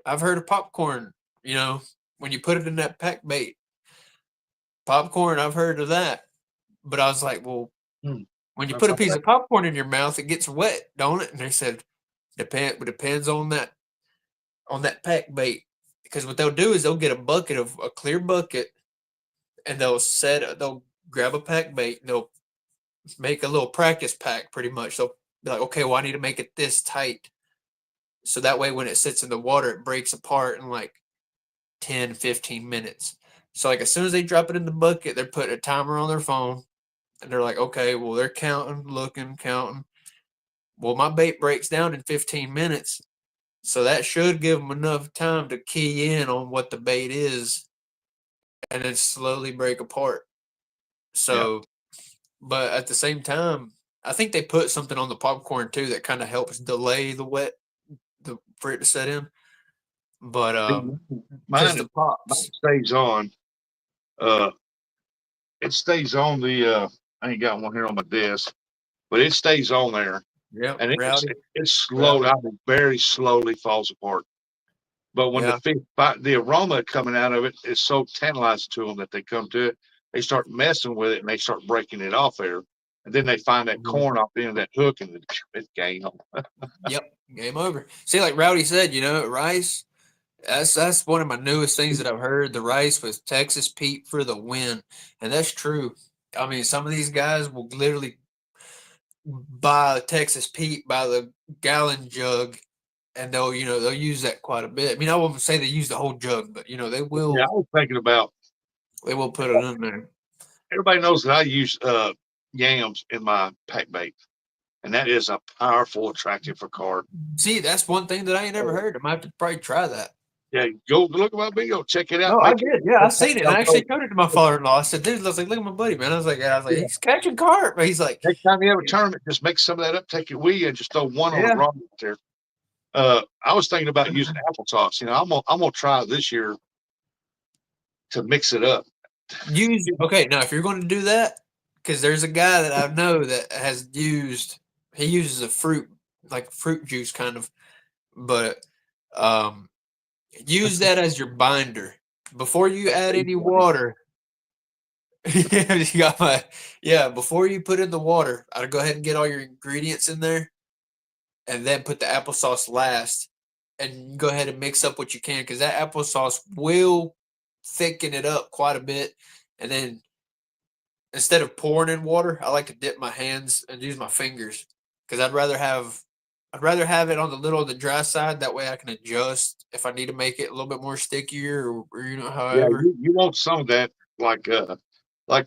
I've heard of popcorn, when you put it in that pack bait. Popcorn, I've heard of that. But I was like, well, when you put a piece of popcorn in your mouth, it gets wet, don't it? And they said, depends on that pack bait. Because what they'll do is they'll get a clear bucket, and they'll grab a pack bait, and they'll make a little practice pack pretty much. They'll be like, okay, well, I need to make it this tight. So that way when it sits in the water, it breaks apart in like 10, 15 minutes. So like as soon as they drop it in the bucket, they're putting a timer on their phone, and they're like, okay, well, they're counting. Well, my bait breaks down in 15 minutes. So that should give them enough time to key in on what the bait is and then slowly break apart. So, but at the same time, I think they put something on the popcorn too that kind of helps delay the for it to set in. But mine stays on. It stays on the. I ain't got one here on my desk, but it stays on there. Yeah, and it's slow. Very slowly falls apart. But when the fish, the aroma coming out of it is so tantalizing to them that they come to it, they start messing with it and they start breaking it off there. And then they find that corn off the end of that hook and it's game on. Yep, game over. See, like Rowdy said, rice. That's one of my newest things that I've heard. The rice with Texas Pete for the win, and that's true. I mean, some of these guys will literally buy Texas Pete by the gallon jug, and they'll use that quite a bit. I mean, I won't say they use the whole jug, but they will. Yeah, I was thinking about. They will put it in there. Everybody knows that I use yams in my pack bait, and that is a powerful attractant for carp. See, that's one thing that I ain't never heard. I might have to probably try that. Yeah, go look at my video, check it out. No, I did. Yeah, I seen it. I actually showed it to my father-in-law. I said, "Dude, I was like, look at my buddy, man." I was like, he's catching carp. But he's like, next time you have a tournament, just make some of that up, take it with you, and just throw one on the rod right there. I was thinking about using applesauce. I'm gonna try this year to mix it up. Okay, now if you're going to do that, because there's a guy that I know that he uses a fruit, like fruit juice kind of, but use that as your binder before you add any water. Before you put in the water, I'd go ahead and get all your ingredients in there, and then put the applesauce last, and go ahead and mix up what you can, because that applesauce will thicken it up quite a bit. And then instead of pouring in water, I like to dip my hands and use my fingers, because I'd rather have it on the dry side. That way I can adjust if I need to make it a little bit more stickier or however. Yeah, you want some of that, like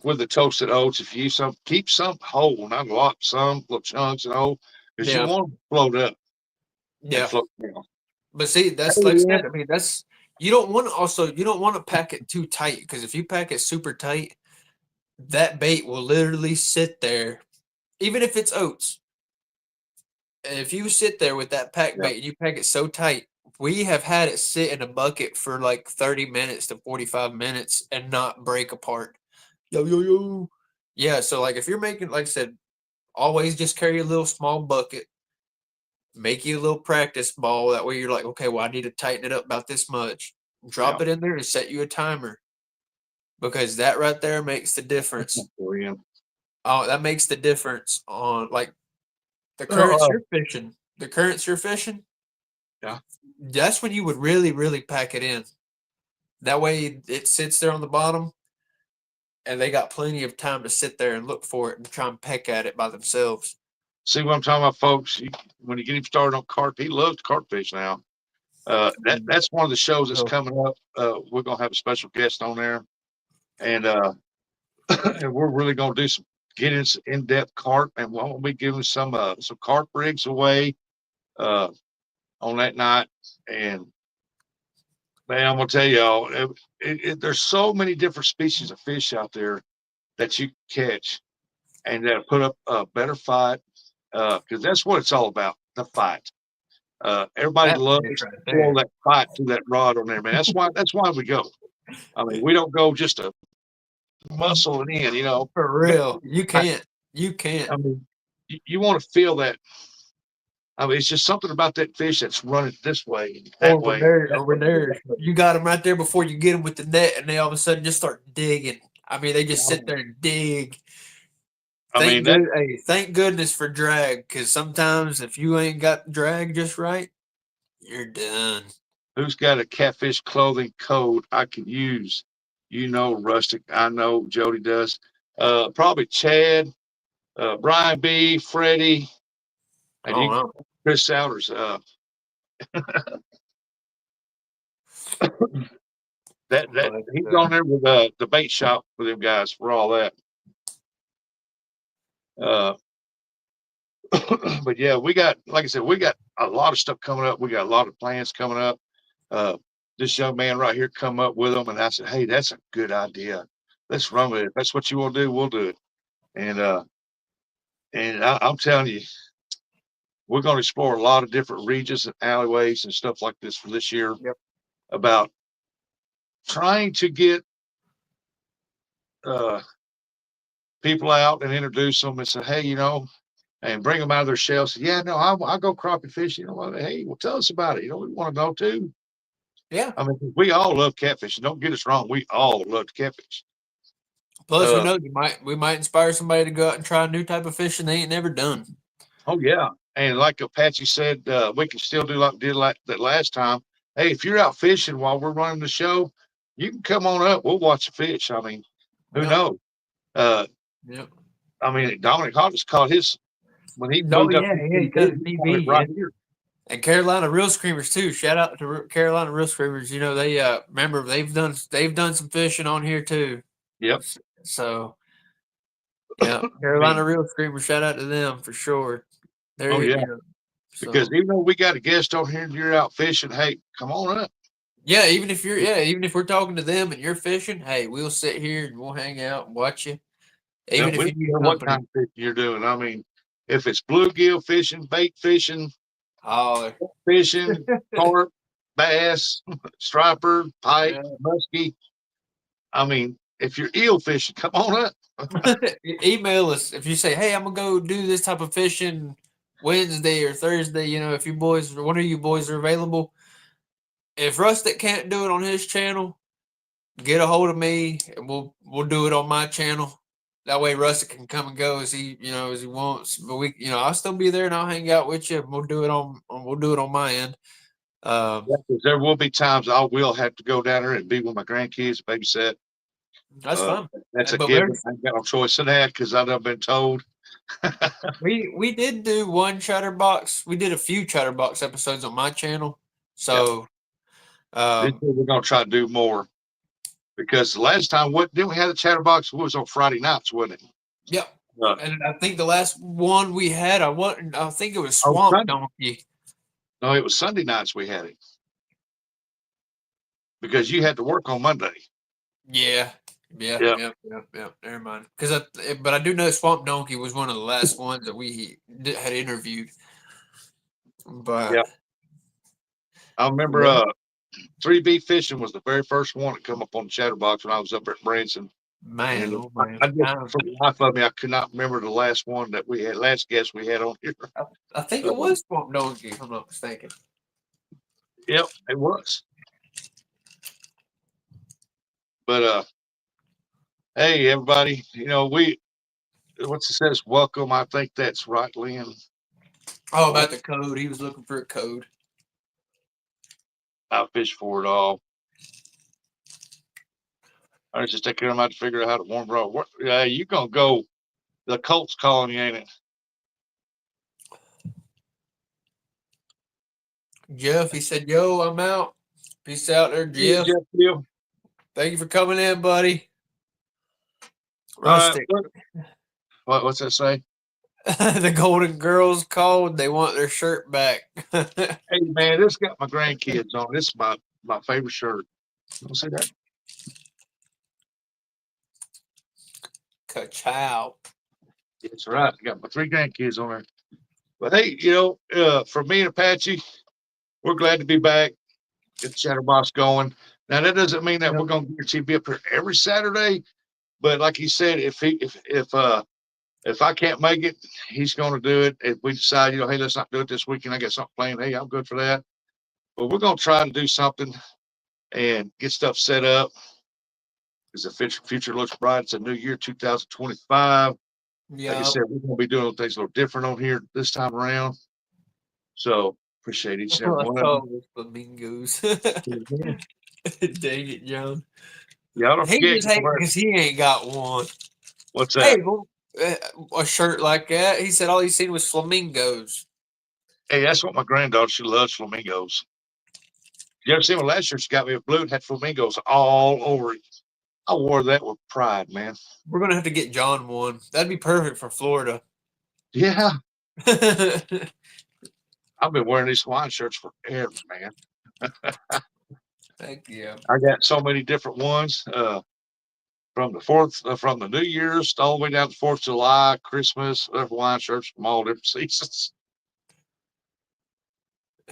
with the toasted oats. If you use some, keep some whole, not a lot, some little chunks and whole, because you want them to float up. Yeah. Float down. But see, that's like I said, I mean, you don't want to pack it too tight, because if you pack it super tight, that bait will literally sit there, even if it's oats. And if you sit there with that pack bait and you pack it so tight, we have had it sit in a bucket for like 30 minutes to 45 minutes and not break apart. Yo. Yeah, so like if you're making, like I said, always just carry a little small bucket. Make you a little practice ball. That way you're like, okay, well, I need to tighten it up about this much. Drop it in there and set you a timer, because that right there makes the difference. Oh, that makes the difference on like the currents you're fishing. The currents you're fishing. Yeah. That's when you would really, really pack it in. That way it sits there on the bottom, and they got plenty of time to sit there and look for it and try and peck at it by themselves. See what I'm talking about, folks? When you get him started on carp, he loves carp fish now. That's one of the shows that's coming up. We're gonna have a special guest on there, and and we're really gonna do get into in-depth carp, and we'll be giving some carp rigs away on that night. And man, I'm gonna tell y'all, there's so many different species of fish out there that you catch, and that put up a better fight. Because that's what it's all about, the fight. Everybody loves to throw that fight to that rod on there, man. That's why we go. I mean, we don't go just to muscle it in, For real. You can't. I mean, you want to feel that. I mean, it's just something about that fish that's running this way and that Over way. there, That over way, there. that way. You got them right there before you get them with the net, and they all of a sudden just start digging. I mean, they just sit there and dig. I mean, that Hey, thank goodness for drag, because sometimes if you ain't got drag just right, you're done. who's got a catfish clothing code I could use? You know, Rustic. I know Jody does. Probably Chad, Brian B, Freddie, and Oh you, no. Chris Souders. That But he's on there with the bait shop with them guys for all that. Uh, but yeah, we got, like I said, we got a lot of stuff coming up. We got a lot of plans coming up. This young man right here come up with them, and I said, "Hey, that's a good idea. Let's run with it. If that's what you want to do, we'll do it." And I'm telling you, we're going to explore a lot of different regions and alleyways and stuff like this for this year. Yep. About trying to get uh, people out and introduce them and say, "Hey, and bring them out of their shells." Yeah, no, I'll go crappie fishing. Hey, well, tell us about it. We want to know too. yeah. I mean, we all love catfish. Don't get us wrong. We all love to catfish. Plus, who knows? We might inspire somebody to go out and try a new type of fishing they ain't never done. Oh yeah, and like Apache said, we can still do like did like that last time. Hey, if you're out fishing while we're running the show, you can come on up. We'll watch the fish. I mean, who Yep. knows? Uh, Yep. I mean, Dominic Hodges caught his when he Oh moved up. yeah, yeah, he cut his He caught it TV, right yeah. here. And Carolina Real Screamers too. Shout out to Carolina Real Screamers. They remember they've done some fishing on here too. Yep. So yeah, Carolina Real Screamers. Shout out to them for sure. They're Oh yeah, because so, even though we got a guest on here and you're out fishing, hey, come on up. yeah, even if we're talking to them and you're fishing, hey, we'll sit here and we'll hang out and watch you. Even We if you don't need care what company. kind of fishing you're doing. I mean, if it's bluegill fishing, bait fishing, Holler. fishing, carp, bass, striper, pike, Yeah. muskie. I mean, if you're eel fishing, come on up. Email us if you say, "Hey, I'm gonna go do this type of fishing Wednesday or Thursday." If you boys, one of you boys are available. If Rustic can't do it on his channel, get a hold of me and we'll do it on my channel. That way, Rustic can come and go as he wants. But I'll still be there and I'll hang out with you. And we'll do it on my end. Yeah, 'cause there will be times I will have to go down there and be with my grandkids, babysit. That's fine. That's a But given. I ain't got no choice in that because I've been told. we did do one Chatterbox. We did a few Chatterbox episodes on my channel. So This year we're gonna try to do more because the last time didn't we have the Chatterbox? It was on Friday nights, wasn't it? yep. Uh, And I think the last one we had, I think it was Oh, Swamp Sunday. Donkey. No, it was Sunday nights we had it because you had to work on Monday. Yeah. Yeah. Never mind. But I do know Swamp Donkey was one of the last ones that we had interviewed. But Yeah. I remember 3B fishing was the very first one that come up on the Chatterbox when I was up at Branson. man, And oh man, I just, for the life of me, I could not remember the last one that we had, last guest we had on here. I think it was Swamp Donkey, if I'm not mistaken. Yep, it was. But hey, everybody, what's it says? Welcome. I think that's right, Lynn. Oh, about the code. He was looking for a code. I fish for it all. I just take care of them to figure out how to warm rod. Yeah, you gonna go? The Colts calling you, ain't it? Jeff, he said, "Yo, I'm out. Peace out there, Yeah, Jeff. Jeff Hill. Thank you for coming in, buddy." All right. Rustic. What's that say? The Golden Girls called. They want their shirt back. Hey man, this got my grandkids on. This is my favorite shirt. You want to see that? Ka-chow. It's right. I got my 3 grandkids on there. But hey, for me and Apache, we're glad to be back. Get the Chatterbox going. Now that doesn't mean that we're going to guarantee be up here every Saturday, but like he said, if if I can't make it, he's going to do it. If we decide, hey, let's not do it this weekend, I got something planned. Hey, I'm good for that. But we're going to try to do something and get stuff set up because the future looks bright. It's a new year, 2025. Yeah. Like I said, we're going to be doing things a little different on here this time around. So appreciate each and every one of them. Flamingos. Dang it, John. Yeah, I don't He forget. just hates because he ain't got one. What's that? Hey, well, a shirt like that. He said all he seen was flamingos. Hey, that's what my granddaughter, she loves flamingos. You ever seen me last year? She got me a blue and had flamingos all over it. I wore that with pride, man. We're going to have to get John one. That'd be perfect for Florida. Yeah. I've been wearing these Hawaiian shirts forever, man. Thank you. I got so many different ones. From the New Year's all the way down to 4th of July, Christmas, Hawaiian shirts from all different seasons.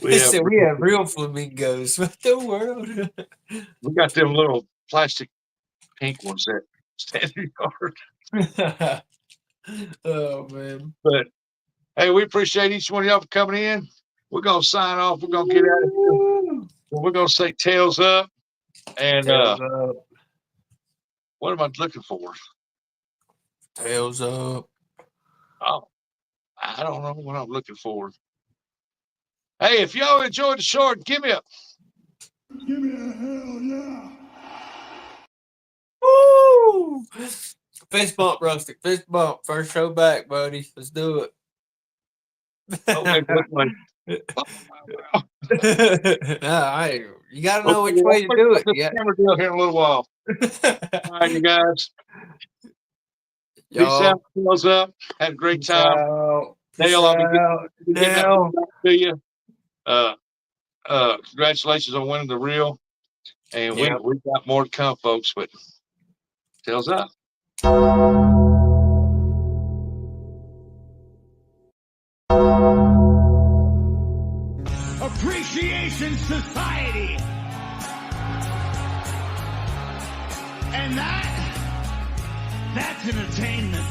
We have real flamingos. What the world? We got them little plastic pink ones that stand in your yard. Oh, man. But, hey, we appreciate each one of y'all for coming in. We're going to sign off. We're going to get out of here. We're going to say tails up. And Tails up. What am I looking for? Tails up. Oh, I don't know what I'm looking for. Hey, if y'all enjoyed the short, give me a hell yeah. Woo! Fist bump, Rustic. Fist bump. First show back, buddy. Let's do it. Okay, you got to know which way to do it. Yeah. Camera deal here in a little while. All right, you guys. Yo, peace out. Tails up. Have a great time. Dale, I'll be getting that to you. Congratulations on winning the reel. And we got more to come, folks, but tails up. Appreciation Society. And that's entertainment.